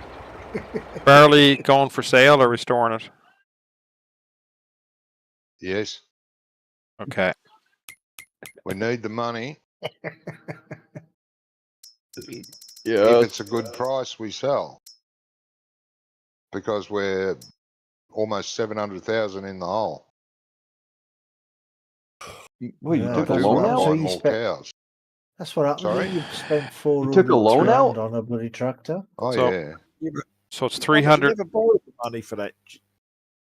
Barely going for sale or restoring it? Yes. Okay. We need the money. Yeah. If it's a good price, we sell. Because we're almost 700,000 in the hole. Wait, you Yeah, took a I do loan want to out? buy So you more spent- cows. That's what happens Sorry? when you've spent You 400 took a loan out? grand on a bloody tractor. Oh, So- yeah. So it's You 300. never borrowed the money for that.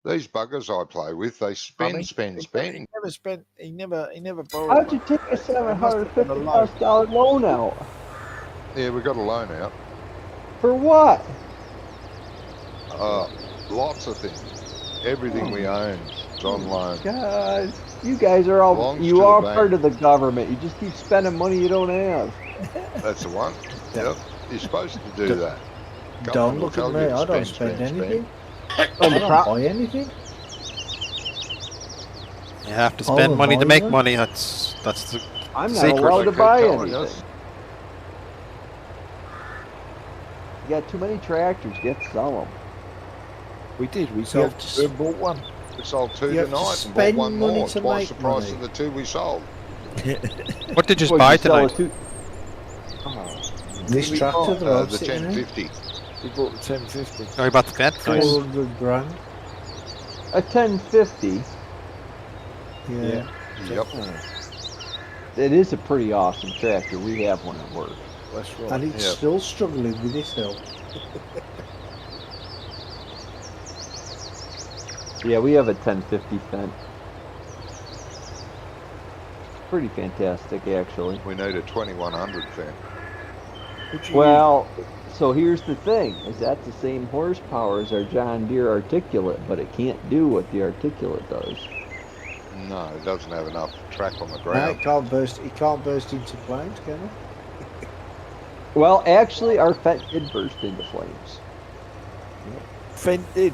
These buggers I play with, they spend. He never spent. He never borrowed. How'd you money take for a that, so he must have done a loan. $750,000 loan out? Yeah, we got a loan out. For what? Lots of things. Everything we own is on loan. God, you guys are all Belongs to you the are bank. part of the government. You just keep spending money you don't have. That's the one. Yep. You're supposed to do that. Don't Government will look at tell me. you to I don't spend anything. And I the don't pro- buy anything. You have to All spend of money to mine, make then? money. That's the I'm not secret. allowed They to keep buy telling anything. us. You got too many tractors. You have to sell them. We did. We So- sold. We bought one. We sold 2 You have to tonight and bought spend one money more. to Twice make the price money. of the 2 we sold. What did you Well, buy sell tonight? it This We tractor bought, that I'm The sitting in, 1050. We bought the 1050. Oh, you bought the fence? Nice. 400 grand. a 1050. Yeah. Yep. It is a pretty awesome tractor. We have one at work. That's right. And it's Yeah. still struggling with this hill. Yeah, we have a 1050 Fendt. Pretty fantastic, actually. We need a 2100 fan. Would you Well, so here's the thing: is that's the same horsepower as our John Deere Articulate, but it can't do what the Articulate does. No, it doesn't have enough track on the No, ground. it can't burst into flames, can it? Well, actually, our Fendt did burst into flames. Fendt did?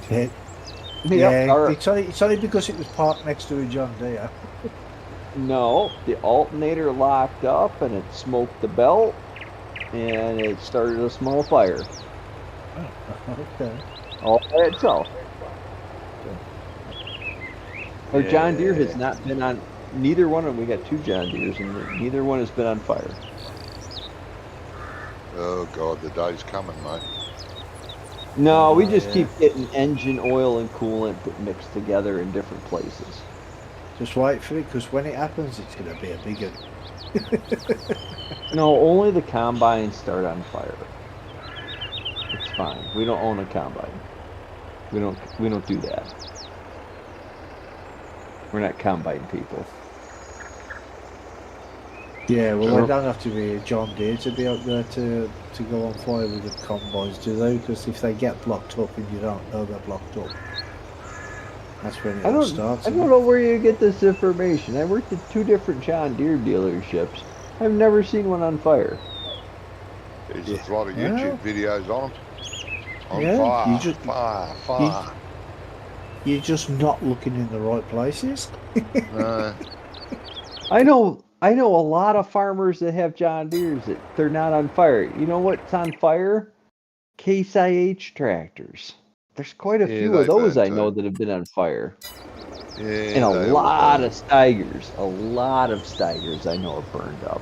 Yeah, our- it's only because it was parked next to a John Deere. No, the alternator locked up and it smoked the belt, and it started a small fire. Okay. All by itself. Our John Deere has not been on. Neither one of them. We got 2 John Deeres, and neither one has been on fire. Oh, God, the day's coming, mate. No, we just yeah. keep getting engine oil and coolant that mixed together in different places. Just wait for it, because when it happens, it's going to be a big one. No, only the combines start on fire. It's fine. We don't own a combine. We don't do that. We're not combine people. Yeah, well, Sure. I don't have to be a John Deere to be up there to go on fire with the combines, do they? Because if they get blocked up and you don't know they're blocked up, that's when it all starts. I don't know where you get this information. I worked at 2 different John Deere dealerships. I've never seen one on fire. There's a lot of YouTube videos on them. On Yeah, fire, fire. You're just not looking in the right places. No. I know a lot of farmers that have John Deeres that they're not on fire. You know what's on fire? Case IH tractors. There's quite a few they of those burn I know too. that have been on fire. Yeah, And a they all lot burn. of Steigers. A lot of Steigers I know are burned up.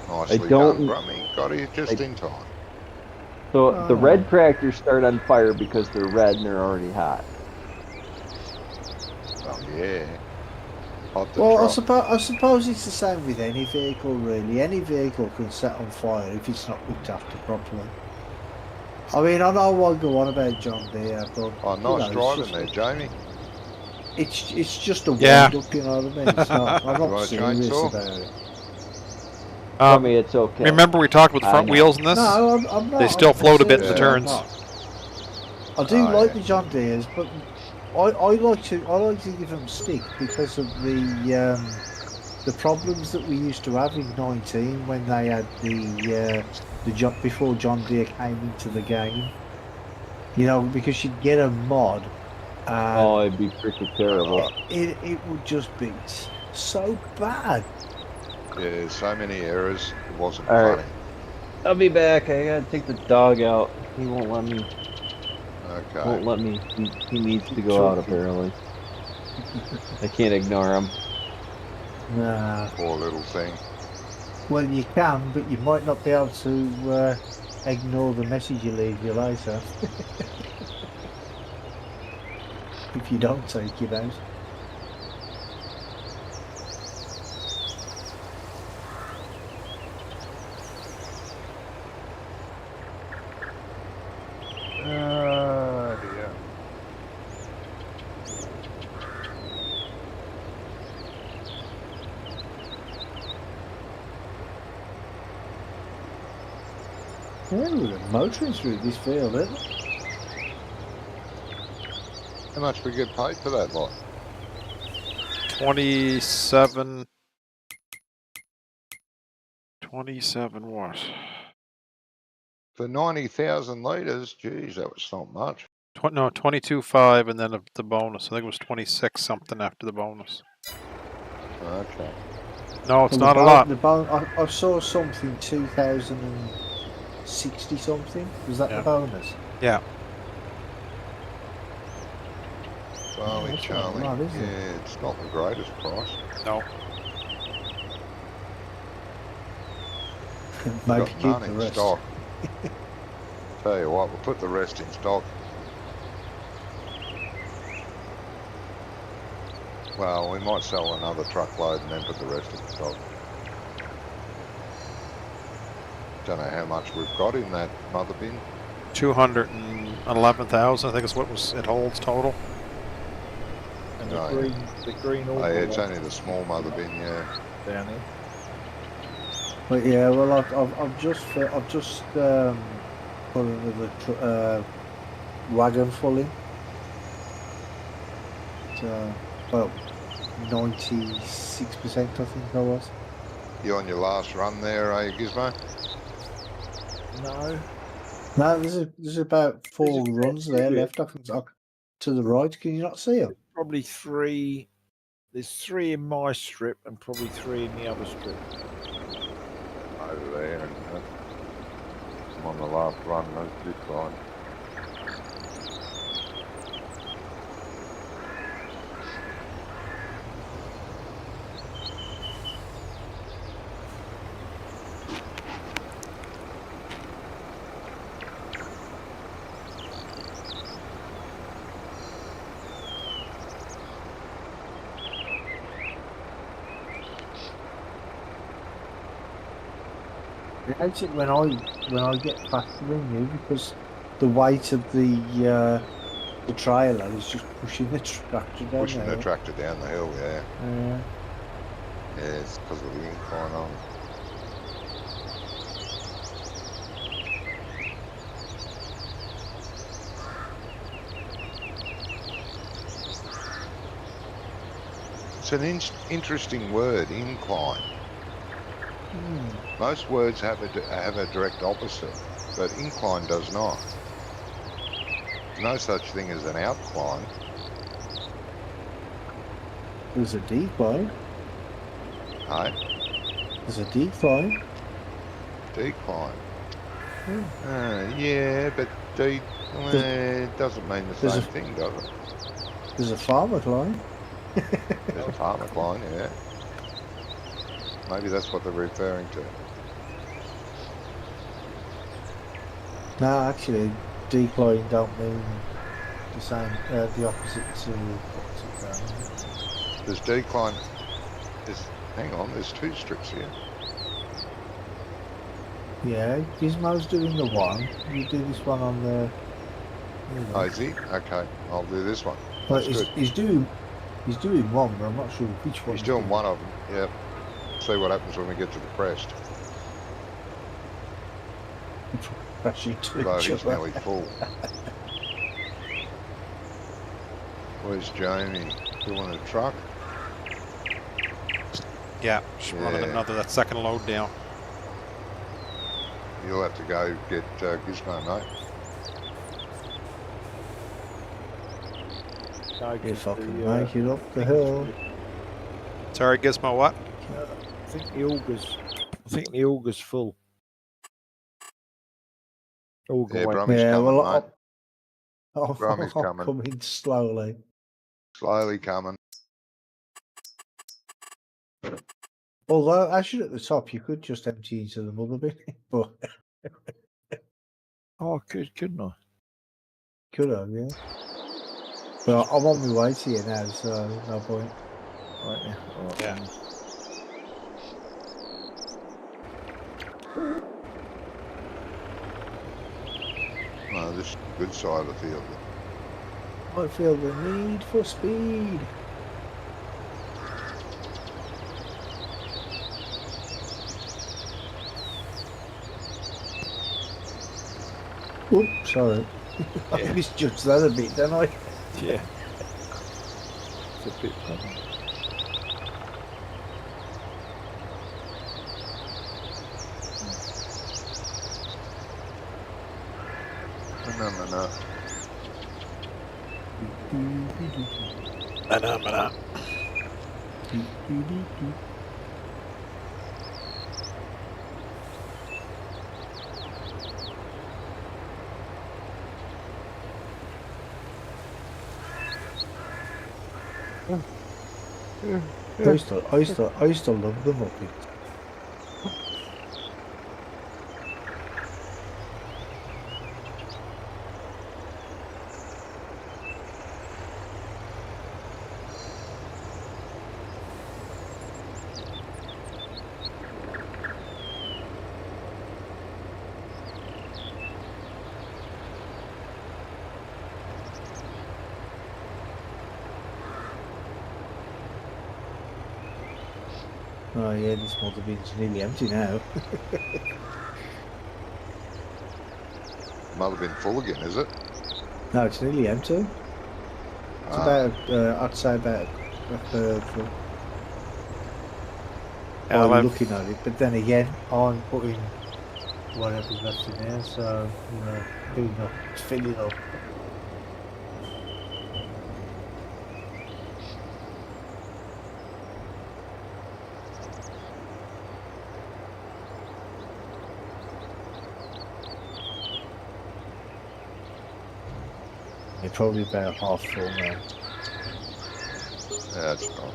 Nicely don't- done, Grummy. Got here just in time. So the red tractors start on fire because they're red and they're already hot. Oh, yeah. Hot to Well, trot. I suppose it's the same with any vehicle, really. Any vehicle can set on fire if it's not looked after properly. I mean, I know I go on about John Deere, but Oh, nice driving there, Jamie. It's just a Yeah. wind up, you know what I mean? It's not. I'm You not want a serious chainsaw? about it. I mean, it's okay. Remember we talked about the I front know. wheels in this? No, I'm not. They still I'm float a bit in the seriously, I'm turns. not. I do Oh, like yeah. the John Deeres, but I like to give them stick because of the problems that we used to have in 19 when they had before John Deere came into the game. You know, because you'd get a mod, and Oh, it'd be freaking terrible. it would just be so bad. Yeah, so many errors. It wasn't All right. funny. I'll be back. I gotta take the dog out. He won't let me. Okay. Won't let me. He needs to go out Choking. apparently. I can't ignore him. Nah. Poor little thing. Well, you can, but you might not be able to ignore the message you leave you later. If you don't take it out. Oh, dear. Yeah, we're motoring through this field, isn't it? How much we get paid for that lot? 27 what? For 90,000 litres, geez, that was not much. No, 22.5 and then the bonus. I think it was 26 something after the bonus. Okay. No, it's Well, not a lot. I saw something 2,060 something. Was that Yeah. the bonus? Yeah. Charlie, that's not Charlie. bad, is it? Yeah, it's not the greatest price. No. Maybe Got keep none the in rest. stock. Tell you what, we'll put the rest in stock. Well, we might sell another truckload and then put the rest in stock. Don't know how much we've got in that mother bin. 211,000. I think is what it holds total. And Oh, yeah. the green Oh, orbital yeah, it's only the small mother bin, yeah. down here. But yeah, well, I've just put another wagon full in. So, well, 96% I think I was. You on your last run there, Gizmo? No. No, there's about 4 There's a runs few there here. left. I can to the right. Can you not see them? Probably 3. There's 3 in my strip and probably 3 in the other strip. Over there, and I'm on the last run, that's this side. It hates it when I get faster than you because the weight of the trailer is just pushing the tractor down Pushing the the hill. tractor down the hill, yeah. Yeah. Yeah, it's because of the incline on. It's an interesting word, incline. Most words have a direct opposite, but incline does not. There's no such thing as an outcline. There's a decline. Hey, There's a decline. decline. Yeah, but it doesn't mean the there's same a- thing, does it? There's a farmer climb. There's a farmer cline, yeah. Maybe that's what they're referring to. No, actually, decline don't mean the same. The opposite to what's it called? There's decline. Hang on, there's two strips here. Yeah, Gizmo's doing the one. You do this one on the. Oh, is he? Okay, I'll do this one. Well, That's good. he's doing one, but I'm not sure which one. He's doing one of them. Yep. See what happens when we get to the crest. Crash into Although each he's other. nearly full. Where's Jamie? Doing a truck? Yeah, just running Yeah. that second load down. You'll have to go get Gizmo, mate. If I can make it up the hill. Sorry, Gizmo, what? I think the auger's full. Auger Yeah, weight. Brummy's Yeah, coming, well, mate. I'm Brummy's coming. coming slowly. Slowly coming. Although, actually, at the top, you could just empty into the mother bin, but Oh, couldn't I? could have, yeah. But I'm on my way to you now, so no point. Right, yeah. All right, Yeah. No, this is the good side of the field. I feel the need for speed. Oops, sorry. I Yeah. misjudged that a bit, didn't I? Yeah. It's a bit funny. No. I used to love the Muppets. Oh yeah, this mother bin's nearly empty now. Might have been full again, is it? No, it's nearly empty. It's about, I'd say about a third full. Yeah, By looking at it, but then again, I'm putting whatever's left in there, so, you know, doing up, it's filling up. You're probably about half full now. Yeah, it's not.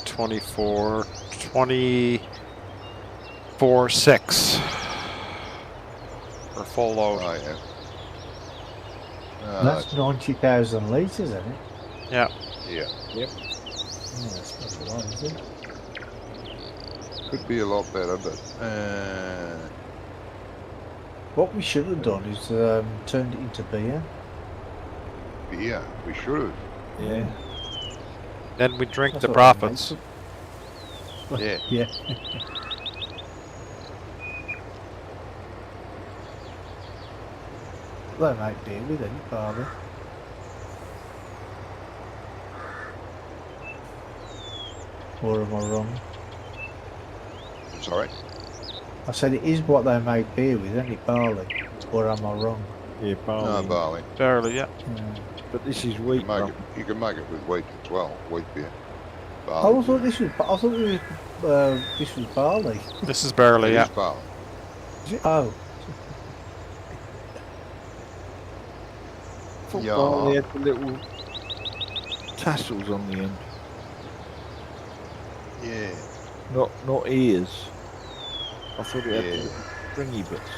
24.6 for full load. Oh, yeah. That's 90,000 litres, isn't it? Yeah. Yeah. Yeah, that's not a lot, is it? Could be a lot better, but What we should have done is turned it into beer. yeah, we should have. Yeah. Then we drink That's the what they make profits. it. Yeah. Yeah. They make beer with any barley. Or am I wrong? I'm sorry. I said it is what they make beer with, isn't it, barley? Or am I wrong? Yeah, barley. No barley. Barely, yeah. But this is You wheat. can make though. it. You can make it with wheat as well. Wheat beer. I Barley thought beer. this was barley. This is barely, It yeah. is barley. Oh, I thought Yeah. barley had the little tassels on the end, Yeah. not ears. I thought it had the Yeah. little stringy bits.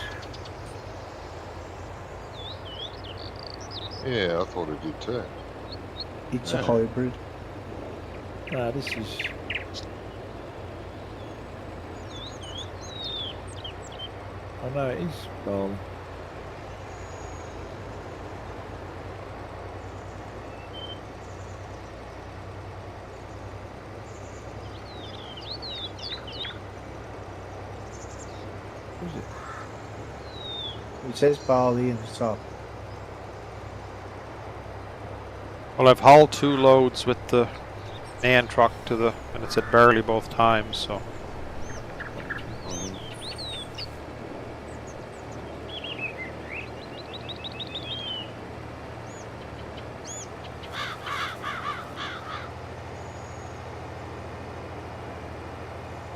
Yeah, I thought it did too. it's Yeah. a hybrid. Nah, this is. I know it is barley. Is it? It says barley in the top. Well, I've hauled 2 loads with the man truck to the, and it said barely both times, so.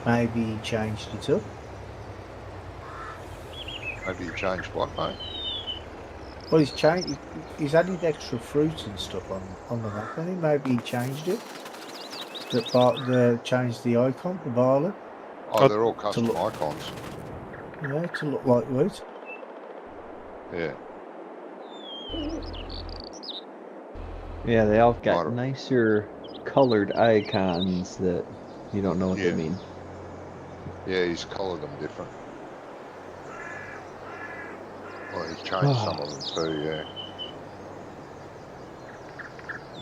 Maybe he changed it up. Maybe you changed what, mate? Well, he's changed. He's added extra fruit and stuff on the map. I think maybe he changed it. Changed the icon, the barley. Oh, they're all custom look- icons. Yeah, to look like wheat. Yeah. Yeah, they all got Modern. nicer colored icons that you don't know what Yeah. they mean. Yeah, he's coloured them different. Well, he's changed some of them too, yeah.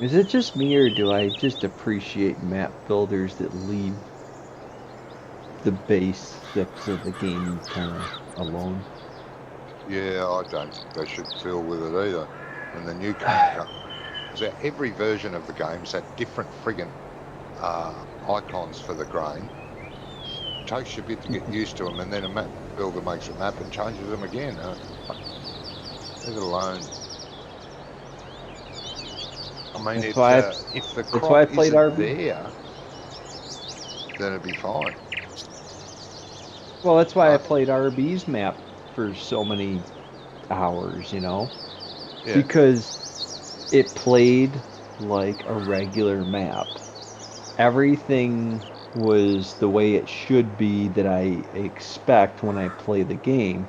Is it just me, or do I just appreciate map builders that leave the basics of the game kind of alone? Yeah, I don't think they should fill with it either. And the new game, so every version of the game's had different friggin' icons for the grain. It takes you a bit to get used to them, and then a map builder makes a map and changes them again. Leave it alone. I mean, That's why if the that's why I crop played isn't RB. there, then it'd be fine. Well, that's why I played RB's map for so many hours, you know? Yeah. Because it played like a regular map. Everything was the way it should be that I expect when I play the game.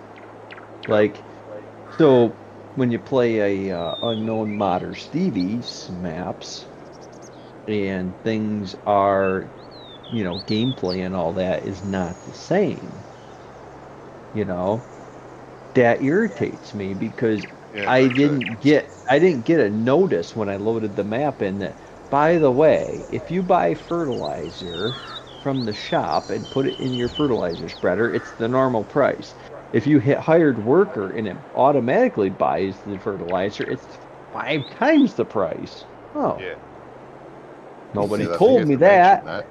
Like, so when you play a Unknown Modder Stevie's maps and things are, you know, gameplay and all that is not the same, you know, that irritates me because Yeah, I me too. didn't get a notice when I loaded the map in that, by the way, if you buy fertilizer from the shop and put it in your fertilizer spreader, it's the normal price. If you hit hired worker and it automatically buys the fertilizer, it's 5 times the price. Oh, Yeah. nobody Yeah, they told forget me to mention that.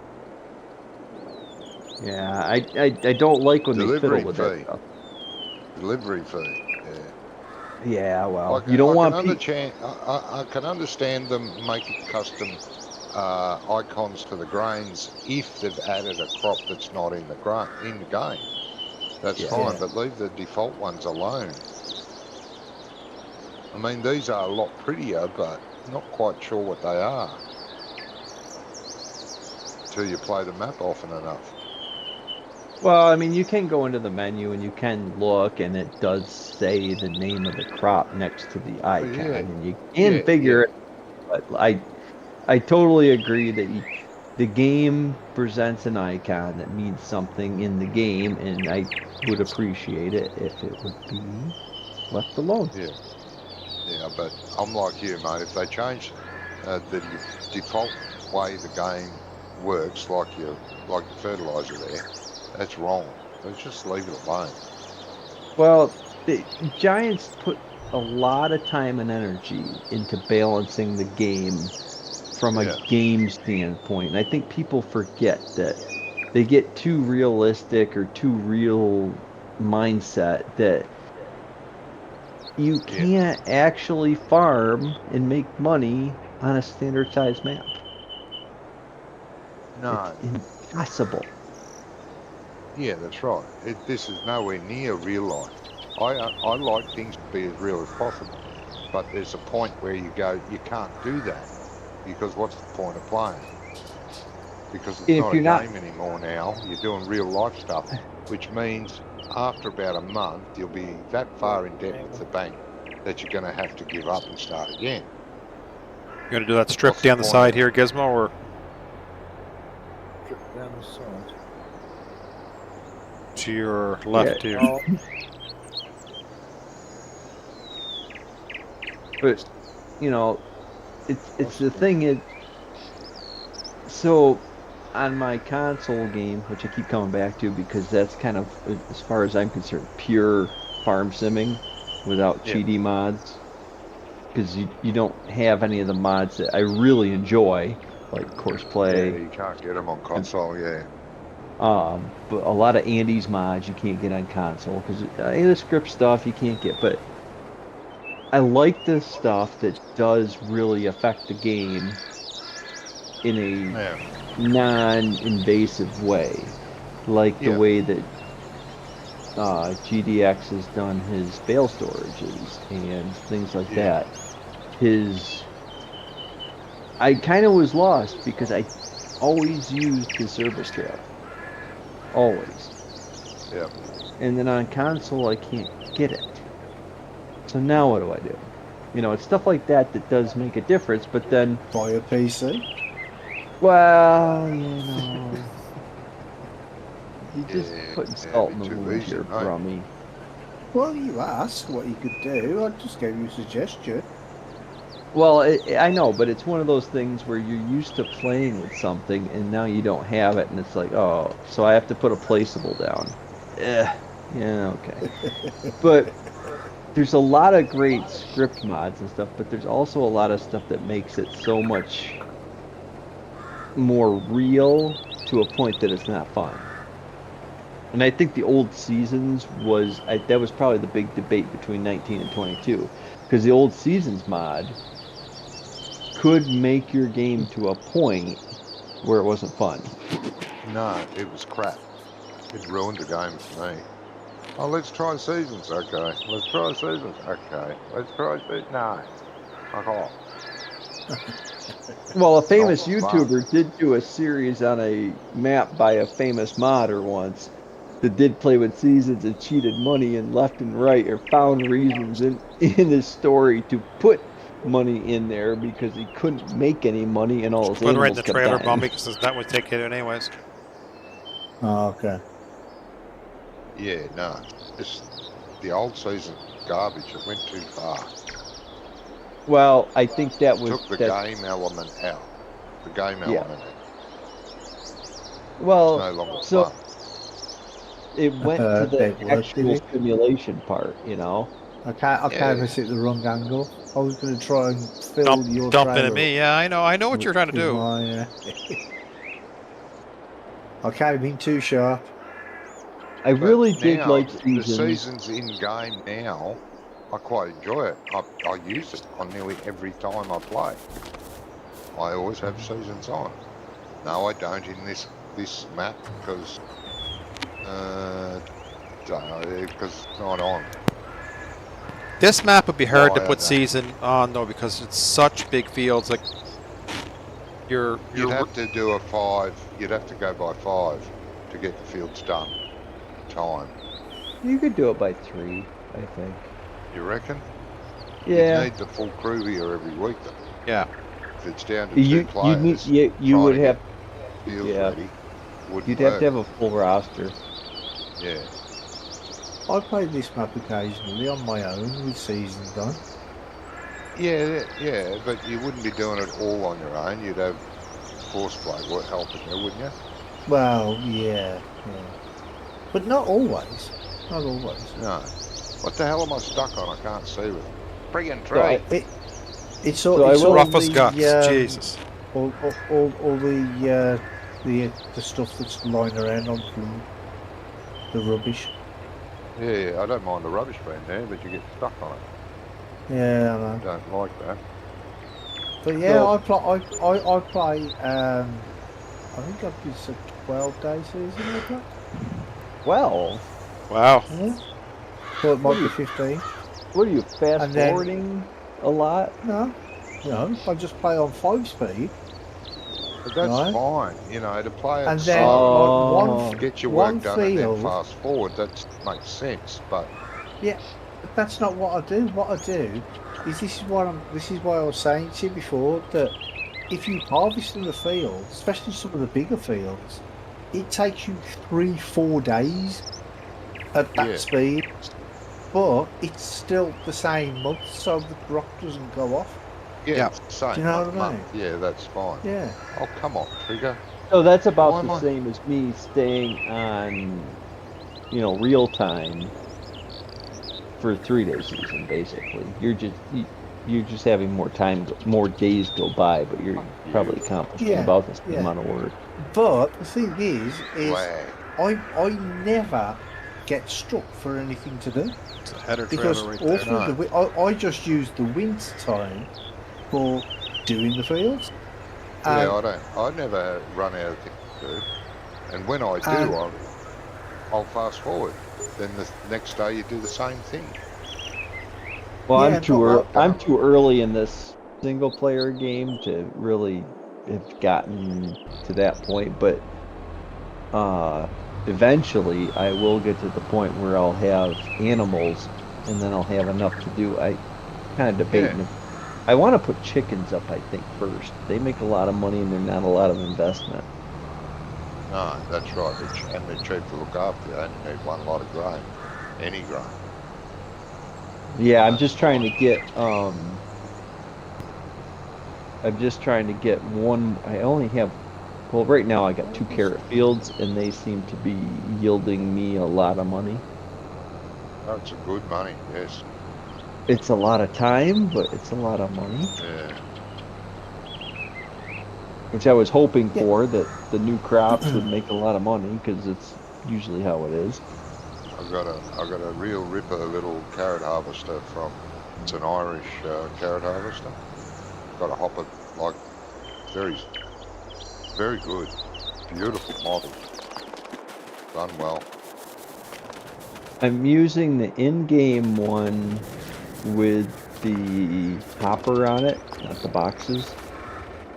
Yeah, I don't like when they Delivery fiddle with that fee. stuff. Delivery fee. Yeah. Yeah, well, I you don't want I can understand them making custom icons for the grains if they've added a crop that's not in the game. That's Yeah. fine, but leave the default ones alone. I mean, these are a lot prettier, but not quite sure what they are till you play the map often enough. Well, I mean, you can go into the menu and you can look, and it does say the name of the crop next to the icon, yeah. and you can Yeah, figure yeah. it. But I totally agree that the game presents an icon that means something in the game, and I would appreciate it if it would be left alone. Yeah. Yeah, but I'm like you, mate. If they change the default way the game works, like the fertilizer there, that's wrong. Let's just leave it alone. Well, the Giants put a lot of time and energy into balancing the game from a Yeah. game standpoint. And I think people forget that they get too realistic or too real mindset that you can't actually farm and make money on a standard size map. No. It's impossible. Yeah, that's right. This is nowhere near real life. I like things to be as real as possible, but there's a point where you go, you can't do that, because what's the point of playing? Because it's If not a you're not- game anymore now. You're doing real life stuff, which means after about a month, you'll be that far in debt with the bank that you're going to have to give up and start again. You gonna do that strip What's the down the point side of- here, Gizmo, or Strip down the side. to your left here? Oh, But you know, it's the thing is, so on my console game, which I keep coming back to because that's kind of, as far as I'm concerned, pure farm simming without Yeah. cheaty mods, because you don't have any of the mods that I really enjoy, like course Yeah, play. you can't get them on console, yeah. But a lot of Andy's mods you can't get on console because any of the script stuff you can't get. But I like the stuff that does really affect the game in a Yeah. non-invasive way, like the Yeah. way that GDX has done his bale storages and things like Yeah. that. I kind of was lost because I always used his service trail. Always. Yeah. And then on console, I can't get it. So now what do I do? You know, it's stuff like that that does make a difference, but then, Buy a PC. well, you know, you just Yeah, putting yeah, salt in it'd the be too wound easy, here, mate. Brummy. Well, you asked what you could do. I just gave you a suggestion. Well, I know, but it's one of those things where you're used to playing with something, and now you don't have it, and it's like, oh, so I have to put a placeable down. Yeah, okay. But there's a lot of great script mods and stuff, but there's also a lot of stuff that makes it so much more real to a point that it's not fun. And I think the old seasons that was probably the big debate between 19 and 22, because the old seasons mod could make your game to a point where it wasn't fun. No, it was crap. It ruined the game for me. Oh, let's try seasons. Okay. Let's try seasons. Okay. Let's try seasons. No. Fuck off. Well, a famous Oh, wow. YouTuber did do a series on a map by a famous modder once that did play with seasons and cheated money and left and right, or found reasons in his story to put money in there because he couldn't make any money and all his Put it right in animals the kept trailer, dying. Bumby, because that would take it anyways. Oh, okay. Yeah, no. The old season garbage. It went too far. Well, I think that was Took the game element out. The game Yeah. element out. well, It's no longer so fun. it went to the Bit worse, actual did it? simulation part, you know. I came at it the wrong angle. I was going to try and fill your Dump into trailer me. Yeah, I know what you're trying to with do. my, I came in too sharp. I But really did now, like the seasons. seasons in game now, I quite enjoy it. I use it on nearly every time I play. I always have seasons on. No, I don't in this map because it's not on. This map would be hard to Why put are they? season on though because it's such big fields. Like You'd have to do a 5. You'd have to go by 5 to get the fields done. Time. You could do it by 3, I think. You reckon? Yeah. You need the full crew here every week. Though. yeah. If it's down to 2 players. You would trying to have fields Yeah. ready, wouldn't You'd work. have to have a full roster. Yeah. I play this map occasionally on my own with season done. Yeah, but you wouldn't be doing it all on your own. You'd have Forceblade helping you, wouldn't you? Well, yeah. But not always. Not always. No. What the hell am I stuck on? I can't see with it. Friggin' So I- tree. It's all, So I it's will- all Rough as the, guts. Jesus. all the stuff that's lying around on the rubbish. Yeah, I don't mind the rubbish being there, but you get stuck on it. Yeah, I I know. don't like that. But yeah, So- I play. I think it's a 12-day season. I play. 12? Wow. Yeah. Well, it might be 15. What are you, fast And then- forwarding a lot? No, I just play on 5 speed, But that's Right. fine, to play it and then slow, like Oh. get your one work done and then field. fast forward. That makes sense, but But that's not what I do. What I do is this is why I was saying to you before that if you harvest in the field, especially some of the bigger fields, it takes you 3-4 days at that Yeah. speed. But it's still the same month, so the crop doesn't go off. yeah, it's the same. Do you know what I month. mean? Yeah, that's fine. Yeah. Oh, come on, Trigger. So that's Why about am the I- same as me staying on, real time for a 3-day season, basically. You're just having more time, more days go by, but you're probably accomplishing Yeah, about the same yeah. amount of work. But the thing is Wag. I never get struck for anything to do. It's a header Because trailer right all there. through I just use the winter time for doing the fields. Yeah, I never run out of things to do. And when I do, And- I'll fast forward. Then the next day you do the same thing. Well, Yeah, I'm too early in this single player game to really have gotten to that point, but eventually I will get to the point where I'll have animals and then I'll have enough to do. I kind of debating Yeah. if I want to put chickens up, I think, first. They make a lot of money and they're not a lot of investment. No, that's right. And they're cheap to look after. You only need one lot of grain. Any grain. Yeah, I'm just trying to get one. I only have, well, right now I got 2 carrot fields and they seem to be yielding me a lot of money. That's a good money, yes. It's a lot of time, but it's a lot of money, Yeah. which I was hoping Yeah. for, that the new crops would make a lot of money, because it's usually how it is. I've got a real ripper little carrot harvester it's an Irish carrot harvester. Got a hopper, like, very, very good. Beautiful model. Done well. I'm using the in-game one with the hopper on it, not the boxes.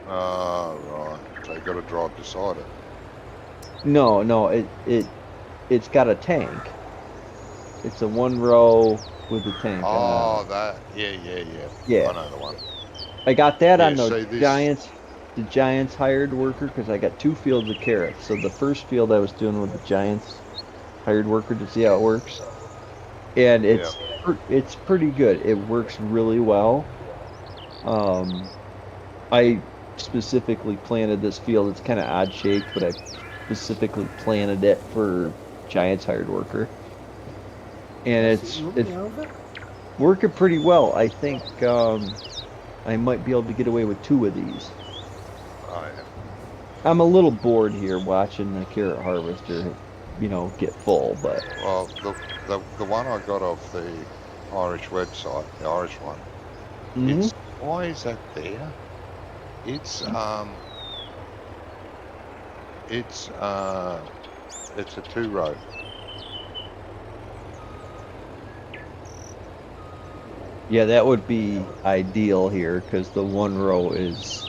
Right. So you got to drive beside it. No, it's got a tank. It's a 1 row with a tank. Oh, that. Yeah. Yeah. I know the one. I got that Yeah, on the see, this- Giants hired worker, because I got 2 fields of carrots. So the first field I was doing with the Giants hired worker to see how it works, and it's pretty good. It works really well. I specifically planted this field. It's kind of odd shaped, but I specifically planted it for Giants hired worker, and it's working pretty well. I think I might be able to get away with 2 of these. Oh, yeah. I'm a little bored here watching the carrot harvester, get full, but Well, the one I got off the Irish website, the Irish one, mhm. why is that there? It's a 2-row. Yeah, that would be ideal here, because the 1 row is,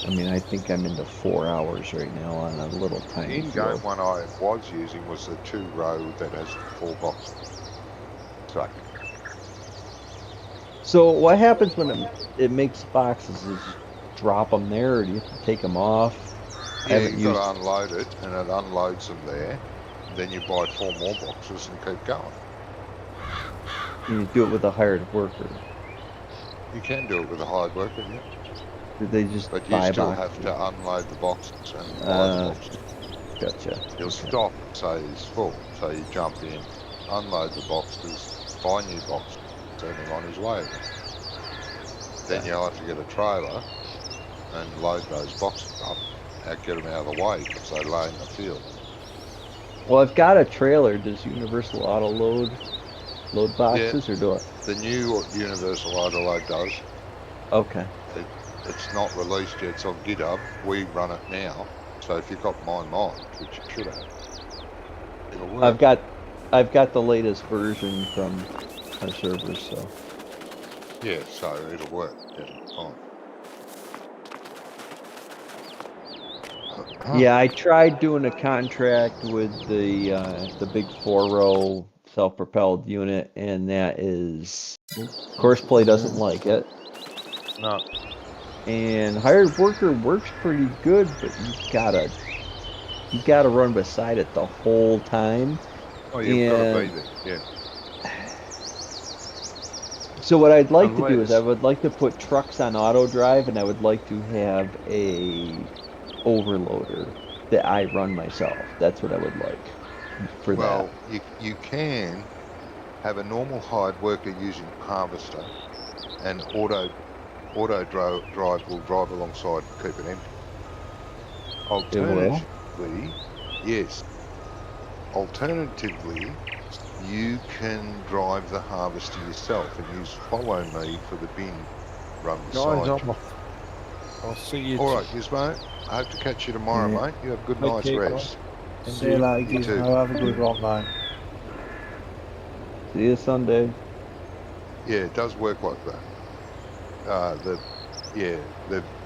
I think I'm into 4 hours right now on a little The tiny in-game field. one I was using was the 2-row that has the 4 boxes. So what happens when it makes boxes? Is you drop them there, or do you have to take them off? Yeah, haven't you've got used. to unload it, and it unloads them there. Then you buy 4 more boxes and keep going. You do it with a hired worker. You can do it with a hired worker, yeah. They just But you buy still boxes. have to unload the boxes and buy the boxes. Gotcha. He'll Okay. stop, say he's full. So you jump in, unload the boxes, buy new boxes, send him on his way again. Then you'll have to get a trailer and load those boxes up and get them out of the way because they lay in the field. Well, I've got a trailer. Does Universal Auto load boxes or do I? The new Universal Auto Load does. Okay. It's not released yet. It's on GitHub. We run it now. So if you've got my mod, which you should have, it'll work. I've got the latest version from our servers, so. Yeah, so it'll work. Yeah, fine. Yeah, I tried doing a contract with the big 4-row self-propelled unit, and that is Courseplay doesn't like it. No. And hired worker works pretty good, but you gotta run beside it the whole time. Oh, you've got to be And there. Yeah. so what I'd like to do is I Unless- would like to put trucks on auto drive, and I would like to have a overloader that I run myself. That's what I would like for Well, that. you can have a normal hired worker using harvester, and auto drive will drive alongside and keep it empty. It will? Alternatively, yes. Alternatively, you can drive the harvester yourself and use follow me for the bin run Guys, beside you. I'll see you. All right, Gizmo. I hope to catch you tomorrow, Yeah. mate. You have a good Take night's care, rest. See you later, You too. Gizmo. Have a good one, mate. See you Sunday. Yeah, it does work like that.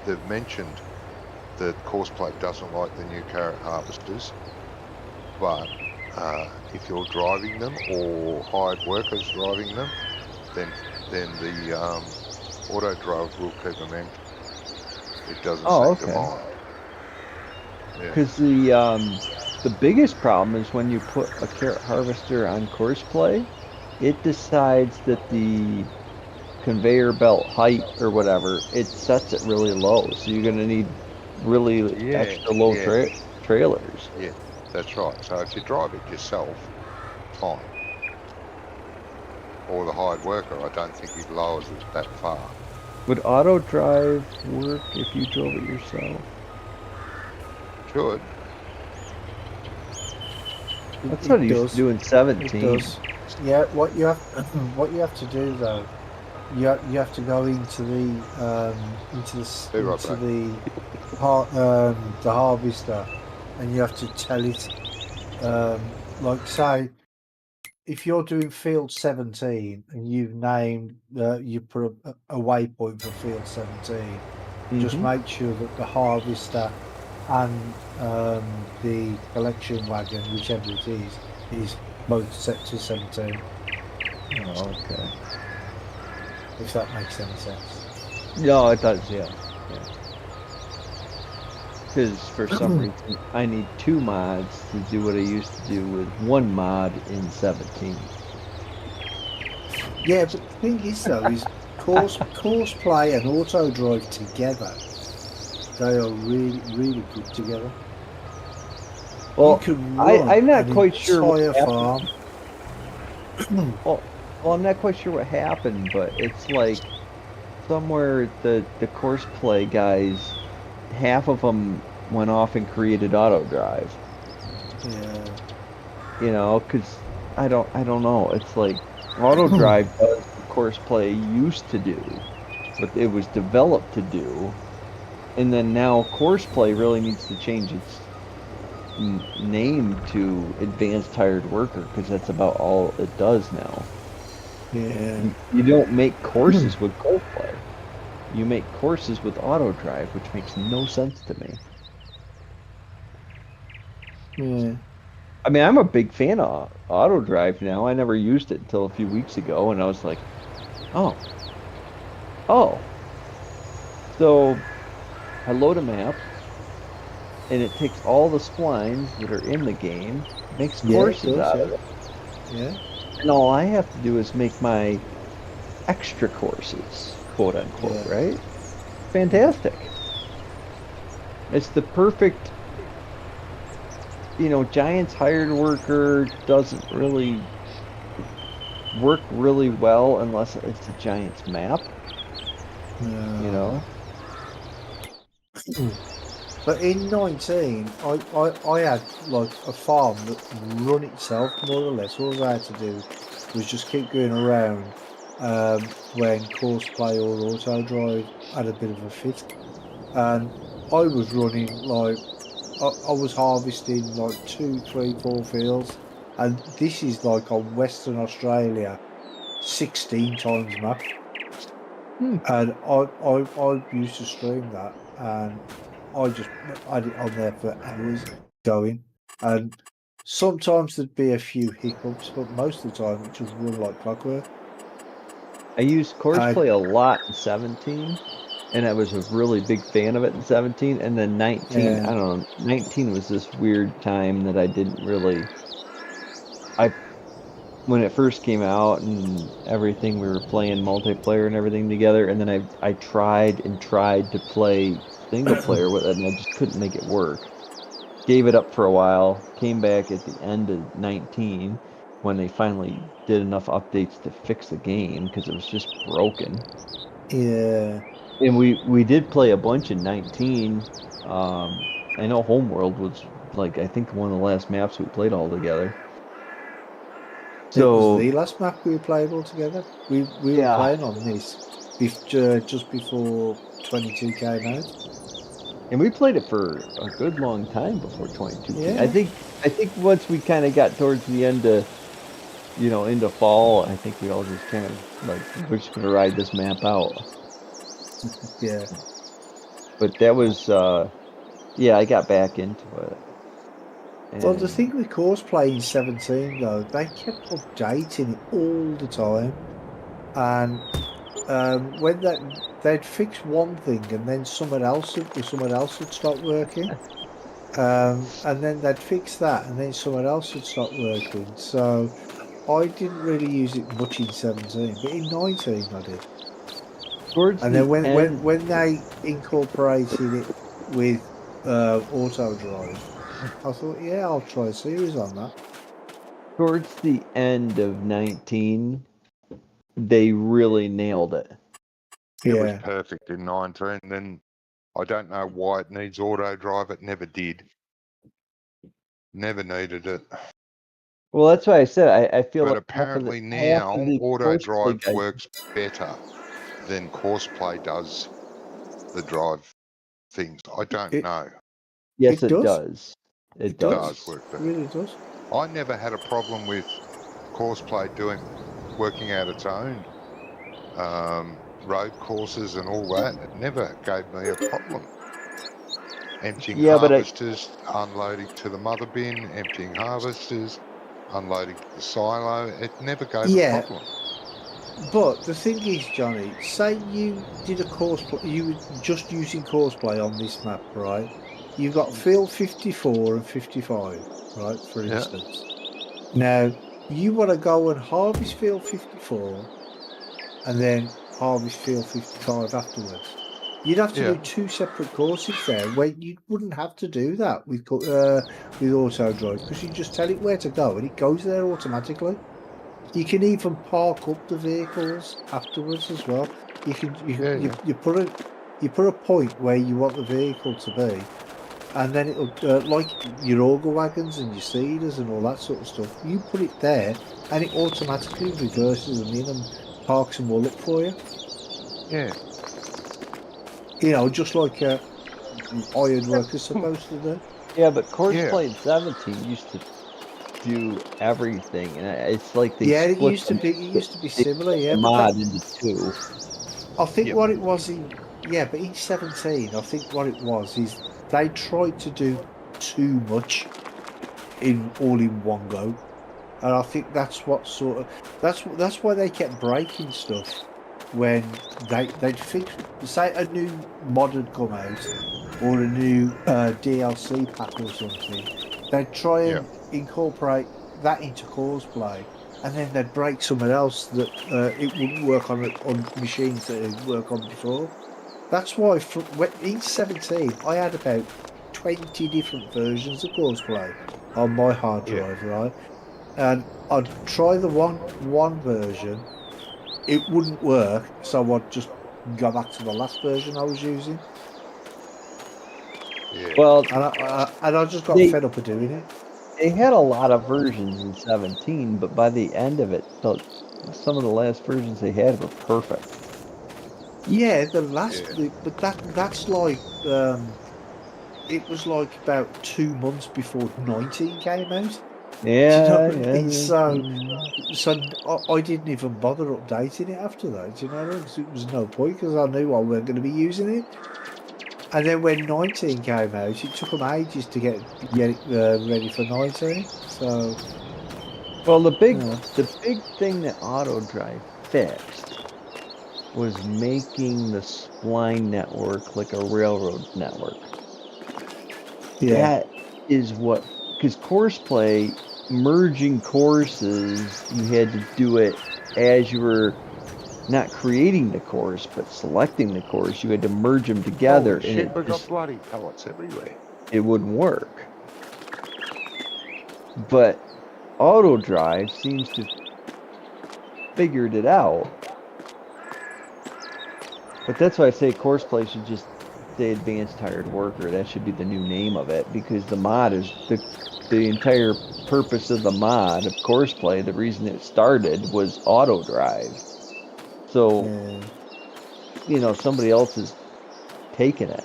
They've mentioned that Courseplay doesn't like the new carrot harvesters, but if you're driving them or hired workers driving them, then the auto drive will keep them empty. It doesn't seem to mind. Yeah. Because the biggest problem is when you put a carrot harvester on Courseplay, it decides that the conveyor belt height or whatever, it sets it really low. So you're gonna need really Yeah, extra low yeah. trailers. Yeah, that's right. So if you drive it yourself, fine. Or the hired worker, I don't think he lowers it that far. Would auto drive work if you drove it yourself? Should. That's what I It used does. to do in It 17. does. Yeah, what you have to do though, you have to go into the harvester, and you have to tell it, like say, if you're doing field 17 and you've named you put a waypoint for field 17, just Mhm. make sure that the harvester and the collection wagon, whichever it is both set to 17. Oh, okay. If that makes any sense. No, it does, yeah. Because for some reason, I need 2 mods to do what I used to do with 1 mod in 17. Yeah, but the thing is though, is Courseplay and auto drive together, they are really, really good together. Well, you can run I'm not an quite sure what entire happened. farm. Well, I'm not quite sure what happened, but it's like somewhere the Courseplay guys, half of them went off and created auto drive. Yeah. You know, because I don't know. It's like auto drive does what Courseplay used to do, but it was developed to do, and then now Courseplay really needs to change its name to Advanced Hired Worker because that's about all it does now. Yeah. You don't make courses with Courseplay. You make courses with auto drive, which makes no sense to me. Yeah. I mean, I'm a big fan of auto drive now. I never used it until a few weeks ago, and I was like, oh. So I load a map, and it takes all the splines that are in the game, makes Yeah, it courses does, out yeah. of it, Yeah. and all I have to do is make my extra courses, quote unquote, Yeah. right? Fantastic. It's the perfect, Giants hired worker doesn't really work really well unless it's a Giants map, No. But in 19, I had like a farm that run itself more or less. All I had to do was just keep going around when course play or auto drive had a bit of a fit. And I was running like I was harvesting like 2, 3, 4 fields. And this is like on Western Australia, 16 times map. Hmm. And I used to stream that, and I just had it on there for hours going. And sometimes there'd be a few hiccups, but most of the time it just run like clockwork. I used And Courseplay a lot in 17, and I was a really big fan of it in 17. And then 19, I yeah, don't know, 19 was this weird time that I didn't really. I When it first came out and everything, we were playing multiplayer and everything together, and then I tried and tried to play single player with it, and I just couldn't make it work. Gave it up for a while, came back at the end of 19 when they finally did enough updates to fix the game because it was just broken. yeah. And we did play a bunch in 19. I know Homeworld was like I think one of the last maps we played all together. It was So the last map we played all together. We were yeah, playing on this just before 22 came out. and we played it for a good long time before 22K. I Yeah, think I think once we kind of got towards the end of into fall, I think we all just kind of like we're just gonna ride this map out. yeah. But that was yeah, I got back into it. Well, the And thing with course play in 17 though, they kept updating it all the time, and when they'd fix one thing and then someone else would stop working, and then they'd fix that and then someone else would stop working. So I didn't really use it much in 17, but in 19 I did. towards And then the end when they incorporated it with auto drive, I thought, yeah, I'll try a series on that. towards the end of 19, they really nailed it. It was Yeah, perfect in 19. Then I don't know why it needs auto drive. It never did. Never needed it. Well, that's why I said I feel But like apparently half now of the auto Courseplay drive guys. works better than Courseplay does the drive things. I don't it know. Yes, it it does. does. It It It does. does does. work It better. really does. I never had a problem with Courseplay working out its own road courses and all that. It never gave me a problem. Emptying Yeah, but harvesters, unloading to the mother bin, emptying harvesters, unloading to the silo. It never gave a Yeah, problem. but the thing is, Johnny, say you did a you were just using courseplay on this map, right? You got field 54 and 55, right, for Yeah, instance. Now, you want to go and harvest field 54 and then harvest field 55 afterwards. You'd have to yeah, do two separate courses there where you wouldn't have to do that with auto drive because you just tell it where to go and it goes there automatically. You can even park up the vehicles afterwards as well. You can yeah. you put a point where you want the vehicle to be, and then it'll like your auger wagons and your seeders and all that sort of stuff. You put it there, and it automatically reverses them in and parks them all up for you. Yeah, You know, just like hired workers supposed to do. yeah, but yeah. Courseplay in 17 used to do everything, and it's like they Yeah, it split used to be. It used to be they similar. split Yeah, the but that mod into two. I think Yep. what it was in yeah, but in 17, I think what it was is they tried to do too much in all in one go, and I think that's what sort of that's why they kept breaking stuff when they'd fix say a new mod had come out or a new DLC pack or something, they'd try and incorporate that into Courseplay, and then they'd break something else that it wouldn't work on machines that it worked on before. That's why in 17 I had about 20 different versions of Courseplay on my hard drive, right? And I'd try the one version, it wouldn't work, so I'd just go back to the last version I was using. Yeah. Well, And I just got They- fed up of doing it. they had a lot of versions in 17, but by the end of it, some of the last versions they had were perfect. Yeah, but that's like it was like about 2 months before 19 came out. Do you know Yeah, what I mean? yeah. So I didn't even bother updating it after that. Do you know what I mean? 'Cause it was no point because I knew I weren't going to be using it. And then when 19 came out, it took them ages to get it ready for 19. So Well, the big Yeah. thing that AutoDrive fixed was making the spline network like a railroad network. yeah, That is what, because Courseplay, merging courses, you had to do it as you were not creating the course, but selecting the course. You had to merge them together, Holy and shit, we've got bloody pellets everywhere. it wouldn't work. But AutoDrive seems to figured it out. But that's why I say Courseplay should just say Advanced Hired Worker. That should be the new name of it, because the mod is the entire purpose of the mod of Courseplay. The reason it started was AutoDrive. So yeah. somebody else is taking it.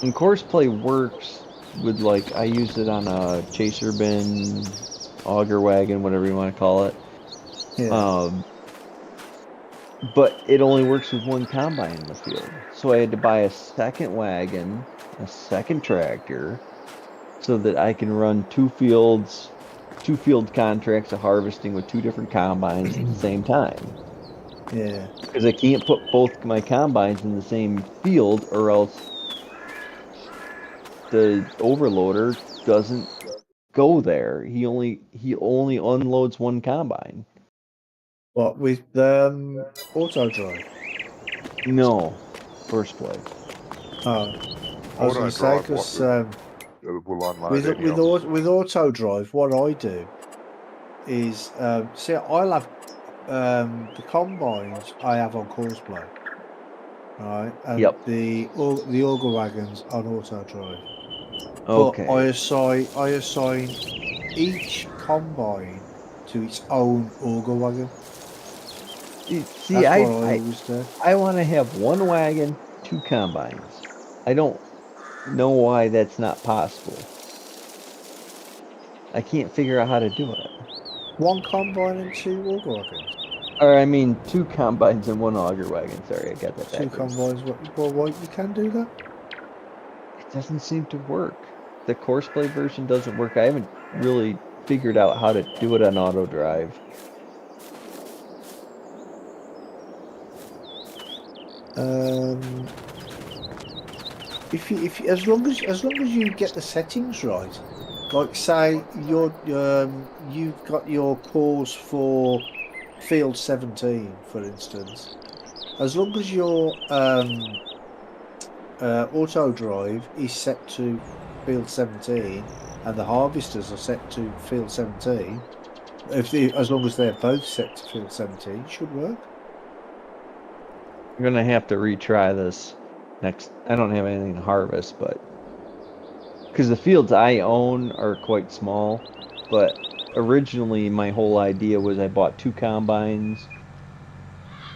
And Courseplay works with, like, I used it on a chaser bin, auger wagon, whatever you want to call it. Yeah. But it only works with one combine in the field. So I had to buy a second wagon, a second tractor, so that I can run two field contracts of harvesting with two different combines at the same time. Yeah. Because I can't put both my combines in the same field, or else the overloader doesn't go there. He only unloads one combine. What with auto drive? No, Courseplay. Oh, I was going Auto to say drive because will unload any of them. with auto drive, what I do is see, I'll have the combines I have on Courseplay, right, and Yep. the auger wagons on auto drive. Okay. But I assign each combine to its own auger wagon. See, That's what I always do. I want to have one wagon, two combines. I don't know why that's not possible. I can't figure out how to do it. One combine and two auger wagons. Or I mean, two combines and one auger wagon. Sorry, I got that Two backwards. combines. Well, you can do that. It doesn't seem to work. The Courseplay version doesn't work. I haven't really figured out how to do it on auto drive. If as long as you get the settings right, like say you've got your course for field 17, for instance, as long as your auto drive is set to field 17 and the harvesters are set to field 17, as long as they're both set to field 17, it should work. I'm gonna have to retry this next. I don't have anything to harvest, but because the fields I own are quite small, but originally my whole idea was I bought two combines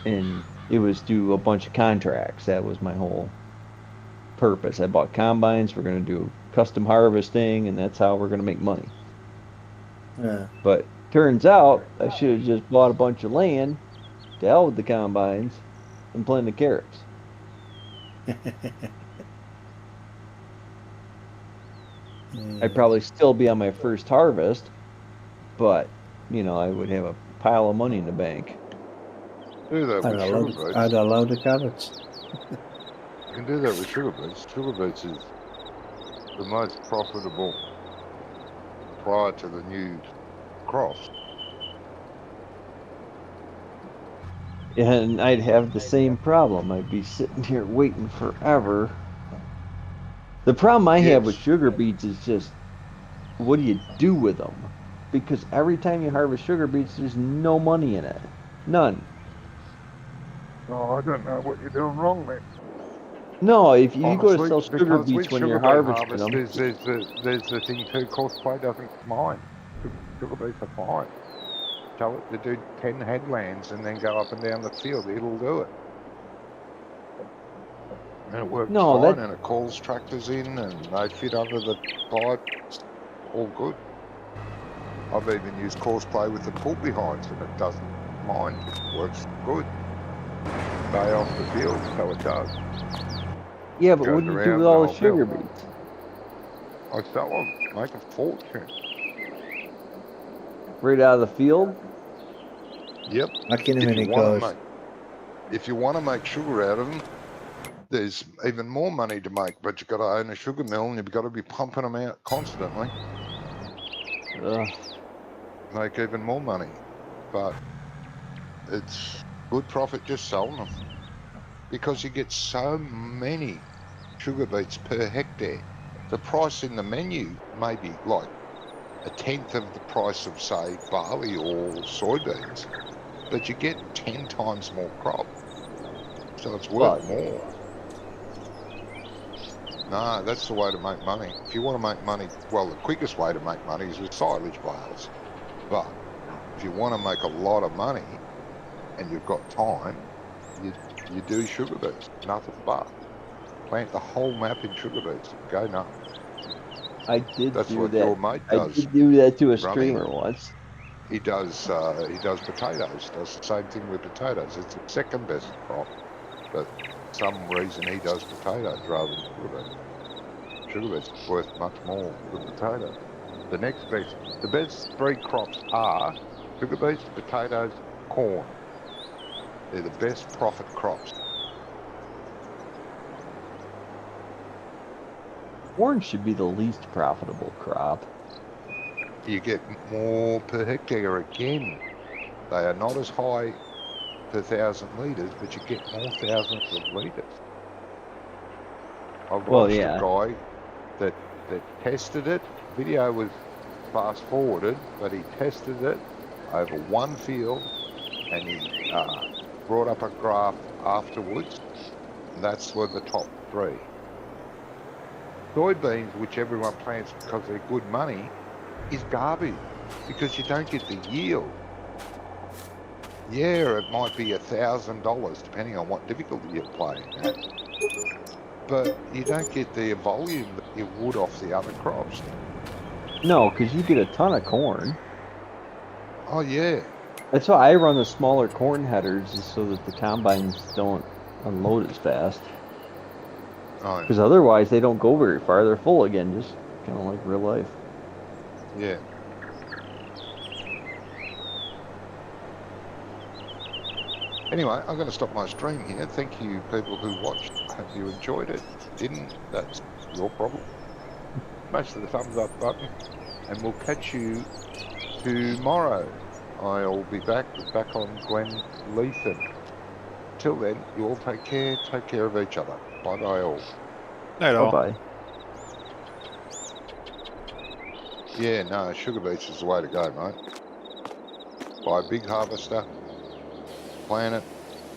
and it was do a bunch of contracts. That was my whole purpose. I bought combines, we're going to do custom harvesting, and that's how we're going to make money. Yeah. But turns out I should have just bought a bunch of land, to hell with the combines, and planted carrots. I'd probably still be on my first harvest, but I would have a pile of money in the bank. Do that with And a load of carrots. You can do that with sugar beets. Sugar beets is the most profitable prior to the new crops. And I'd have the same problem. I'd be sitting here waiting forever. The problem I have with Yes. sugar beets is just, what do you do with them? Because every time you harvest sugar beets, there's no money in it. None. Oh, I don't know what you're doing wrong there. No, if you go to Honestly, sell sugar because beets with when sugar you're beet harvesting harvest, them, there's the thing too. Cosplay doesn't mind. Sugar beets are fine. Tell it to do 10 headlands and then go up and down the field. It'll do it. And it works no, fine, that and it calls tractors in, and they fit under the pipe. All good. I've even used Courseplay with the pull behinds, and it doesn't mind. It works good. Stay off the field, so it does. yeah, but what Goes do you do around with the all the whole sugar field. beets? I sell them, make a fortune. Right out of the field? Yep. Back in a If you minute, want to guys. make sugar out of them, there's even more money to make. But you've got to own a sugar mill, and you've got to be pumping them out constantly. Ugh. Make even more money. But it's good profit just selling them because you get so many sugar beets per hectare. The price in the menu may be like a tenth of the price of, say, barley or soybeans, but you get 10 times more crop. So it's worth Well, more. No, that's the way to make money. If you want to make money, well, the quickest way to make money is with silage bales. But if you want to make a lot of money and you've got time, you do sugar beets, nothing but. Plant the whole map in sugar beets. Go nuts. I did That's do what that. your mate I does, did do that to a Rummy. streamer once. He does potatoes. Does the same thing with potatoes. It's the second best crop, but for some reason he does potatoes rather than sugar beets. Sugar beets are worth much more than potatoes. The best three crops are sugar beets, potatoes, corn. They're the best profit crops. Corn should be the least profitable crop. You get more per hectare again. They are not as high per 1,000 litres, but you get more thousands of litres. I've Well, watched a yeah. guy that tested it. Video was fast forwarded, but he tested it over one field, and he brought up a graph afterwards. And that's were the top three. Soybeans, which everyone plants because they're good money, is garbage because you don't get the yield. Yeah, it might be $1,000 depending on what difficulty you're playing at, but you don't get the volume that you would off the other crops. No, because you get a ton of corn. Oh yeah, That's why I run the smaller corn headers, is so that the combines don't unload as fast. oh Because otherwise, they don't go very far. They're full again, just kind of like real life. yeah. Anyway, I'm going to stop my stream here. Thank you, people who watched. I hope you enjoyed it. If you didn't, that's your problem. Smash the thumbs up button, and we'll catch you tomorrow. I'll be back on Gwen Leeson. Till then, you all take care of each other. Bye-bye all. Night all. Bye-bye. Yeah, no, sugar beets is the way to go, mate. Buy a big harvester, plant it.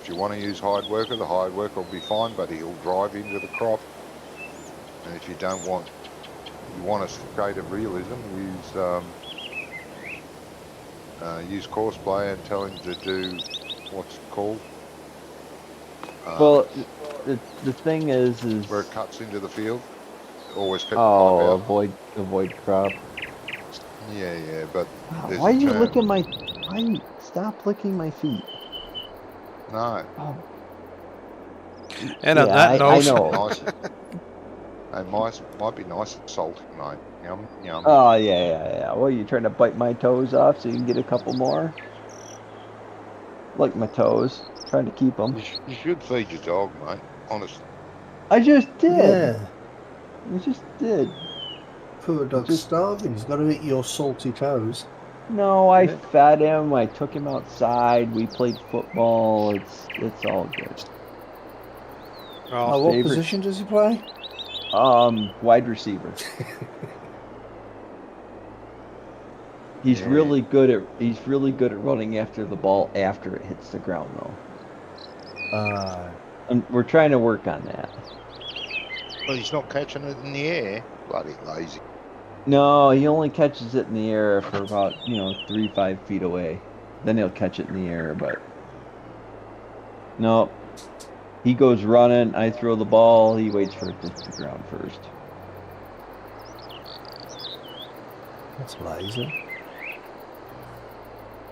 If you want to use hired worker, the hired worker will be fine, but he'll drive into the crop. And if you don't want, you want a shade of realism, use Courseplay and tell him to do, what's it called? Well, the thing is Where it cuts into the field. Always keep the pipe oh, out. avoid crop. Yeah, but there's Why are a you term. licking my? Stop licking my feet? No. Oh. And Yeah, on that note, I know. Nice. Hey, might be nice and salty, mate. Yum, yum. Oh yeah. Well, you trying to bite my toes off so you can get a couple more? Like my toes, trying to keep them. You should feed your dog, mate. Honestly. I just did. Yeah. I just did. Poor dog's Just- starving. He's got to eat your salty toes. No, I Yeah. fed him. I took him outside. We played football. It's all good. Well, Oh, what favorite- position does he play? Wide receiver. He's Yeah. really good at running after the ball after it hits the ground though. And we're trying to work on that. Well, he's not catching it in the air. Bloody lazy. No, he only catches it in the air for about 3-5 feet away. Then he'll catch it in the air, but no. He goes running, I throw the ball, he waits for it to hit the ground first. That's lazy.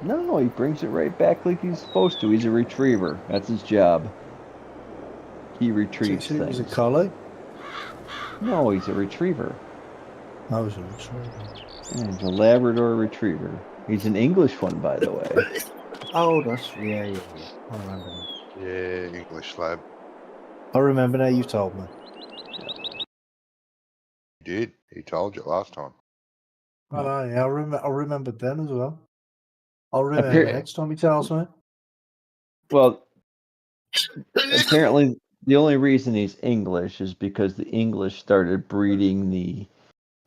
No, he brings it right back like he's supposed to. He's a retriever. That's his job. He retrieves So he was a things. collie? No, he's a retriever. I was a retriever. Yeah, he's a Labrador retriever. He's an English one, by the way. Oh, that's yeah. I remember now. Yeah, English lab. I remember now. You told me. He did. He told you last time. I know. Yeah, I remembered then as well. I'll remember Appar- next time he tells me. Well, apparently the only reason he's English is because the English started breeding the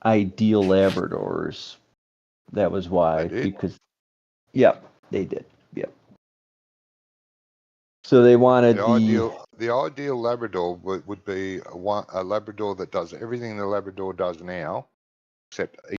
ideal Labradors. That was why. They did? Because, yep, they did. Yep. So they wanted The ideal Labrador would be a Labrador that does everything the Labrador does now, except